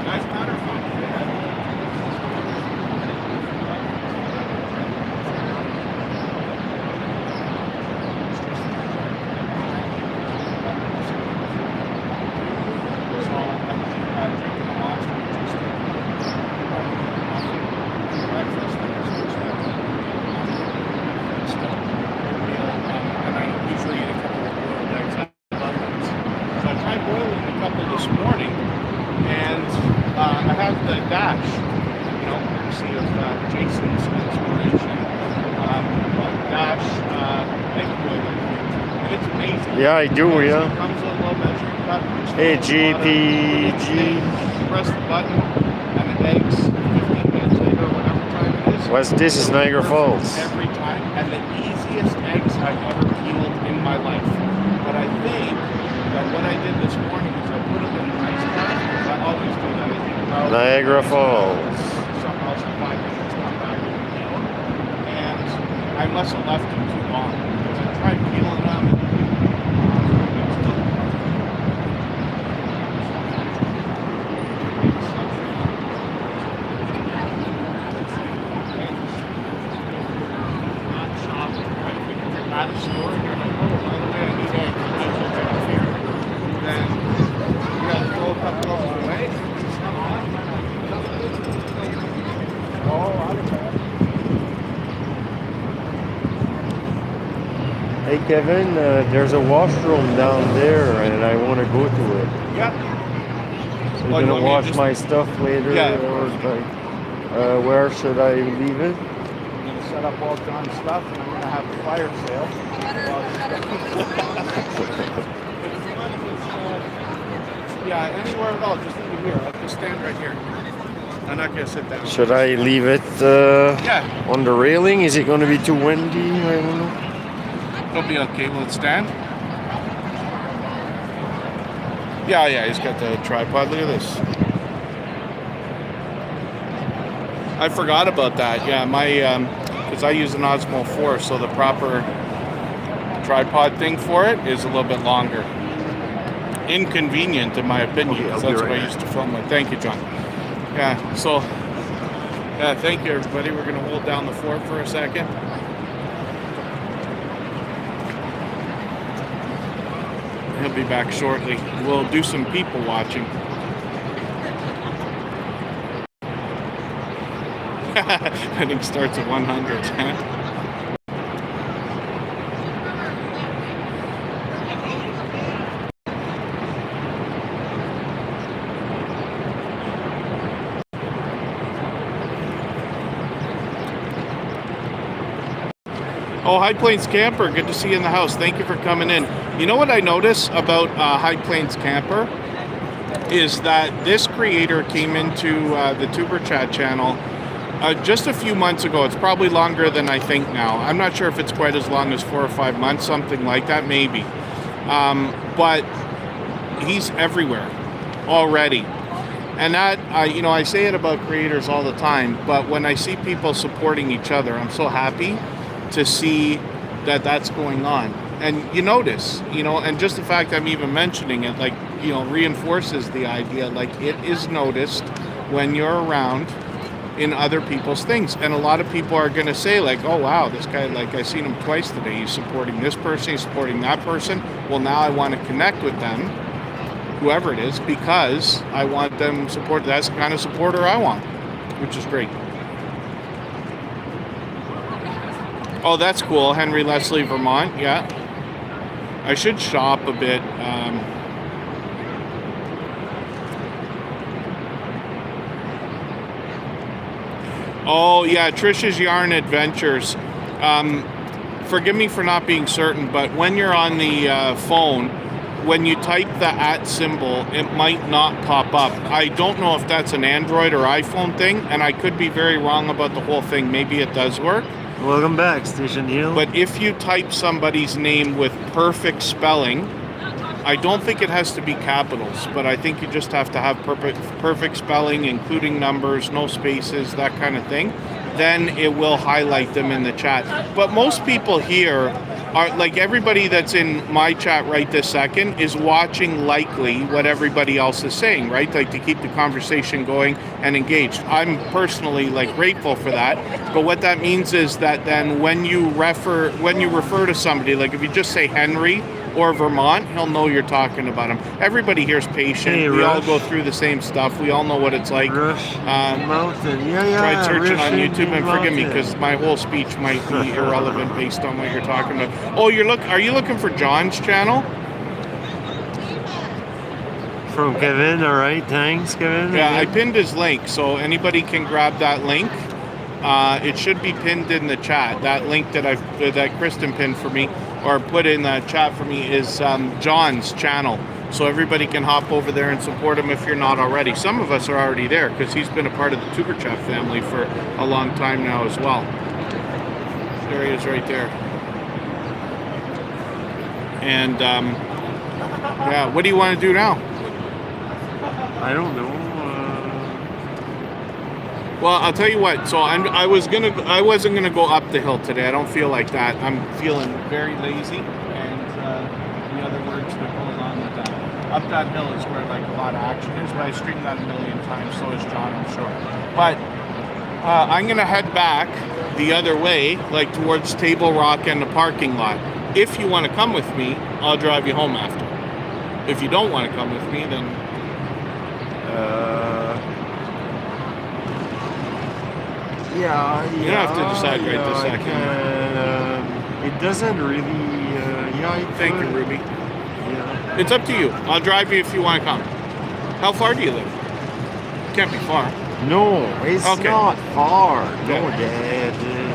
Nice powder fun. amazing. Yeah, I do, It yeah. comes with a little measuring cup. Hey, GPG. Press the button and the eggs 15 minutes later or whatever time it is. What's this? Is Niagara Falls. Every time. And the easiest eggs I've ever peeled in my life. But I think that what I did this morning is I put them in an ice bath. I always do that. I think about Niagara Falls. something else for 5 minutes, come back and peel them. And I must have left them too long. Because I tried peeling them. Out of store, and you're like, oh, by the way, I need eggs. I should check here. Then you got to throw a couple of them away. Hey Kevin, there's a washroom down there and I want to go to it. Yeah. So you're gonna wash just my stuff later, Yeah. or like, where should I leave it? I'm going to set up all John's stuff, and I'm going to have a fire sale. Yeah, anywhere at all. Just leave it here. I'll just stand right here. I'm not going to sit down. Should I leave it Yeah. on the railing? Is it going to be too windy? I don't know. It'll be okay. Will it stand? Yeah, he's got the tripod. Look at this. I forgot about that. Yeah, my because I use an Osmo 4, so the proper tripod thing for it is a little bit longer. Inconvenient, in my opinion. Okay, I'll That's be what right I back. used to film with. Thank you, John. Yeah. So, yeah. Thank you, everybody. We're gonna hold down the fort for a second. He'll be back shortly. We'll do some people watching. Heading starts at 100. Oh, High Plains Camper, good to see you in the house. Thank you for coming in. You know what I notice about High Plains Camper is that this creator came into the Tuber Chat channel just a few months ago. It's probably longer than I think now. I'm not sure if it's quite as long as 4 or 5 months, something like that, maybe. But he's everywhere already. And that, I say it about creators all the time, but when I see people supporting each other, I'm so happy to see that that's going on. And you notice, and just the fact I'm even mentioning it, reinforces the idea, it is noticed when you're around in other people's things. And a lot of people are going to say, oh, wow, this guy, I seen him twice today. He's supporting this person, he's supporting that person. Well, now I want to connect with them, whoever it is, because I want them support. That's the kind of supporter I want, which is great. Oh, that's cool. Henry Leslie, Vermont. Yeah. I should shop a bit. Oh, yeah. Trisha's Yarn Adventures. Forgive me for not being certain, but when you're on the phone, when you type the @ symbol, it might not pop up. I don't know if that's an Android or iPhone thing, and I could be very wrong about the whole thing. Maybe it does work. Welcome back, Station Hill. But if you type somebody's name with perfect spelling, I don't think it has to be capitals, but I think you just have to have perfect spelling, including numbers, no spaces, that kind of thing. Then it will highlight them in the chat. But most people here are, everybody that's in my chat right this second is watching likely what everybody else is saying, right? To keep the conversation going and engaged. I'm personally grateful for that. But what that means is that then when you refer to somebody, if you just say Henry or Vermont, he'll know you're talking about him. Everybody here's patient. Hey, we all Rush. go through the same stuff. We all know what it's like. Rush Mountain. Yeah. Tried searching on Rush YouTube, and forgive me Mountain. because my whole speech might be irrelevant based on what you're talking about. Oh, are you looking for John's channel? From Kevin, all right. Thanks, Kevin. Yeah, I pinned his link, so anybody can grab that link. It should be pinned in the chat. That link that Kristen pinned for me or put in the chat for me is John's channel. So everybody can hop over there and support him if you're not already. Some of us are already there because he's been a part of the Tuber Chef family for a long time now as well. There he is right there. And yeah, what do you want to do now? I don't know. Well, I'll tell you what. So I wasn't gonna go up the hill today. I don't feel like that. I'm feeling very lazy, and the other words that goes on with that. Up that hill is where like a lot of action is. But I streamed that a million times. So is John, I'm sure. But I'm gonna head back the other way, like towards Table Rock and the parking lot. If you want to come with me, I'll drive you home after. If you don't want to come with me, then yeah, you don't have to decide right this second. It doesn't really. Thank you, Ruby. Yeah. It's up to you. I'll drive you if you want to come. How far do you live? Can't be far. No, it's Okay. not far. Yeah. No, Dad.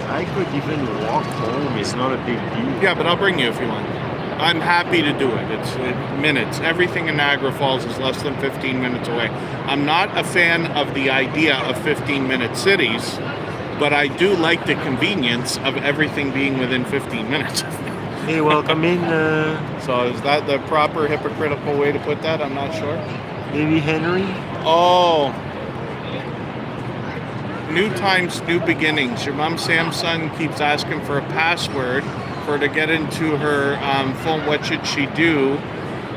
I could even walk home. It's not a big deal. Yeah, but I'll bring you if you want. I'm happy to do it. It's minutes. Everything in Niagara Falls is less than 15 minutes away. I'm not a fan of the idea of 15-minute cities, but I do like the convenience of everything being within 15 minutes. Hey, welcome in. So is that the proper hypocritical way to put that? I'm not sure. Maybe Henry? Oh. New times, new beginnings. Your mom Samsung keeps asking for a password for her to get into her phone. What should she do?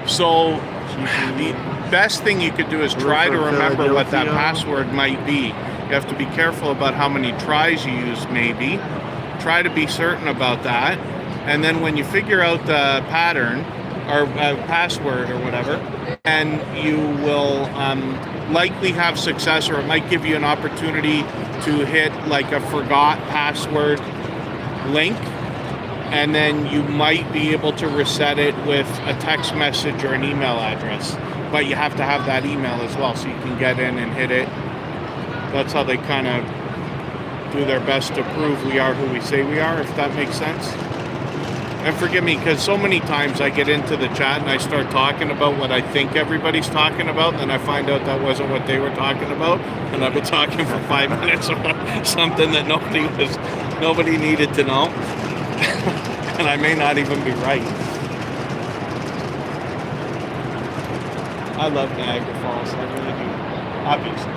So the best thing you could do is try to remember what that password might be. You have to be careful about how many tries you use, maybe. Try to be certain about that. And then when you figure out the pattern or password or whatever, and you will likely have success, or it might give you an opportunity to hit like a forgot password link, and then you might be able to reset it with a text message or an email address. But you have to have that email as well, so you can get in and hit it. That's how they kind of do their best to prove we are who we say we are, if that makes sense. And forgive me, because so many times I get into the chat and I start talking about what I think everybody's talking about, and then I find out that wasn't what they were talking about, and I've been talking for 5 minutes about something that nobody needed to know, and I may not even be right. I love Niagara Falls, I really do. Obviously.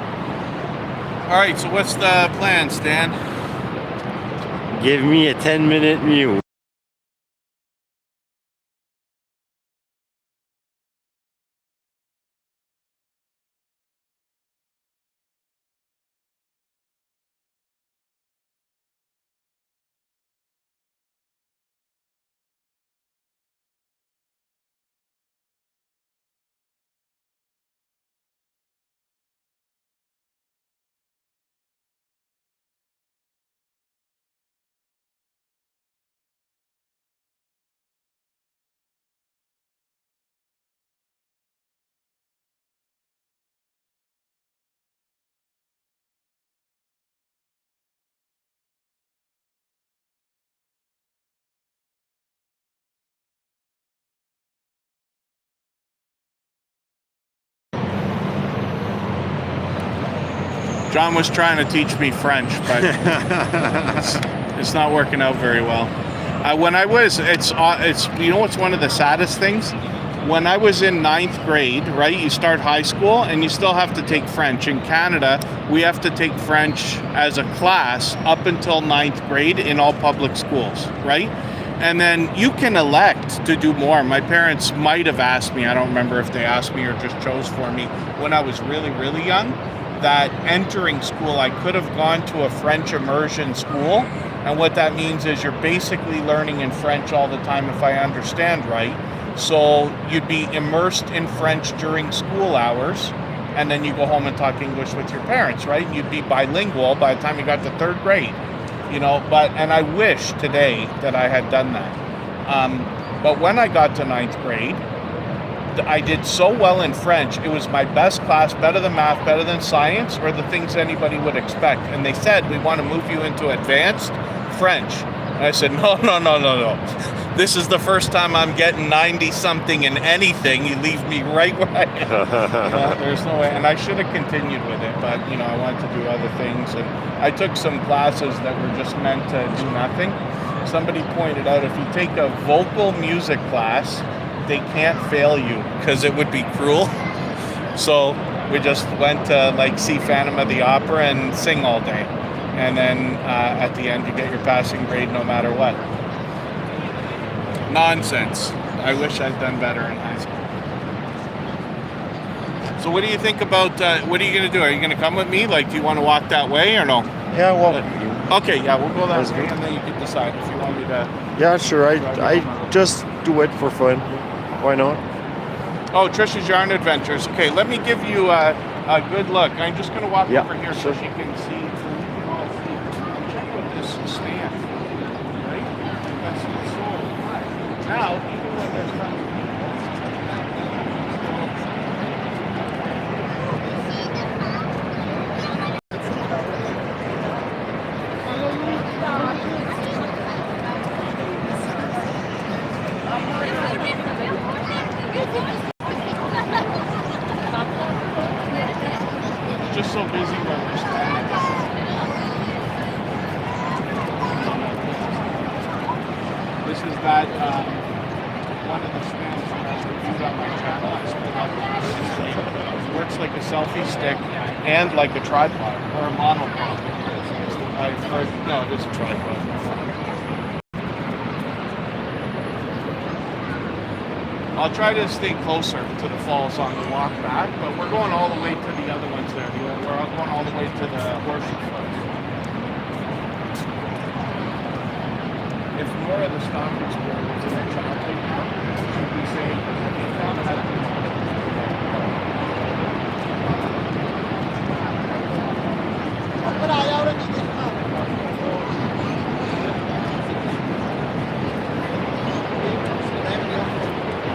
All right, so what's the plan, Stan? Give me a 10-minute mute. John was trying to teach me French, but it's not working out very well. When I was, it's you know what's one of the saddest things? When I was in 9th grade, right, you start high school and you still have to take French. In Canada, we have to take French as a class up until 9th grade in all public schools, right? And then you can elect to do more. My parents might have asked me, I don't remember if they asked me or just chose for me when I was really, really young, that entering school, I could have gone to a French immersion school. And what that means is you're basically learning in French all the time, if I understand right. So you'd be immersed in French during school hours, and then you go home and talk English with your parents, right? And you'd be bilingual by the time you got to 3rd grade, you know, and I wish today that I had done that. But when I got to 9th grade, I did so well in French. It was my best class, better than math, better than science, or the things anybody would expect. And they said, we want to move you into advanced French. And I said, no. This is the first time I'm getting 90-something in anything. You leave me right where I am. There's no way. And I should have continued with it, but, I wanted to do other things. And I took some classes that were just meant to do nothing. Somebody pointed out if you take a vocal music class, they can't fail you because it would be cruel. So we just went to see Phantom of the Opera and sing all day. And then at the end, you get your passing grade no matter what. Nonsense. I wish I'd done better in high school. So what do you think about, what are you going to do? Are you going to come with me? Do you want to walk that way or no? Yeah, well. Okay, yeah, we'll go that way and then you can decide if you want me to. Yeah, sure. I just do it for fun. Why not? Oh, Trisha's Yarn Adventures. Okay, let me give you a good look. I'm just going to walk over here so she can see. Check out this stand, right? That's so high. Now, even when there's nothing. Just so busy where we're standing. This is that one of the stands that I reviewed on my channel. I split up it works like a selfie stick and like a tripod or a monopod. No, it is a tripod. I'll try to stay closer to the falls on the walk back, but we're going all the way to the other ones there. We're going all the way to the horseshoe floats. If more of the stoppers were in a child playground, should we say,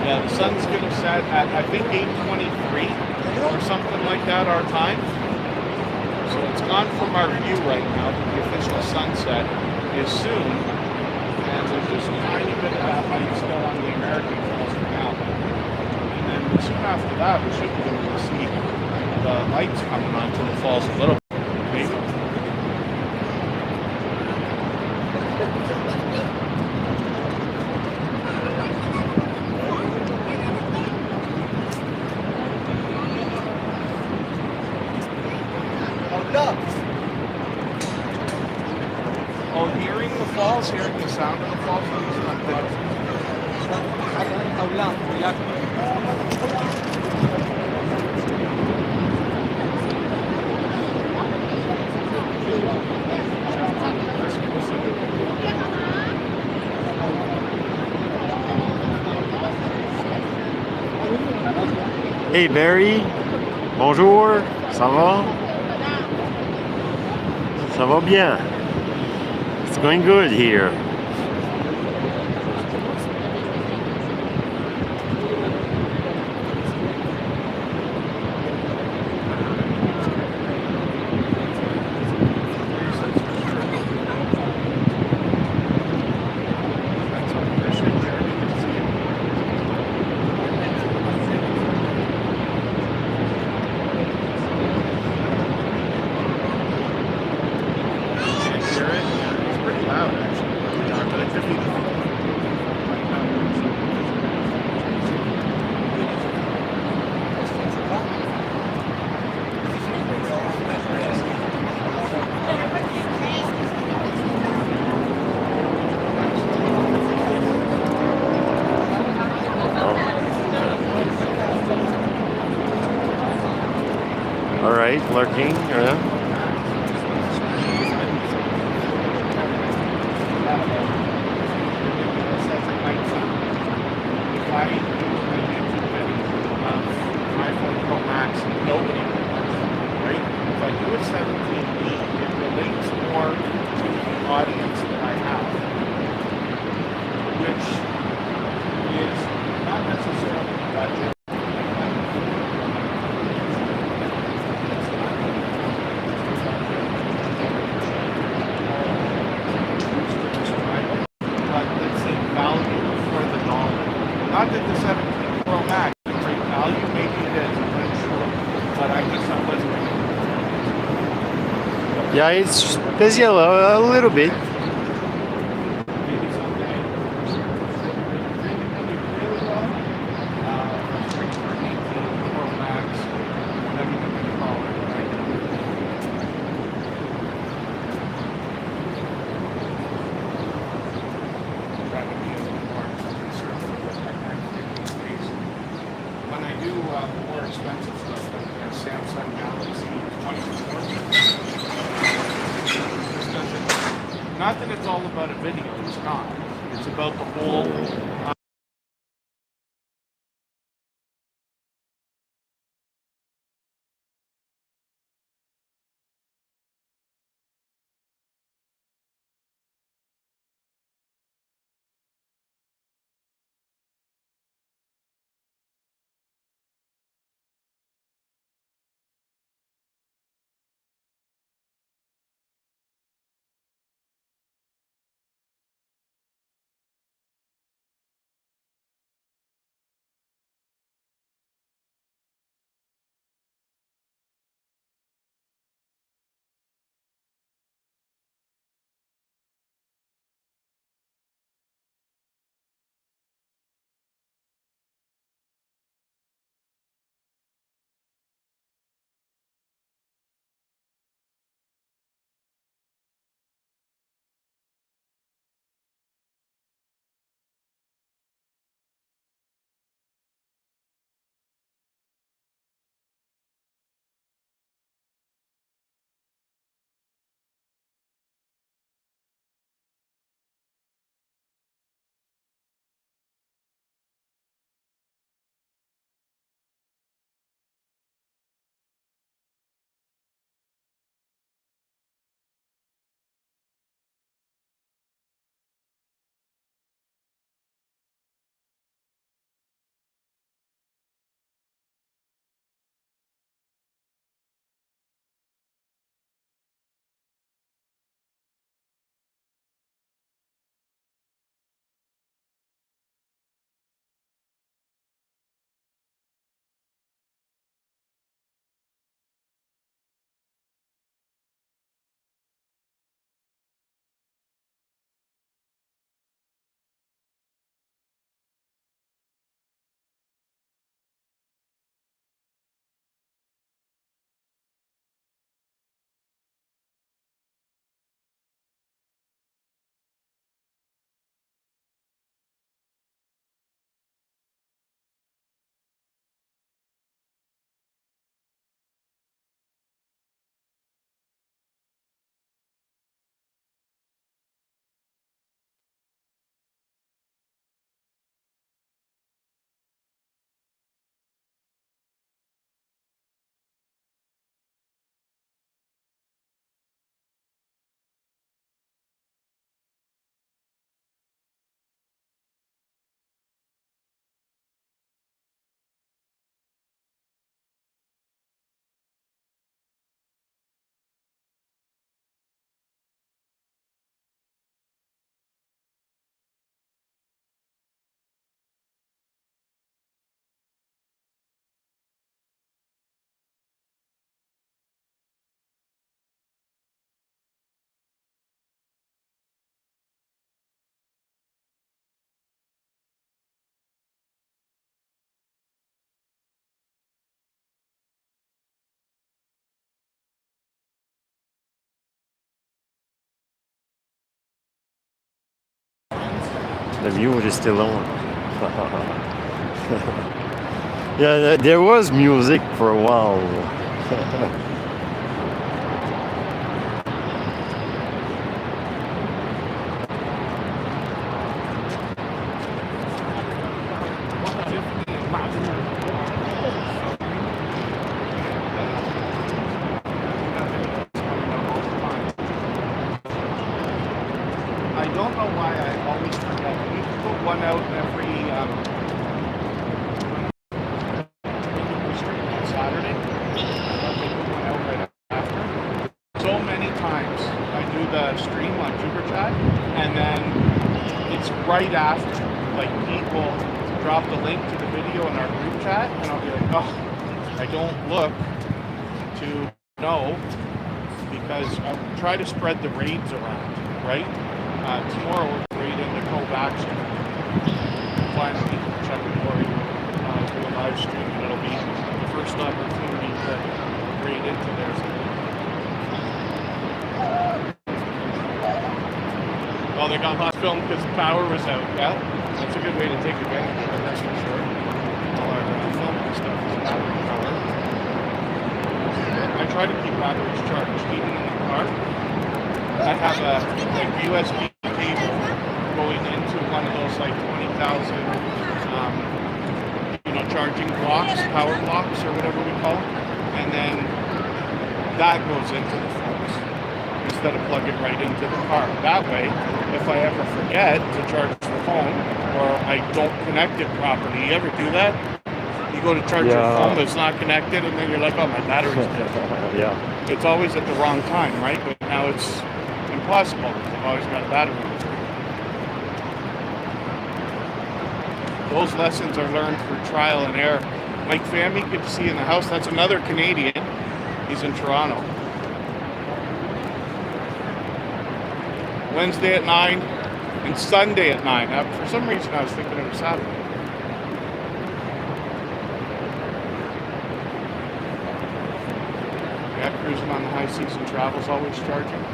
yeah, the sun's going to set at, I think, 8:23 or something like that, our time. So it's gone from our view right now, but the official sunset is soon. And there's just a tiny bit of that light still on the American Falls for now. And then soon after that, we should be able to see the lights coming onto the falls a little bit, maybe. Oh, hearing the falls, hearing the sound of the falls, is not good. Hey Barry, bonjour, ça va? Ça va bien. It's going good here. All right, lurking. iPhone Pro Max, nobody, right? If I do a 17B, it relates more to the audience that I have, which is not necessarily budget. Not that the 17 Pro Max is great value, maybe it is, I'm not sure. But I guess I wasn't. Yeah, it's busy a little bit. Maybe someday. Really well. 18 Pro Max, whatever you want to call it, right? Trying to be a little more conservative with technology these days. When I do more expensive stuff like a Samsung Galaxy 24, this doesn't. Not that it's all about a video, it's not. It's about the whole. The view is still on. Yeah, there was music for a while. I don't know why I always forget. We put one out every stream on Saturday. We put one out right after. So many times I do the stream on Jupiter Chat, and then it's right after. Like people drop the link to the video in our group chat, and I'll be like, oh, I don't look to know, because I try to spread the raids around, right? Tomorrow we're raid into Cove Action. Finally, check and Corey, do a live stream, and it'll be the first opportunity to raid into theirs. Oh, they got lost film because the power was out. Yeah, that's a good way to take advantage of it, that's for sure. All our film and stuff is battery power. I try to keep batteries charged, even in the car. I have a USB cable going into one of those like 20,000, charging blocks, power blocks, or whatever we call them, and then that goes into the phones instead of plugging right into the car. That way, if I ever forget to charge the phone or I don't connect it properly, you ever do that? You go to charge your phone, but it's not connected, and then you're like, oh, my battery's dead. Yeah. It's always at the wrong time, right? But now it's impossible because I've always got a battery. Those lessons are learned through trial and error. Mike Fammy, good to see you in the house. That's another Canadian. He's in Toronto. Wednesday at 9 and Sunday at 9. For some reason, I was thinking it was Saturday. Yeah, cruising on the high season travels, always charging.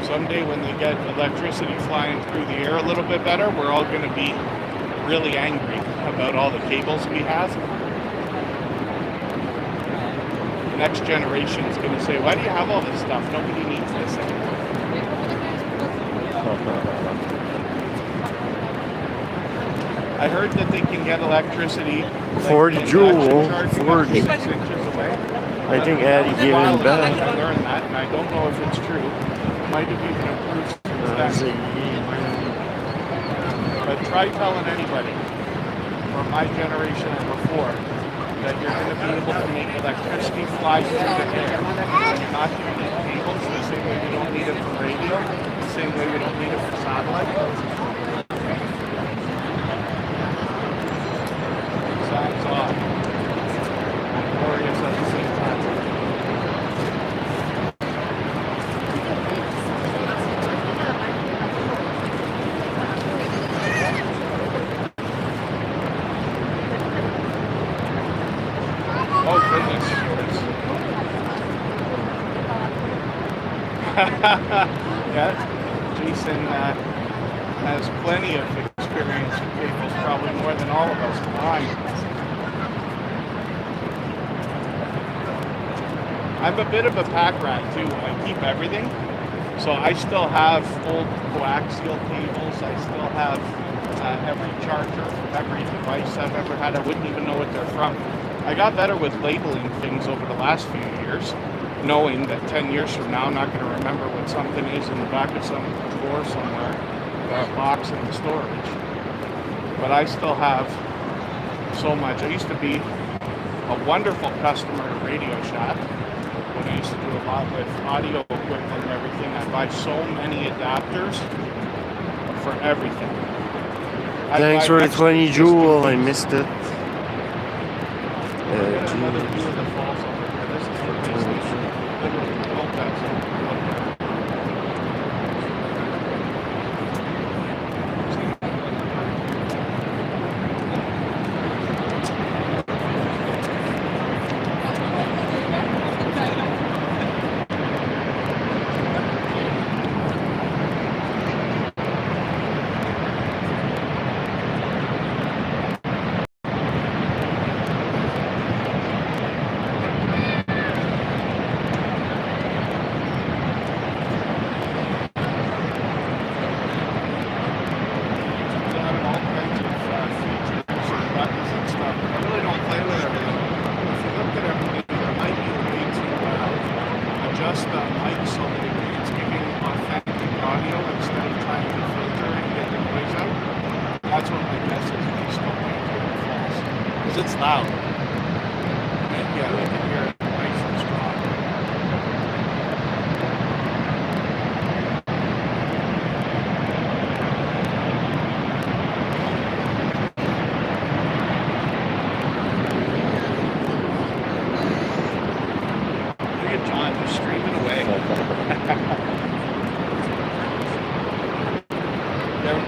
Someday when they get electricity flying through the air a little bit better, we're all going to be really angry about all the cables we have. The next generation is going to say, why do you have all this stuff? Nobody needs this anymore. I heard that they can get electricity 40 joule, 40. 6 inches away. I think Addie gave him back. I learned that, and I don't know if it's true. Might have even improved since then. But try telling anybody from my generation or before that you're going to be able to make electricity fly through the air. And you're not going to need cables the same way we don't need it for radio, the same way we don't need it for satellite. Sounds off. And glorious at the same time. Oh, goodness. Yeah, Jason has plenty of experience with cables, probably more than all of us combined. I'm a bit of a pack rat too. I keep everything. So I still have old coaxial cables. I still have every charger, every device I've ever had. I wouldn't even know what they're from. I got better with labeling things over the last few years, knowing that 10 years from now I'm not going to remember what something is in the back of some drawer somewhere, or a box in the storage. But I still have so much. I used to be a wonderful customer at Radio Shack when I used to do a lot with audio equipment and everything. I buy so many adapters for everything. Thanks for the 20 joule. I missed it. Another view of the falls over here. This is the base station. Literally, don't pass it. It's loud. Yeah, they can hear it nice and strong.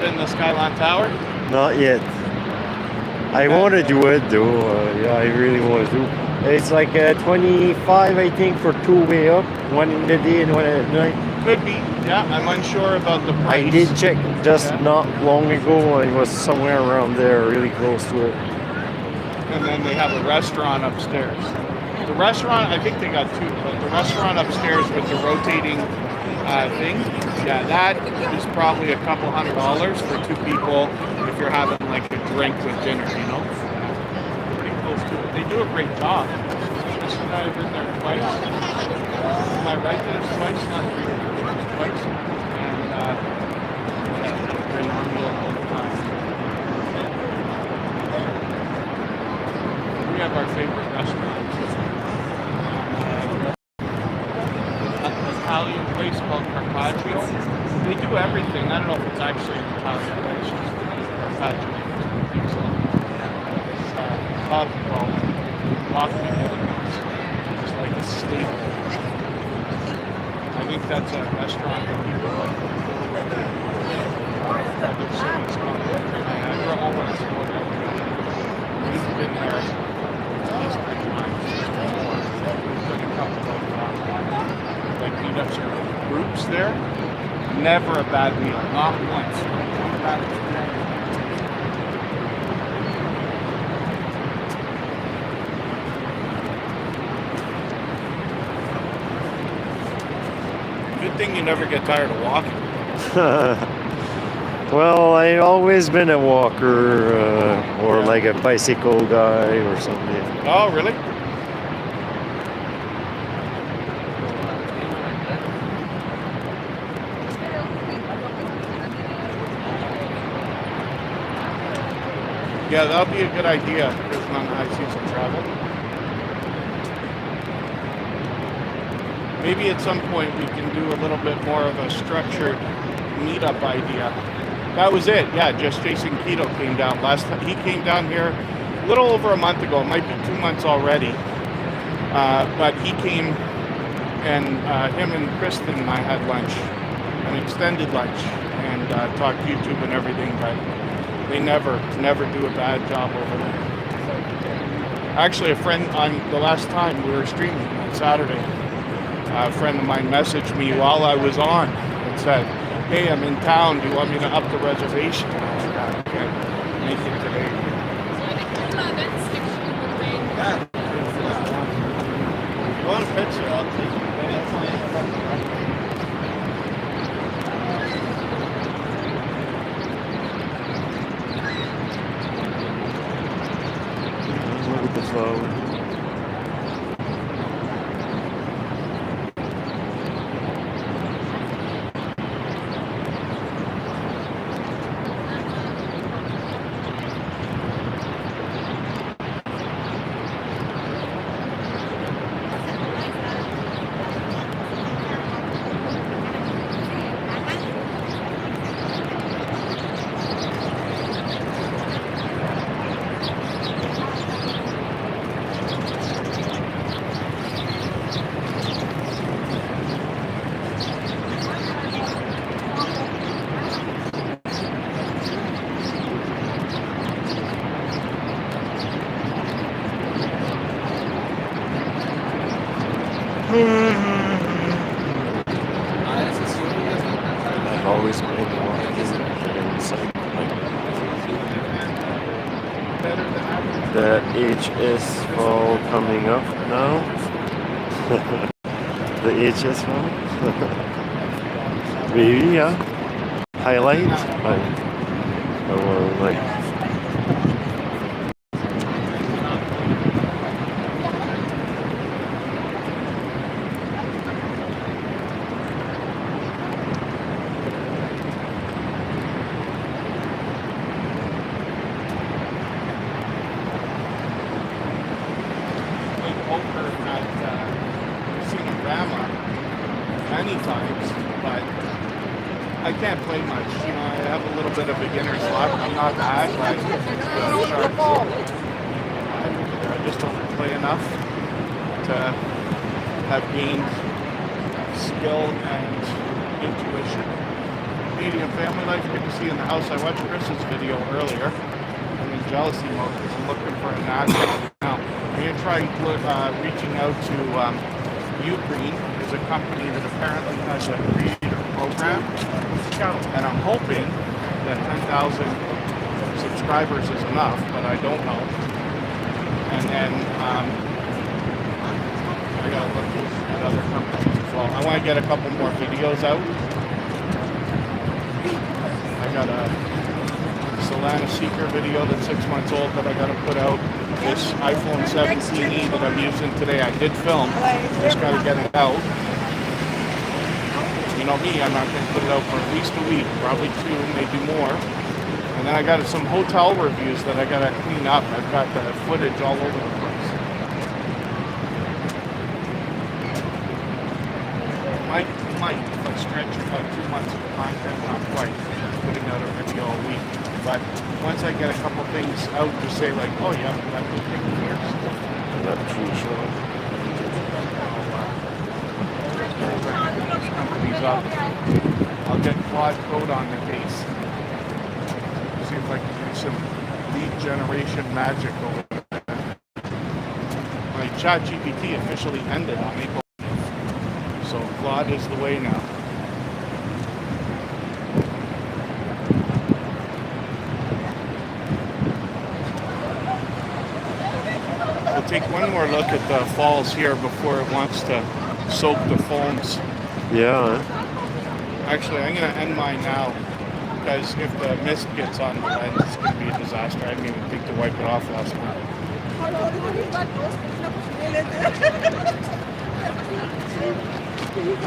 been the Skyline Tower? Not yet. I want to do it though. Yeah, I really want to do. It's like 25, I think, for two-way up, one in the day and one at night. Could be. Yeah, I'm unsure about the price. I did check just Yeah. not long ago. It was somewhere around there, really close to it. And then they have a restaurant upstairs. The restaurant, I think they got two, but the restaurant upstairs with the rotating thing, yeah, that is probably a couple $100 for two people if you're having like a drink with dinner, you know? Pretty close to it. They do a great job. This and I have been there twice. Am I right? There's twice, not three, twice. And been on meal all the time. We have our favorite restaurants. Italian place called Carpaccio. They do everything. I don't know if it's actually an Italian place. It's Carpaccio. I think so. It's called Coffee Milligans. It's like a staple. I think that's a restaurant that people like. Other cities come to Niagara always go there. We've been there at least 3 times. We've done a couple of like meetups or groups there. Never a bad meal, not once. Good thing you never get tired of walking. Well, I've always been a walker or like a bicycle guy or something. Oh, really? Yeah, that'll be a good idea because on high season travel. Maybe at some point we can do a little bit more of a structured meetup idea. That was it. Yeah, Just Chasing Keto came down last time. He came down here a little over a month ago. It might be 2 months already. But he came and him and Kristen and I had lunch, an extended lunch, and talked YouTube and everything. But they never do a bad job over there. Actually, a friend on the last time we were streaming on Saturday, a friend of mine messaged me while I was on and said, "Hey, I'm in town. Do you want me to up the reservation?" And I said, "I can't make it today." You want a picture? I'll take it. Look at the flow. I've always been walking inside. The HS fall coming up now. The HS fall. Maybe, yeah. Highlight. Or like. Many times, but I can't play much. You know, I have a little bit of beginner's luck. I'm not bad, but I just don't play enough to have gained skill and intuition. Canadian family life. Good to see you in the house. I watched Chris's video earlier. I'm in jealousy mode because I'm looking for a national now. I'm going to try reaching out to Ugreen, is a company that apparently has a breeder program. And I'm hoping that 10,000 subscribers is enough, but I don't know. And then I gotta look at other companies as well. I want to get a couple more videos out. I got a Solana Seeker video that's 6 months old that I gotta put out. This iPhone 17e that I'm using today, I did film. Just gotta get it out. You know me, I'm not gonna put it out for at least a week, probably 2, maybe more. And then I got some hotel reviews that I gotta clean up. I've got the footage all over the place. Might if I stretch about 2 months of content, not quite putting out a video a week. But once I get a couple things out to say like, oh yeah, that will take years. Not too sure. Companies up. I'll get Quad Code on the case. See if I can do some lead generation magic over there. My ChatGPT officially ended on April. So Claude is the way now. We'll take one more look at the falls here before it wants to soak the phones. Yeah. Actually, I'm going to end mine now because if the mist gets on the lens, it's going to be a disaster. I didn't even think to wipe it off last night. You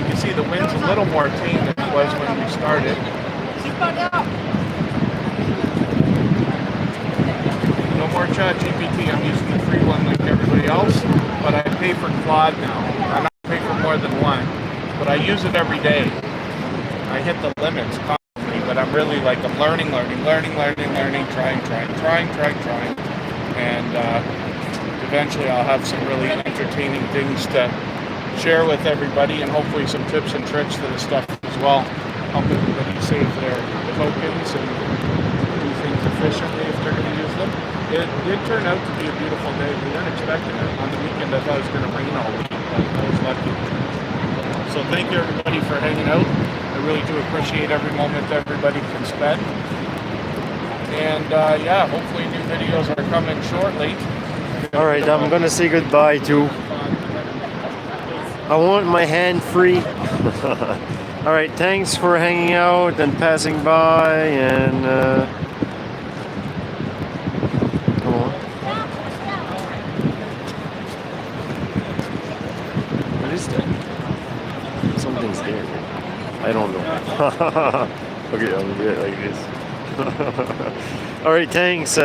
can see the wind's a little more tame than it was when we started. No more ChatGPT. I'm using the free one like everybody else, but I pay for Claude now. I not pay for more than one, but I use it every day. I hit the limits constantly, but I'm really like I'm learning, trying, and eventually I'll have some really entertaining things to share with everybody, and hopefully some tips and tricks for this stuff as well. Help everybody save their tokens and do things efficiently if they're going to use them. It did turn out to be a beautiful day. We weren't expecting it. On the weekend I thought it was going to rain all week, but I was lucky. So thank you everybody for hanging out. I really do appreciate every moment everybody can spend. And yeah, hopefully new videos are coming shortly. Alright, I'm gonna say goodbye too. I want my hand free. Alright, thanks for hanging out and passing by and come on. What is that? Something's there. I don't know. Okay, I'll do it like this. Alright, thanks.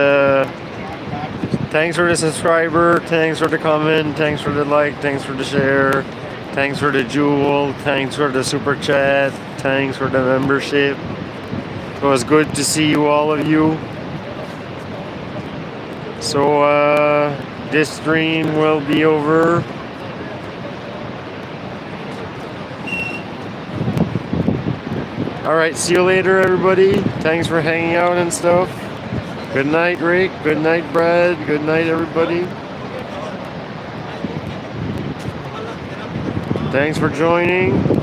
Thanks for the subscriber, thanks for the comment, thanks for the like, thanks for the share, thanks for the jewel, thanks for the super chat, thanks for the membership. It was good to see you, all of you. So this stream will be over. Alright, see you later everybody. Thanks for hanging out and stuff. Good night, Rick. Good night, Brad. Good night, everybody. Thanks for joining.